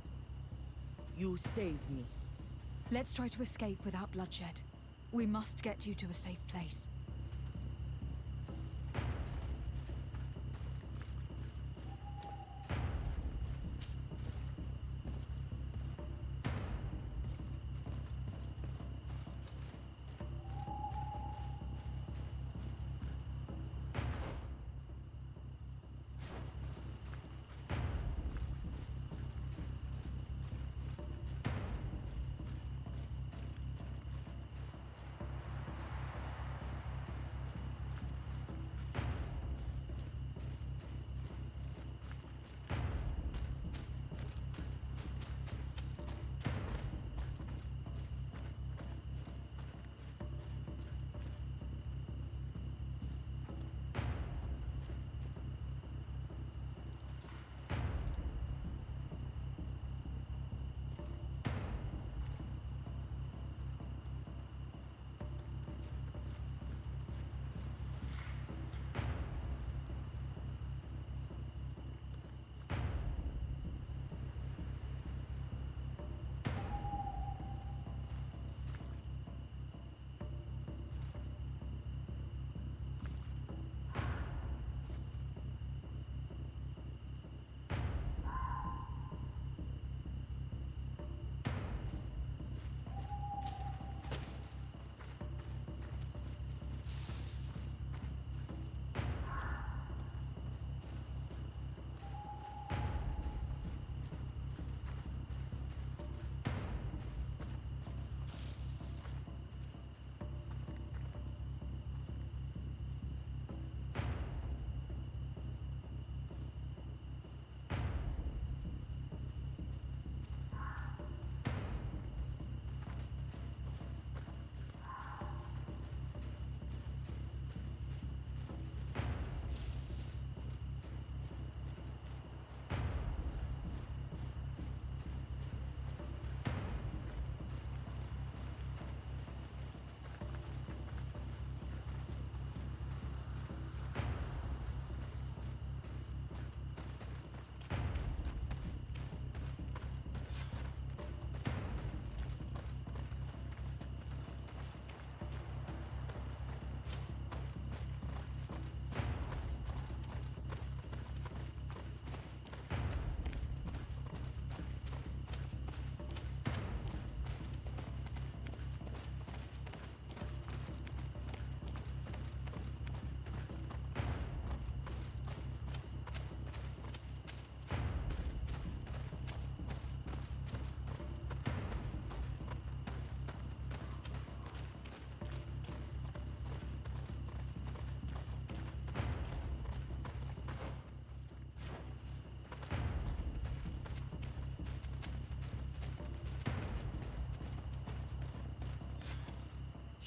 You saved me. Let's try to escape without bloodshed. We must get you to a safe place.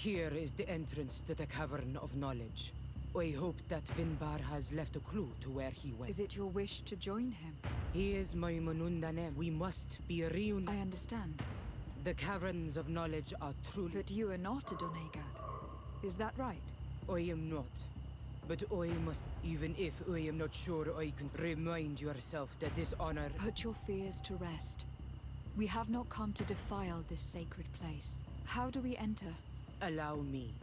Here is the entrance to the Cavern of Knowledge. I hope that Vinbar has left a clue to where he went. Is it your wish to join him? He is my Munundanem. We must be reunited. I understand. The Caverns of Knowledge are truly... But you are not a Doneigad. Is that right? I am not. But I must, even if I am not sure I can remind yourself that this honor... Put your fears to rest. We have not come to defile this sacred place. How do we enter? Allow me.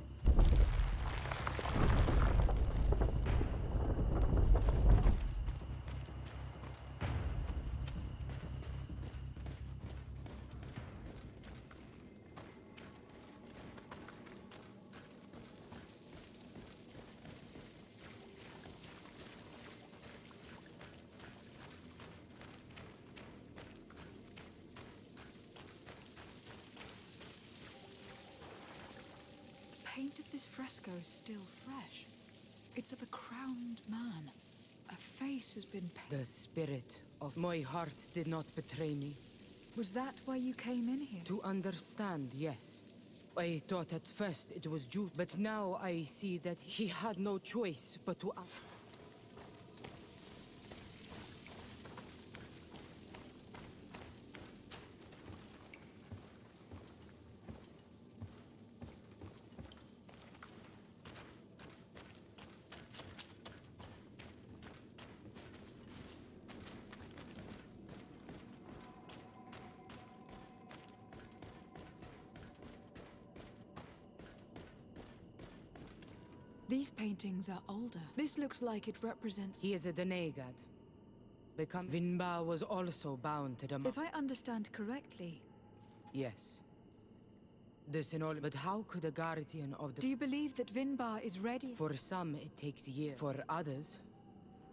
Paint of this fresco is still fresh. It's of a crowned man. A face has been painted. The spirit of my heart did not betray me. Was that why you came in here? To understand, yes. I thought at first it was Jude, but now I see that he had no choice but to act. These paintings are older. This looks like it represents... He is a Doneigad. Become Vinbar was also bound to the... If I understand correctly... Yes. This and all, but how could a guardian of the... Do you believe that Vinbar is ready? For some, it takes years. For others,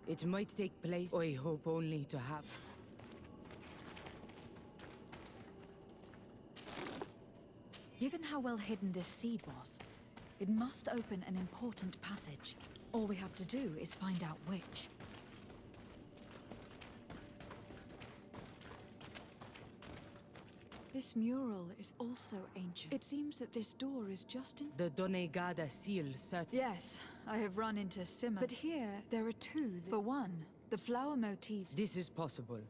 it might take place. I hope only to have... Given how well hidden this seed was, it must open an important passage. All we have to do is find out which. This mural is also ancient. It seems that this door is just in... The Doneigada seal set. Yes, I have run into similar. But here, there are two. For one, the flower motifs... This is possible.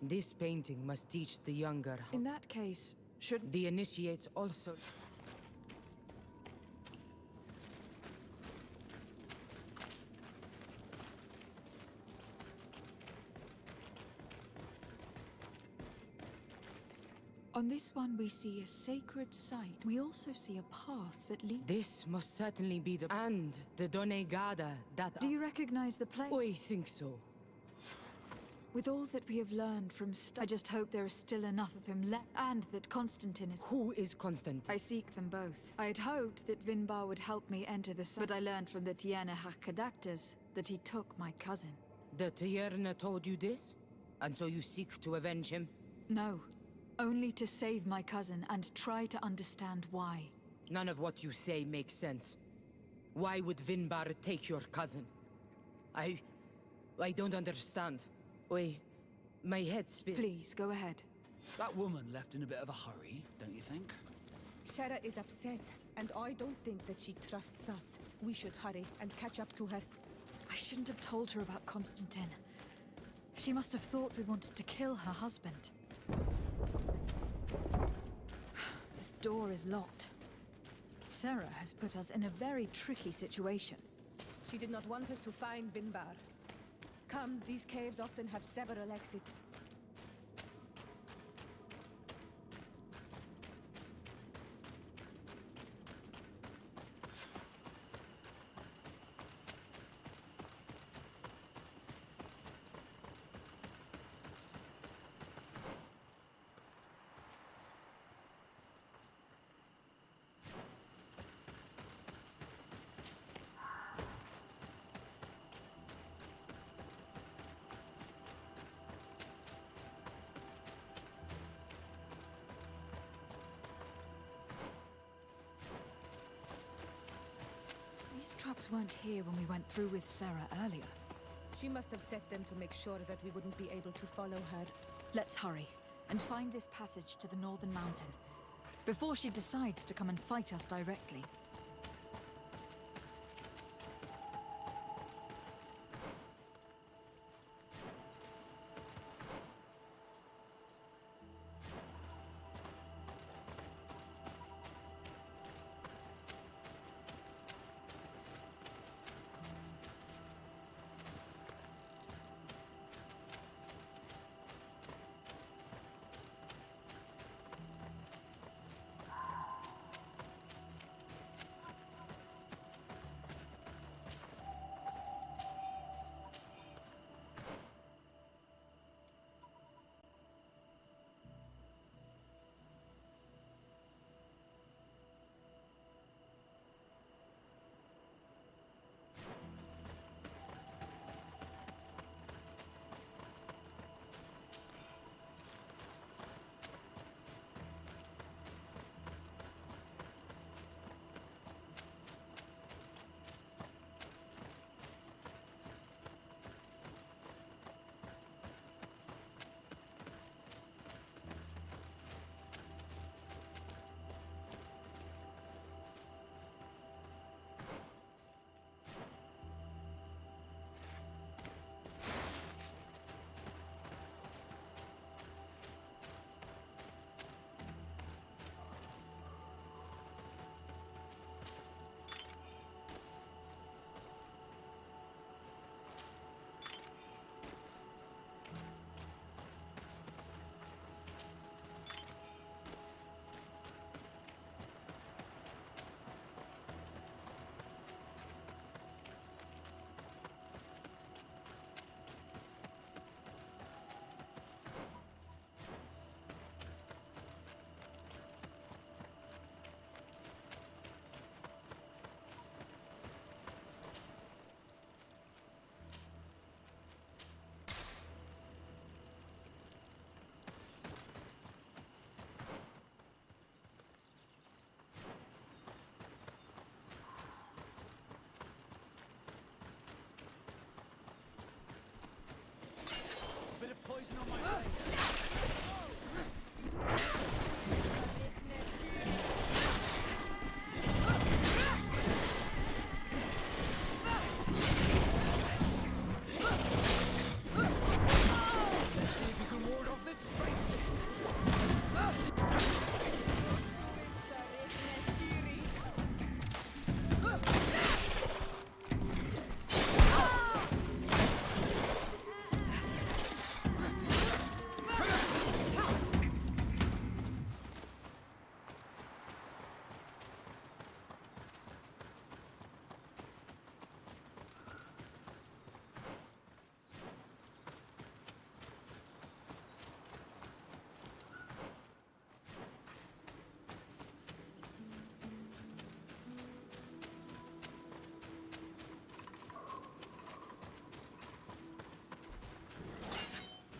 This painting must teach the younger how... In that case, should... The initiates also... On this one, we see a sacred site. We also see a path that leads... This must certainly be the... And the Doneigada that... Do you recognize the place? I think so. With all that we have learned from I just hope there is still enough of him left, and that Constantine is... Who is Constantine? I seek them both. I had hoped that Vinbar would help me enter the site, but I learned from the Tierne Hakadactors that he took my cousin. The Tierne told you this? And so you seek to avenge him? No. Only to save my cousin and try to understand why. None of what you say makes sense. Why would Vinbar take your cousin? I don't understand. My head spins. Please, go ahead. That woman left in a bit of a hurry, don't you think? Sarah is upset, and I don't think that she trusts us. We should hurry and catch up to her. I shouldn't have told her about Constantine. She must have thought we wanted to kill her husband. This door is locked. Sarah has put us in a very tricky situation. She did not want us to find Vinbar. Come, these caves often have several exits. These traps weren't here when we went through with Sarah earlier. She must have set them to make sure that we wouldn't be able to follow her. Let's hurry and find this passage to the northern mountain. before she decides to come and fight us directly. Bit of poison on my blade. Let's see if you can ward off this fight.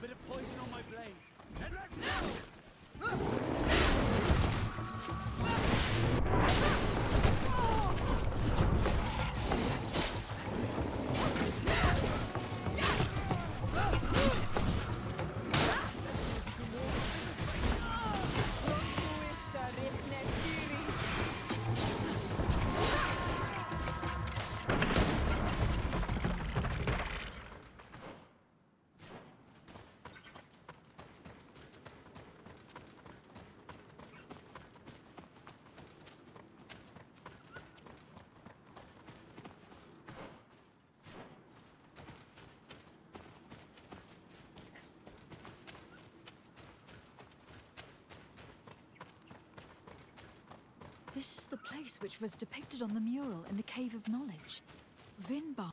Bit of poison on my blade. And let's go! This is the place which was depicted on the mural in the Cave of Knowledge. Vinbar.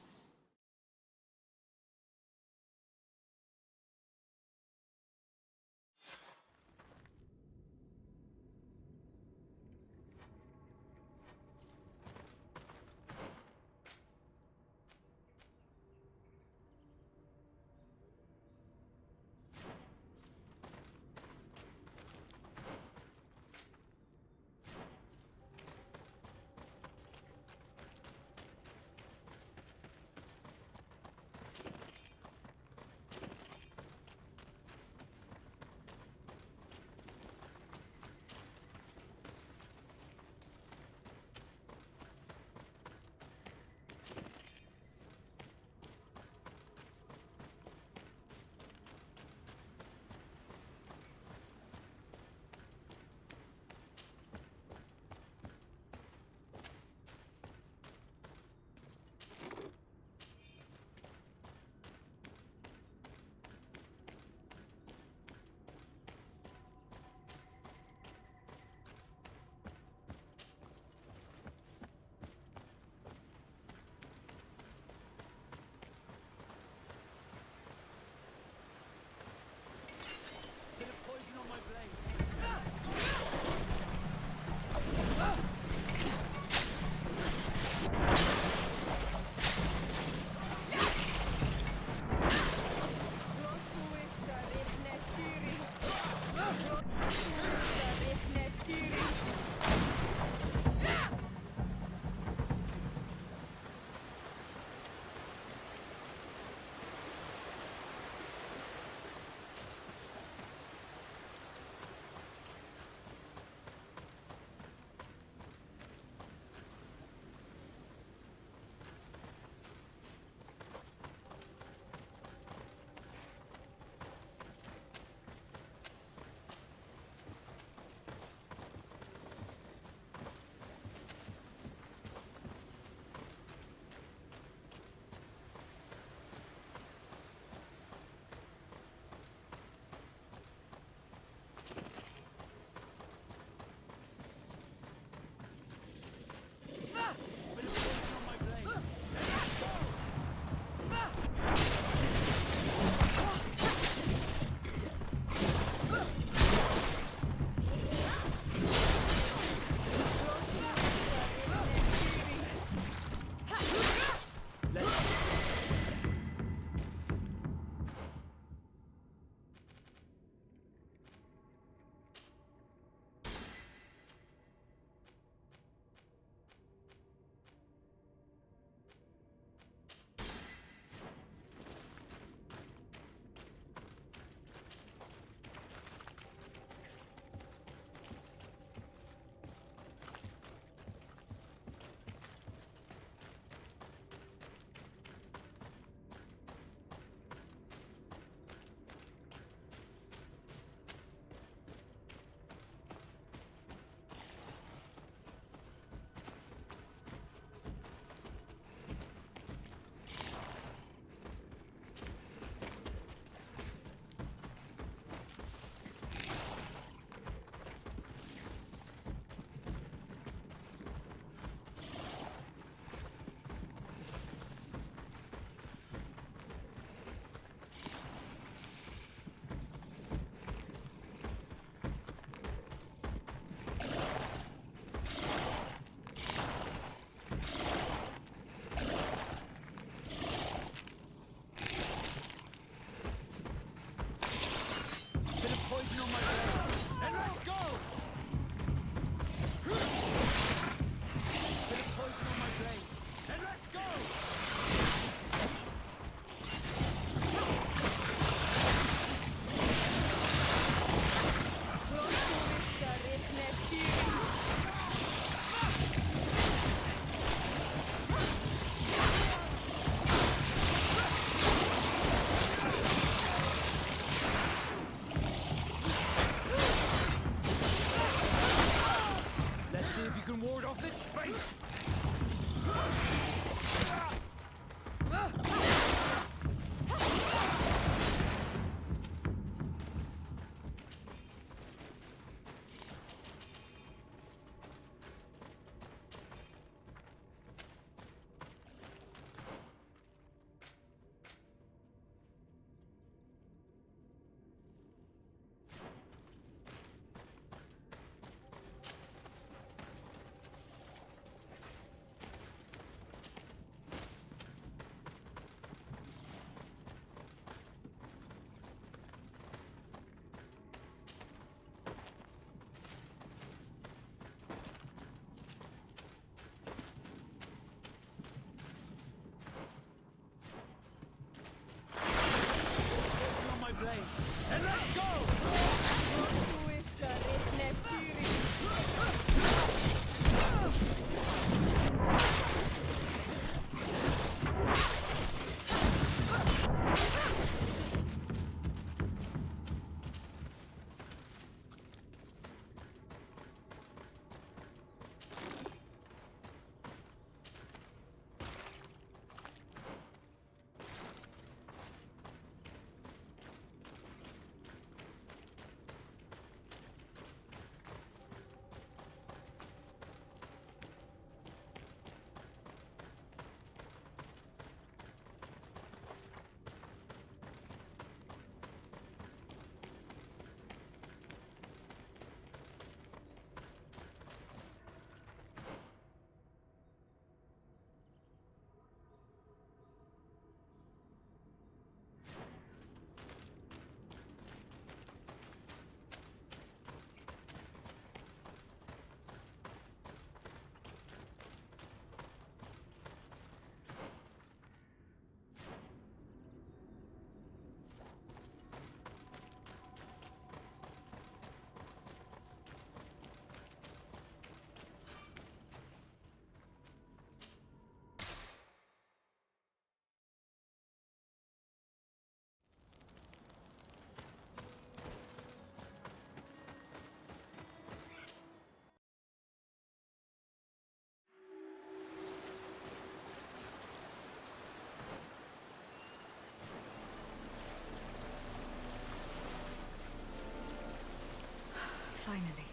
Finally.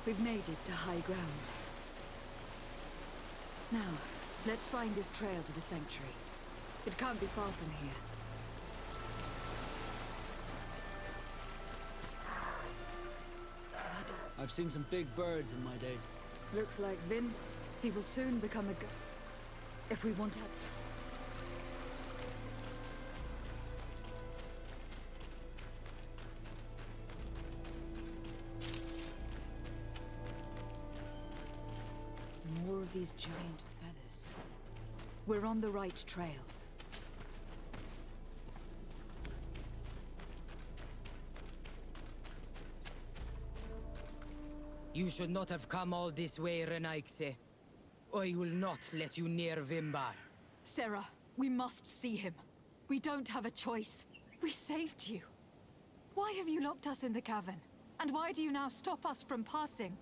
We've made it to high ground. Now, let's find this trail to the sanctuary. It can't be far from here. I've seen some big birds in my days. Looks like Vin. He will soon become a if we want to have... More of these giant feathers. We're on the right trail. You should not have come all this way, Renaigse. I will not let you near Vimbar. Sarah, we must see him. We don't have a choice. We saved you. Why have you locked us in the cavern? And why do you now stop us from passing?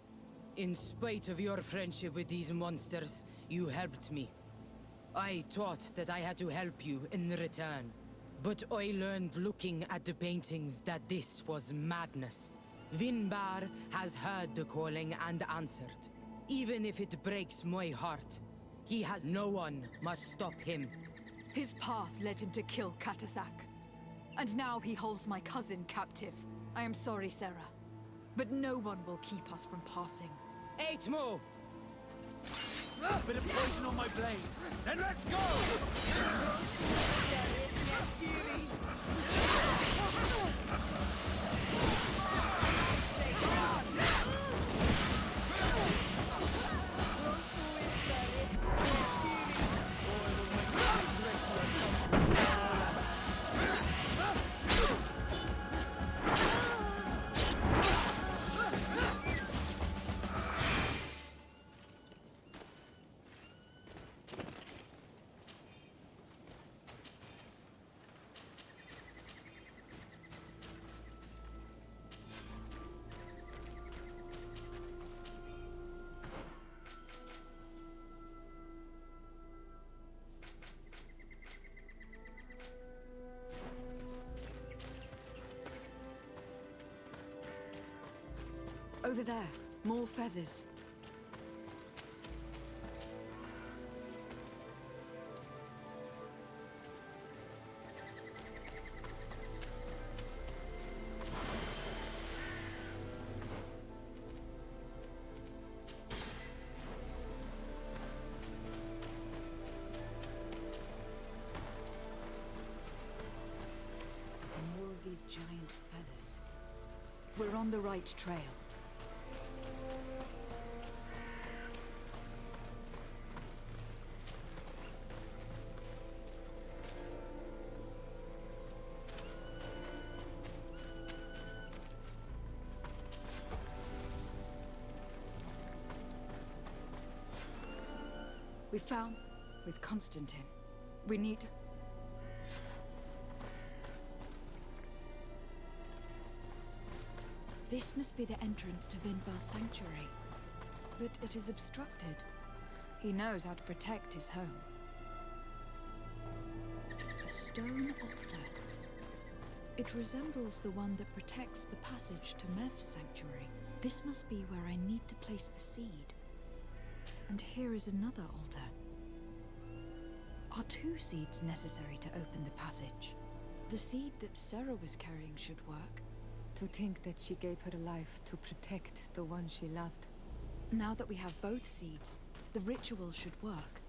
In spite of your friendship with these monsters, you helped me. I thought that I had to help you in return. But I learned looking at the paintings that this was madness. Vinbar has heard the calling and answered. Even if it breaks my heart, he has no one must stop him. His path led him to kill Katasak. And now he holds my cousin captive. I am sorry, Sarah. But no one will keep us from passing. Aitmo! Bit of poison on my blade. Then let's go! Over there, more feathers. More of these giant feathers. We're on the right trail. We found with Constantine. We need to... This must be the entrance to Vinbar's sanctuary. But it is obstructed. He knows how to protect his home. A stone altar. It resembles the one that protects the passage to Mev's sanctuary. This must be where I need to place the seed. And here is another altar. Are 2 seeds necessary to open the passage? The seed that Sarah was carrying should work. To think that she gave her life to protect the one she loved. Now that we have both seeds, the ritual should work.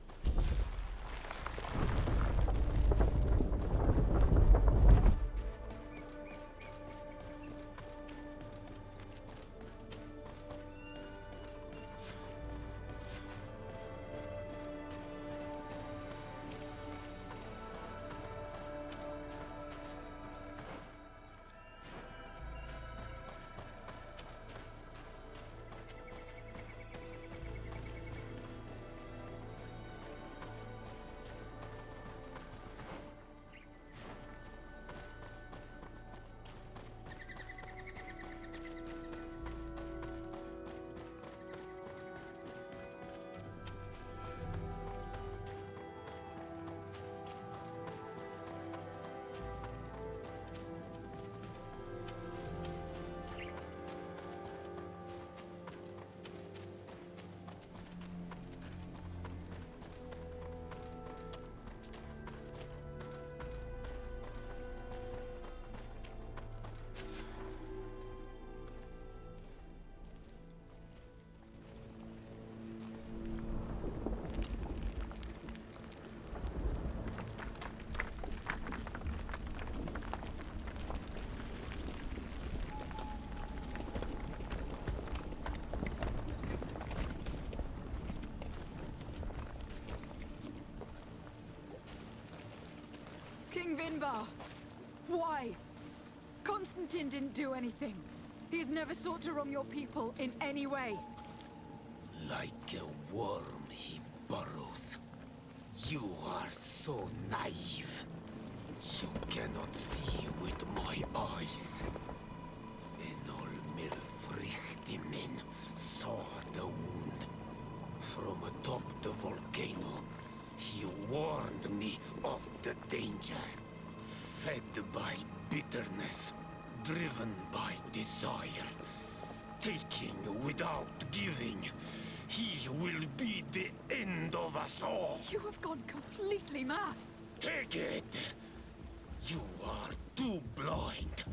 King Vinbar! Why? Constantine didn't do anything. He has never sought to wrong your people in any way. Like a worm he burrows. You are so naive. You cannot see with my eyes. Enol Milfrichtimin saw the wound. From atop the volcano, he warned me of the danger. Fed by bitterness, driven by desire, taking without giving, he will be the end of us all. You have gone completely mad. Take it! You are too blind,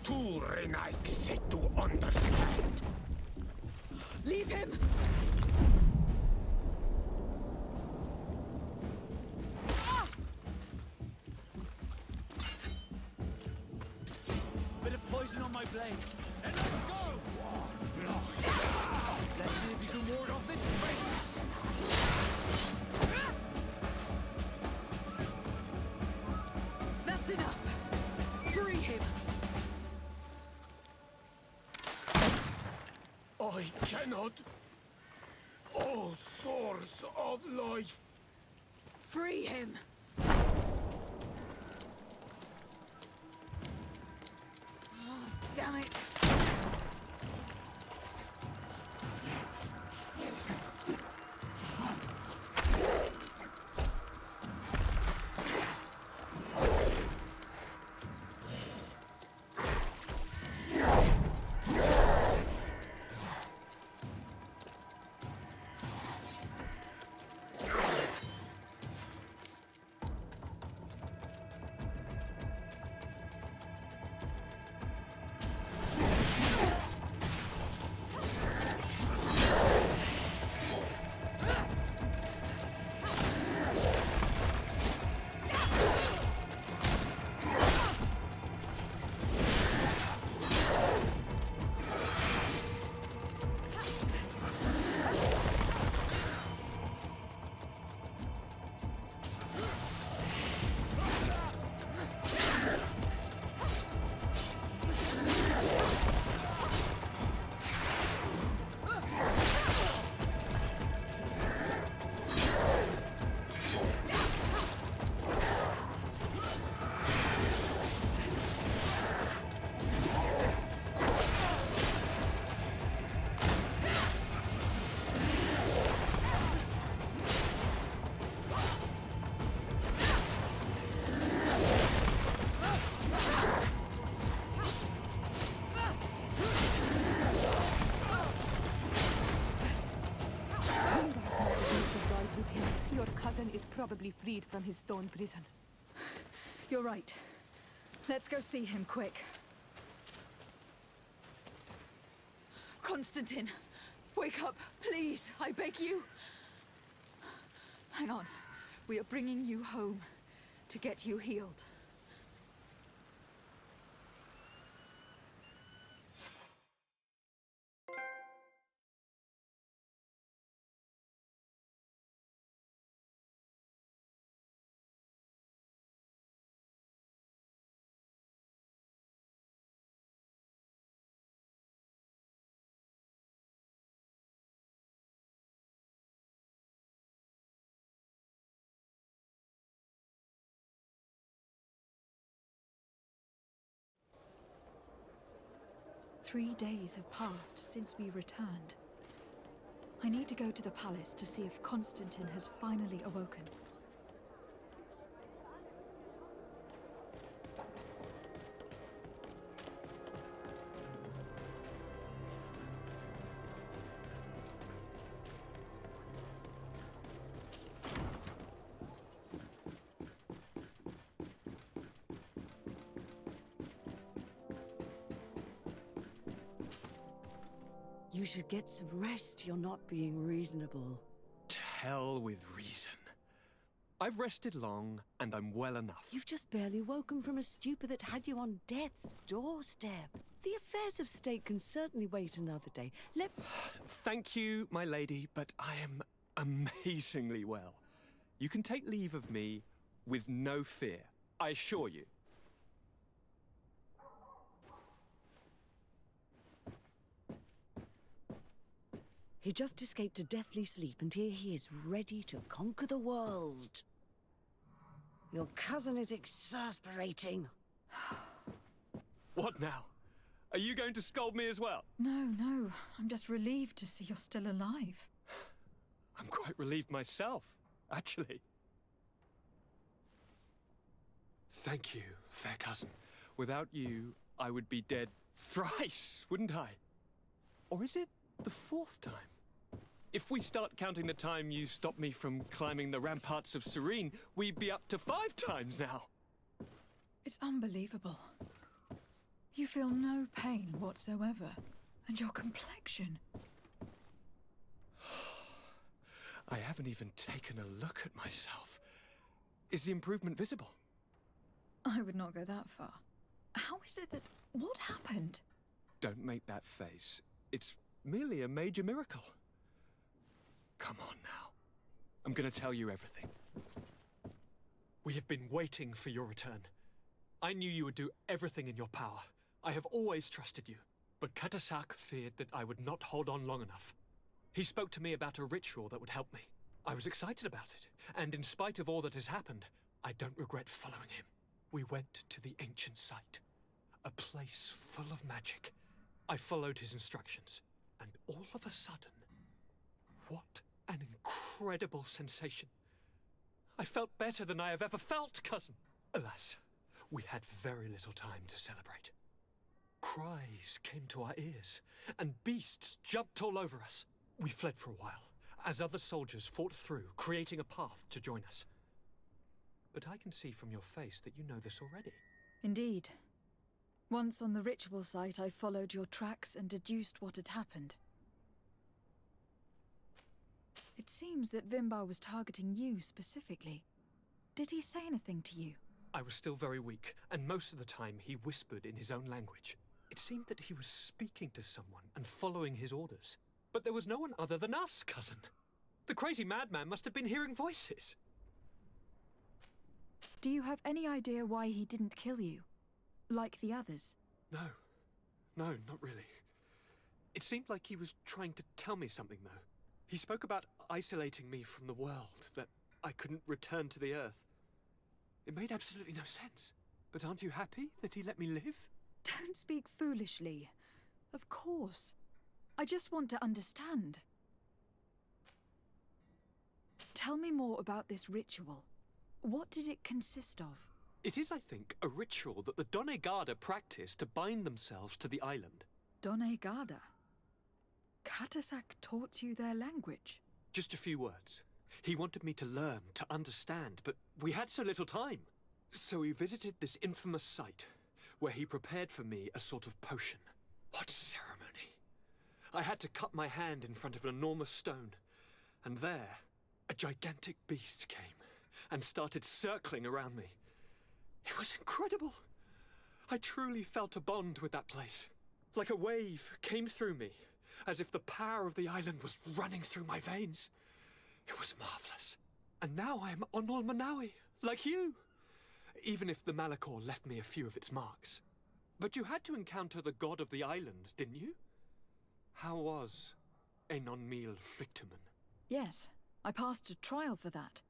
too Renaigse to understand. Leave him! Bit of poison on my blade. And let's go! Let's see if you can ward off this sphinx. That's enough! Free him! I cannot. Oh, source of life. Free him! Oh, damn it! Your cousin is probably freed from his stone prison. You're right. Let's go see him, quick. Constantine! Wake up, please, I beg you! Hang on. We are bringing you home to get you healed. "3 days have passed since we returned. I need to go to the palace to see if Constantine has finally awoken. You should get some rest. You're not being reasonable. To hell with reason. I've rested long, and I'm well enough. You've just barely woken from a stupor that had you on death's doorstep. The affairs of state can certainly wait another day. Thank you, my lady, but I am amazingly well. You can take leave of me with no fear. I assure you. He just escaped a deathly sleep, and here he is, ready to conquer the world. Your cousin is exasperating. What now? Are you going to scold me as well? No. I'm just relieved to see you're still alive. I'm quite relieved myself, actually. Thank you, fair cousin. Without you, I would be dead thrice, wouldn't I? Or is it the fourth time? If we start counting the time you stopped me from climbing the ramparts of Serene, we'd be up to 5 times now. It's unbelievable. You feel no pain whatsoever. And your complexion. I haven't even taken a look at myself. Is the improvement visible? I would not go that far. How is it that... What happened? Don't make that face. It's merely a major miracle. Come on now. I'm gonna tell you everything. We have been waiting for your return. I knew you would do everything in your power. I have always trusted you. But Katasak feared that I would not hold on long enough. He spoke to me about a ritual that would help me. I was excited about it, and in spite of all that has happened, I don't regret following him. We went to the ancient site, a place full of magic. I followed his instructions, and all of a sudden, what an incredible sensation. I felt better than I have ever felt, cousin. Alas, we had very little time to celebrate. Cries came to our ears, and beasts jumped all over us. We fled for a while, as other soldiers fought through, creating a path to join us. But I can see from your face that you know this already. Indeed. Once on the ritual site, I followed your tracks and deduced what had happened. It seems that Vimbar was targeting you specifically. Did he say anything to you? I was still very weak, and most of the time he whispered in his own language. It seemed that he was speaking to someone and following his orders. But there was no one other than us, cousin. The crazy madman must have been hearing voices. Do you have any idea why he didn't kill you? Like the others? No, not really. It seemed like he was trying to tell me something, though. He spoke about isolating me from the world, that I couldn't return to the Earth. It made absolutely no sense. But aren't you happy that he let me live? Don't speak foolishly. Of course. I just want to understand. Tell me more about this ritual. What did it consist of? It is, I think, a ritual that the Donegada practice to bind themselves to the island. Donegada? Katasak taught you their language? Just a few words. He wanted me to learn, to understand, but we had so little time. So we visited this infamous site, where he prepared for me a sort of potion. What ceremony! I had to cut my hand in front of an enormous stone, and there, a gigantic beast came and started circling around me. It was incredible. I truly felt a bond with that place. Like a wave came through me, as if the power of the island was running through my veins. It was marvelous. And now I am on Olmanawi, like you. Even if the Malachor left me a few of its marks. But you had to encounter the god of the island, didn't you? How was Enon Mil Flictumen? Yes, I passed a trial for that.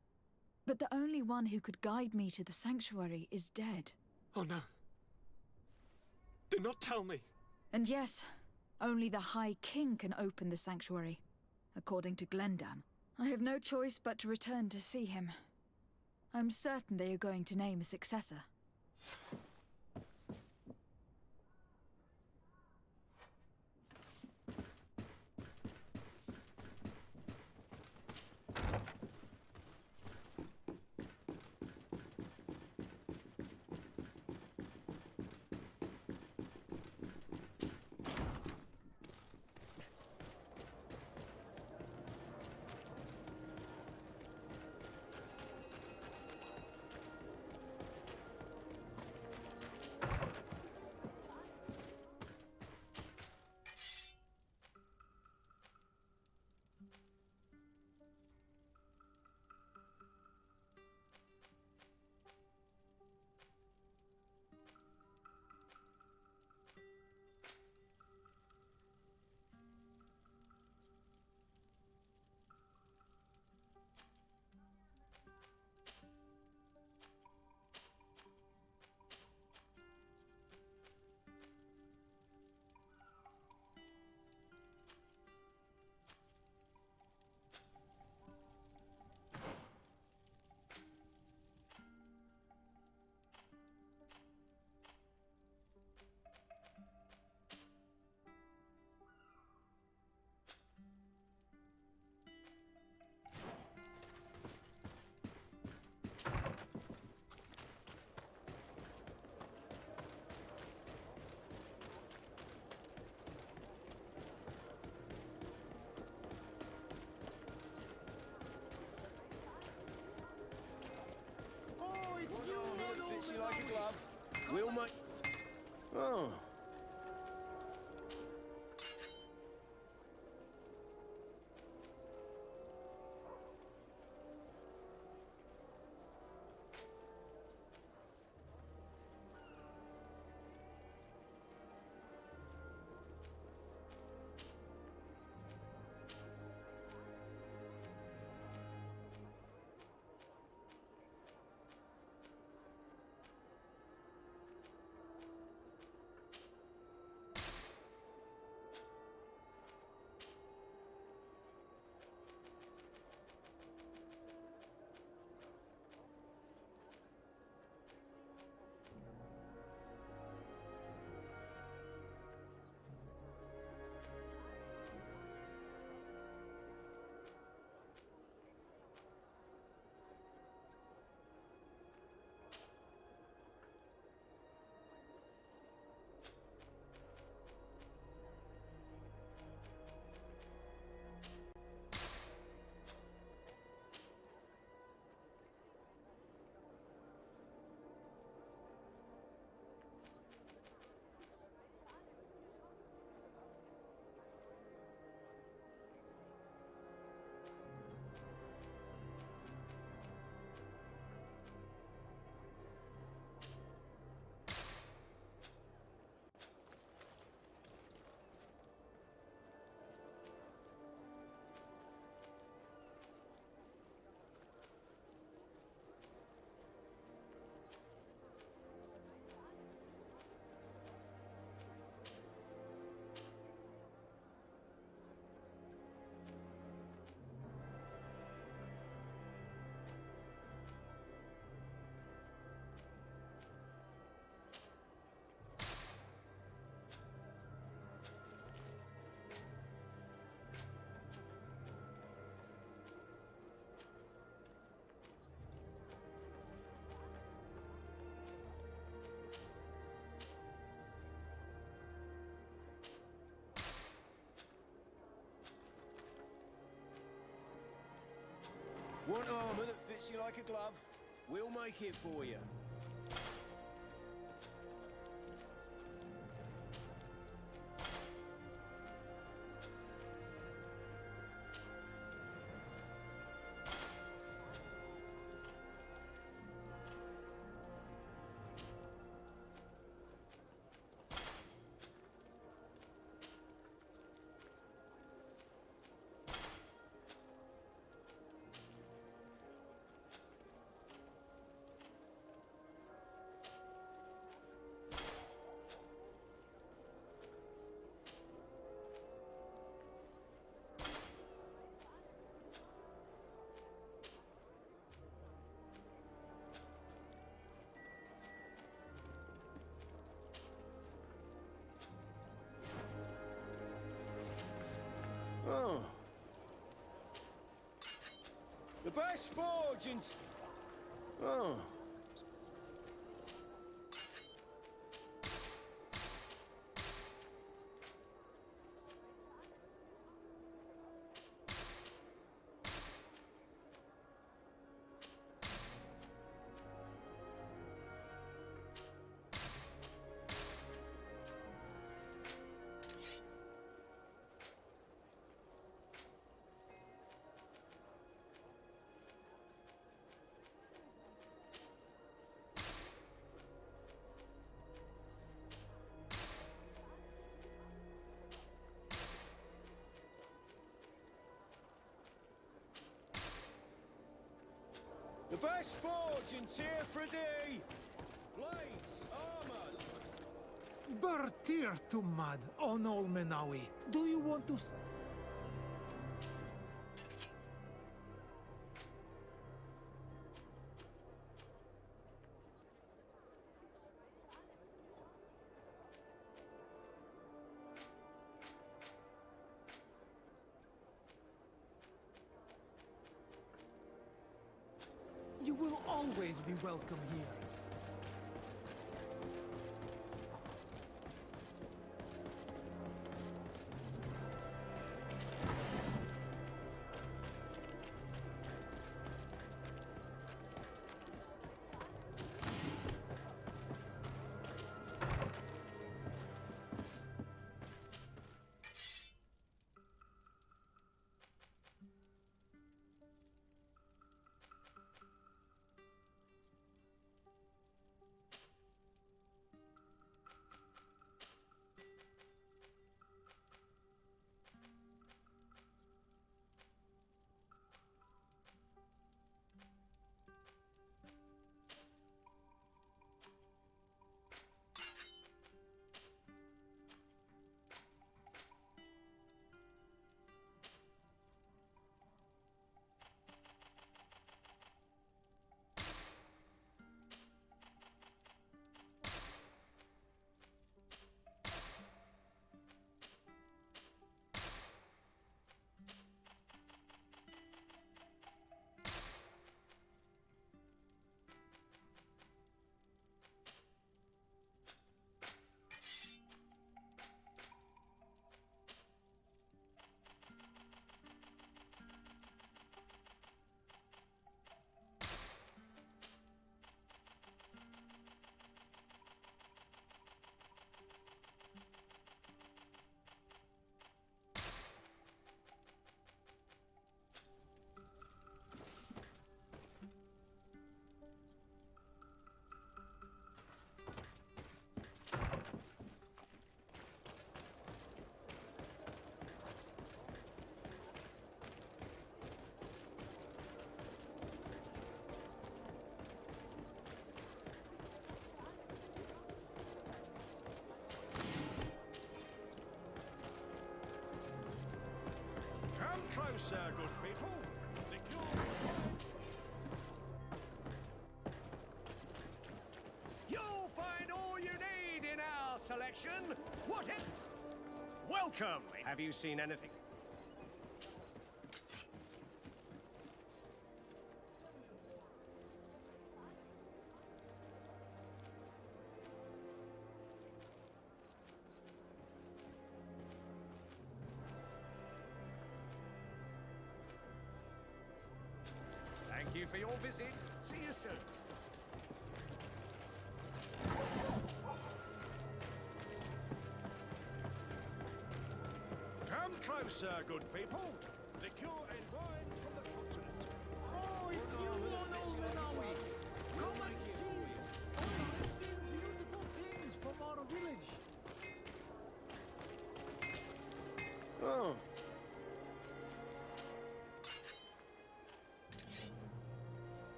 But the only one who could guide me to the sanctuary is dead. Oh no. Do not tell me. And yes, only the High King can open the sanctuary, according to Glendan. I have no choice but to return to see him. I'm certain they are going to name a successor. fits you like a glove. We'll make... Oh. Want armour that fits you like a glove? We'll make it for you. Oh. The best forge in... Oh. The best forge in Tier 3D! Blades, armor! Bertir to mud on Olmenawi. Do you want to... You will always be welcome here. closer, good people. The cure... You'll find all you need in our selection. What it? Welcome. Have you seen anything? Thank you for your visit. See you soon. Come closer, good people. Liqueur and wine from the continent. Oh, it's you on Olmenawi. Come and see. I've seen beautiful things from our village. Oh.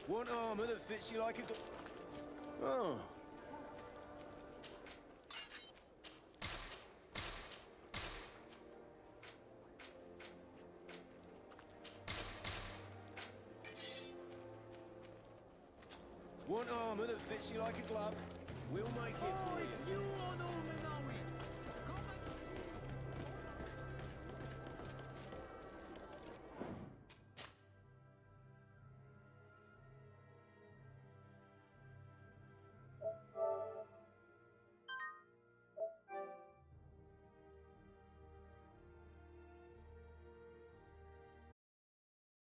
One armor that fits you like a... Oh. One armor that fits you like a glove. We'll make it for you. It's you on Olmenawi.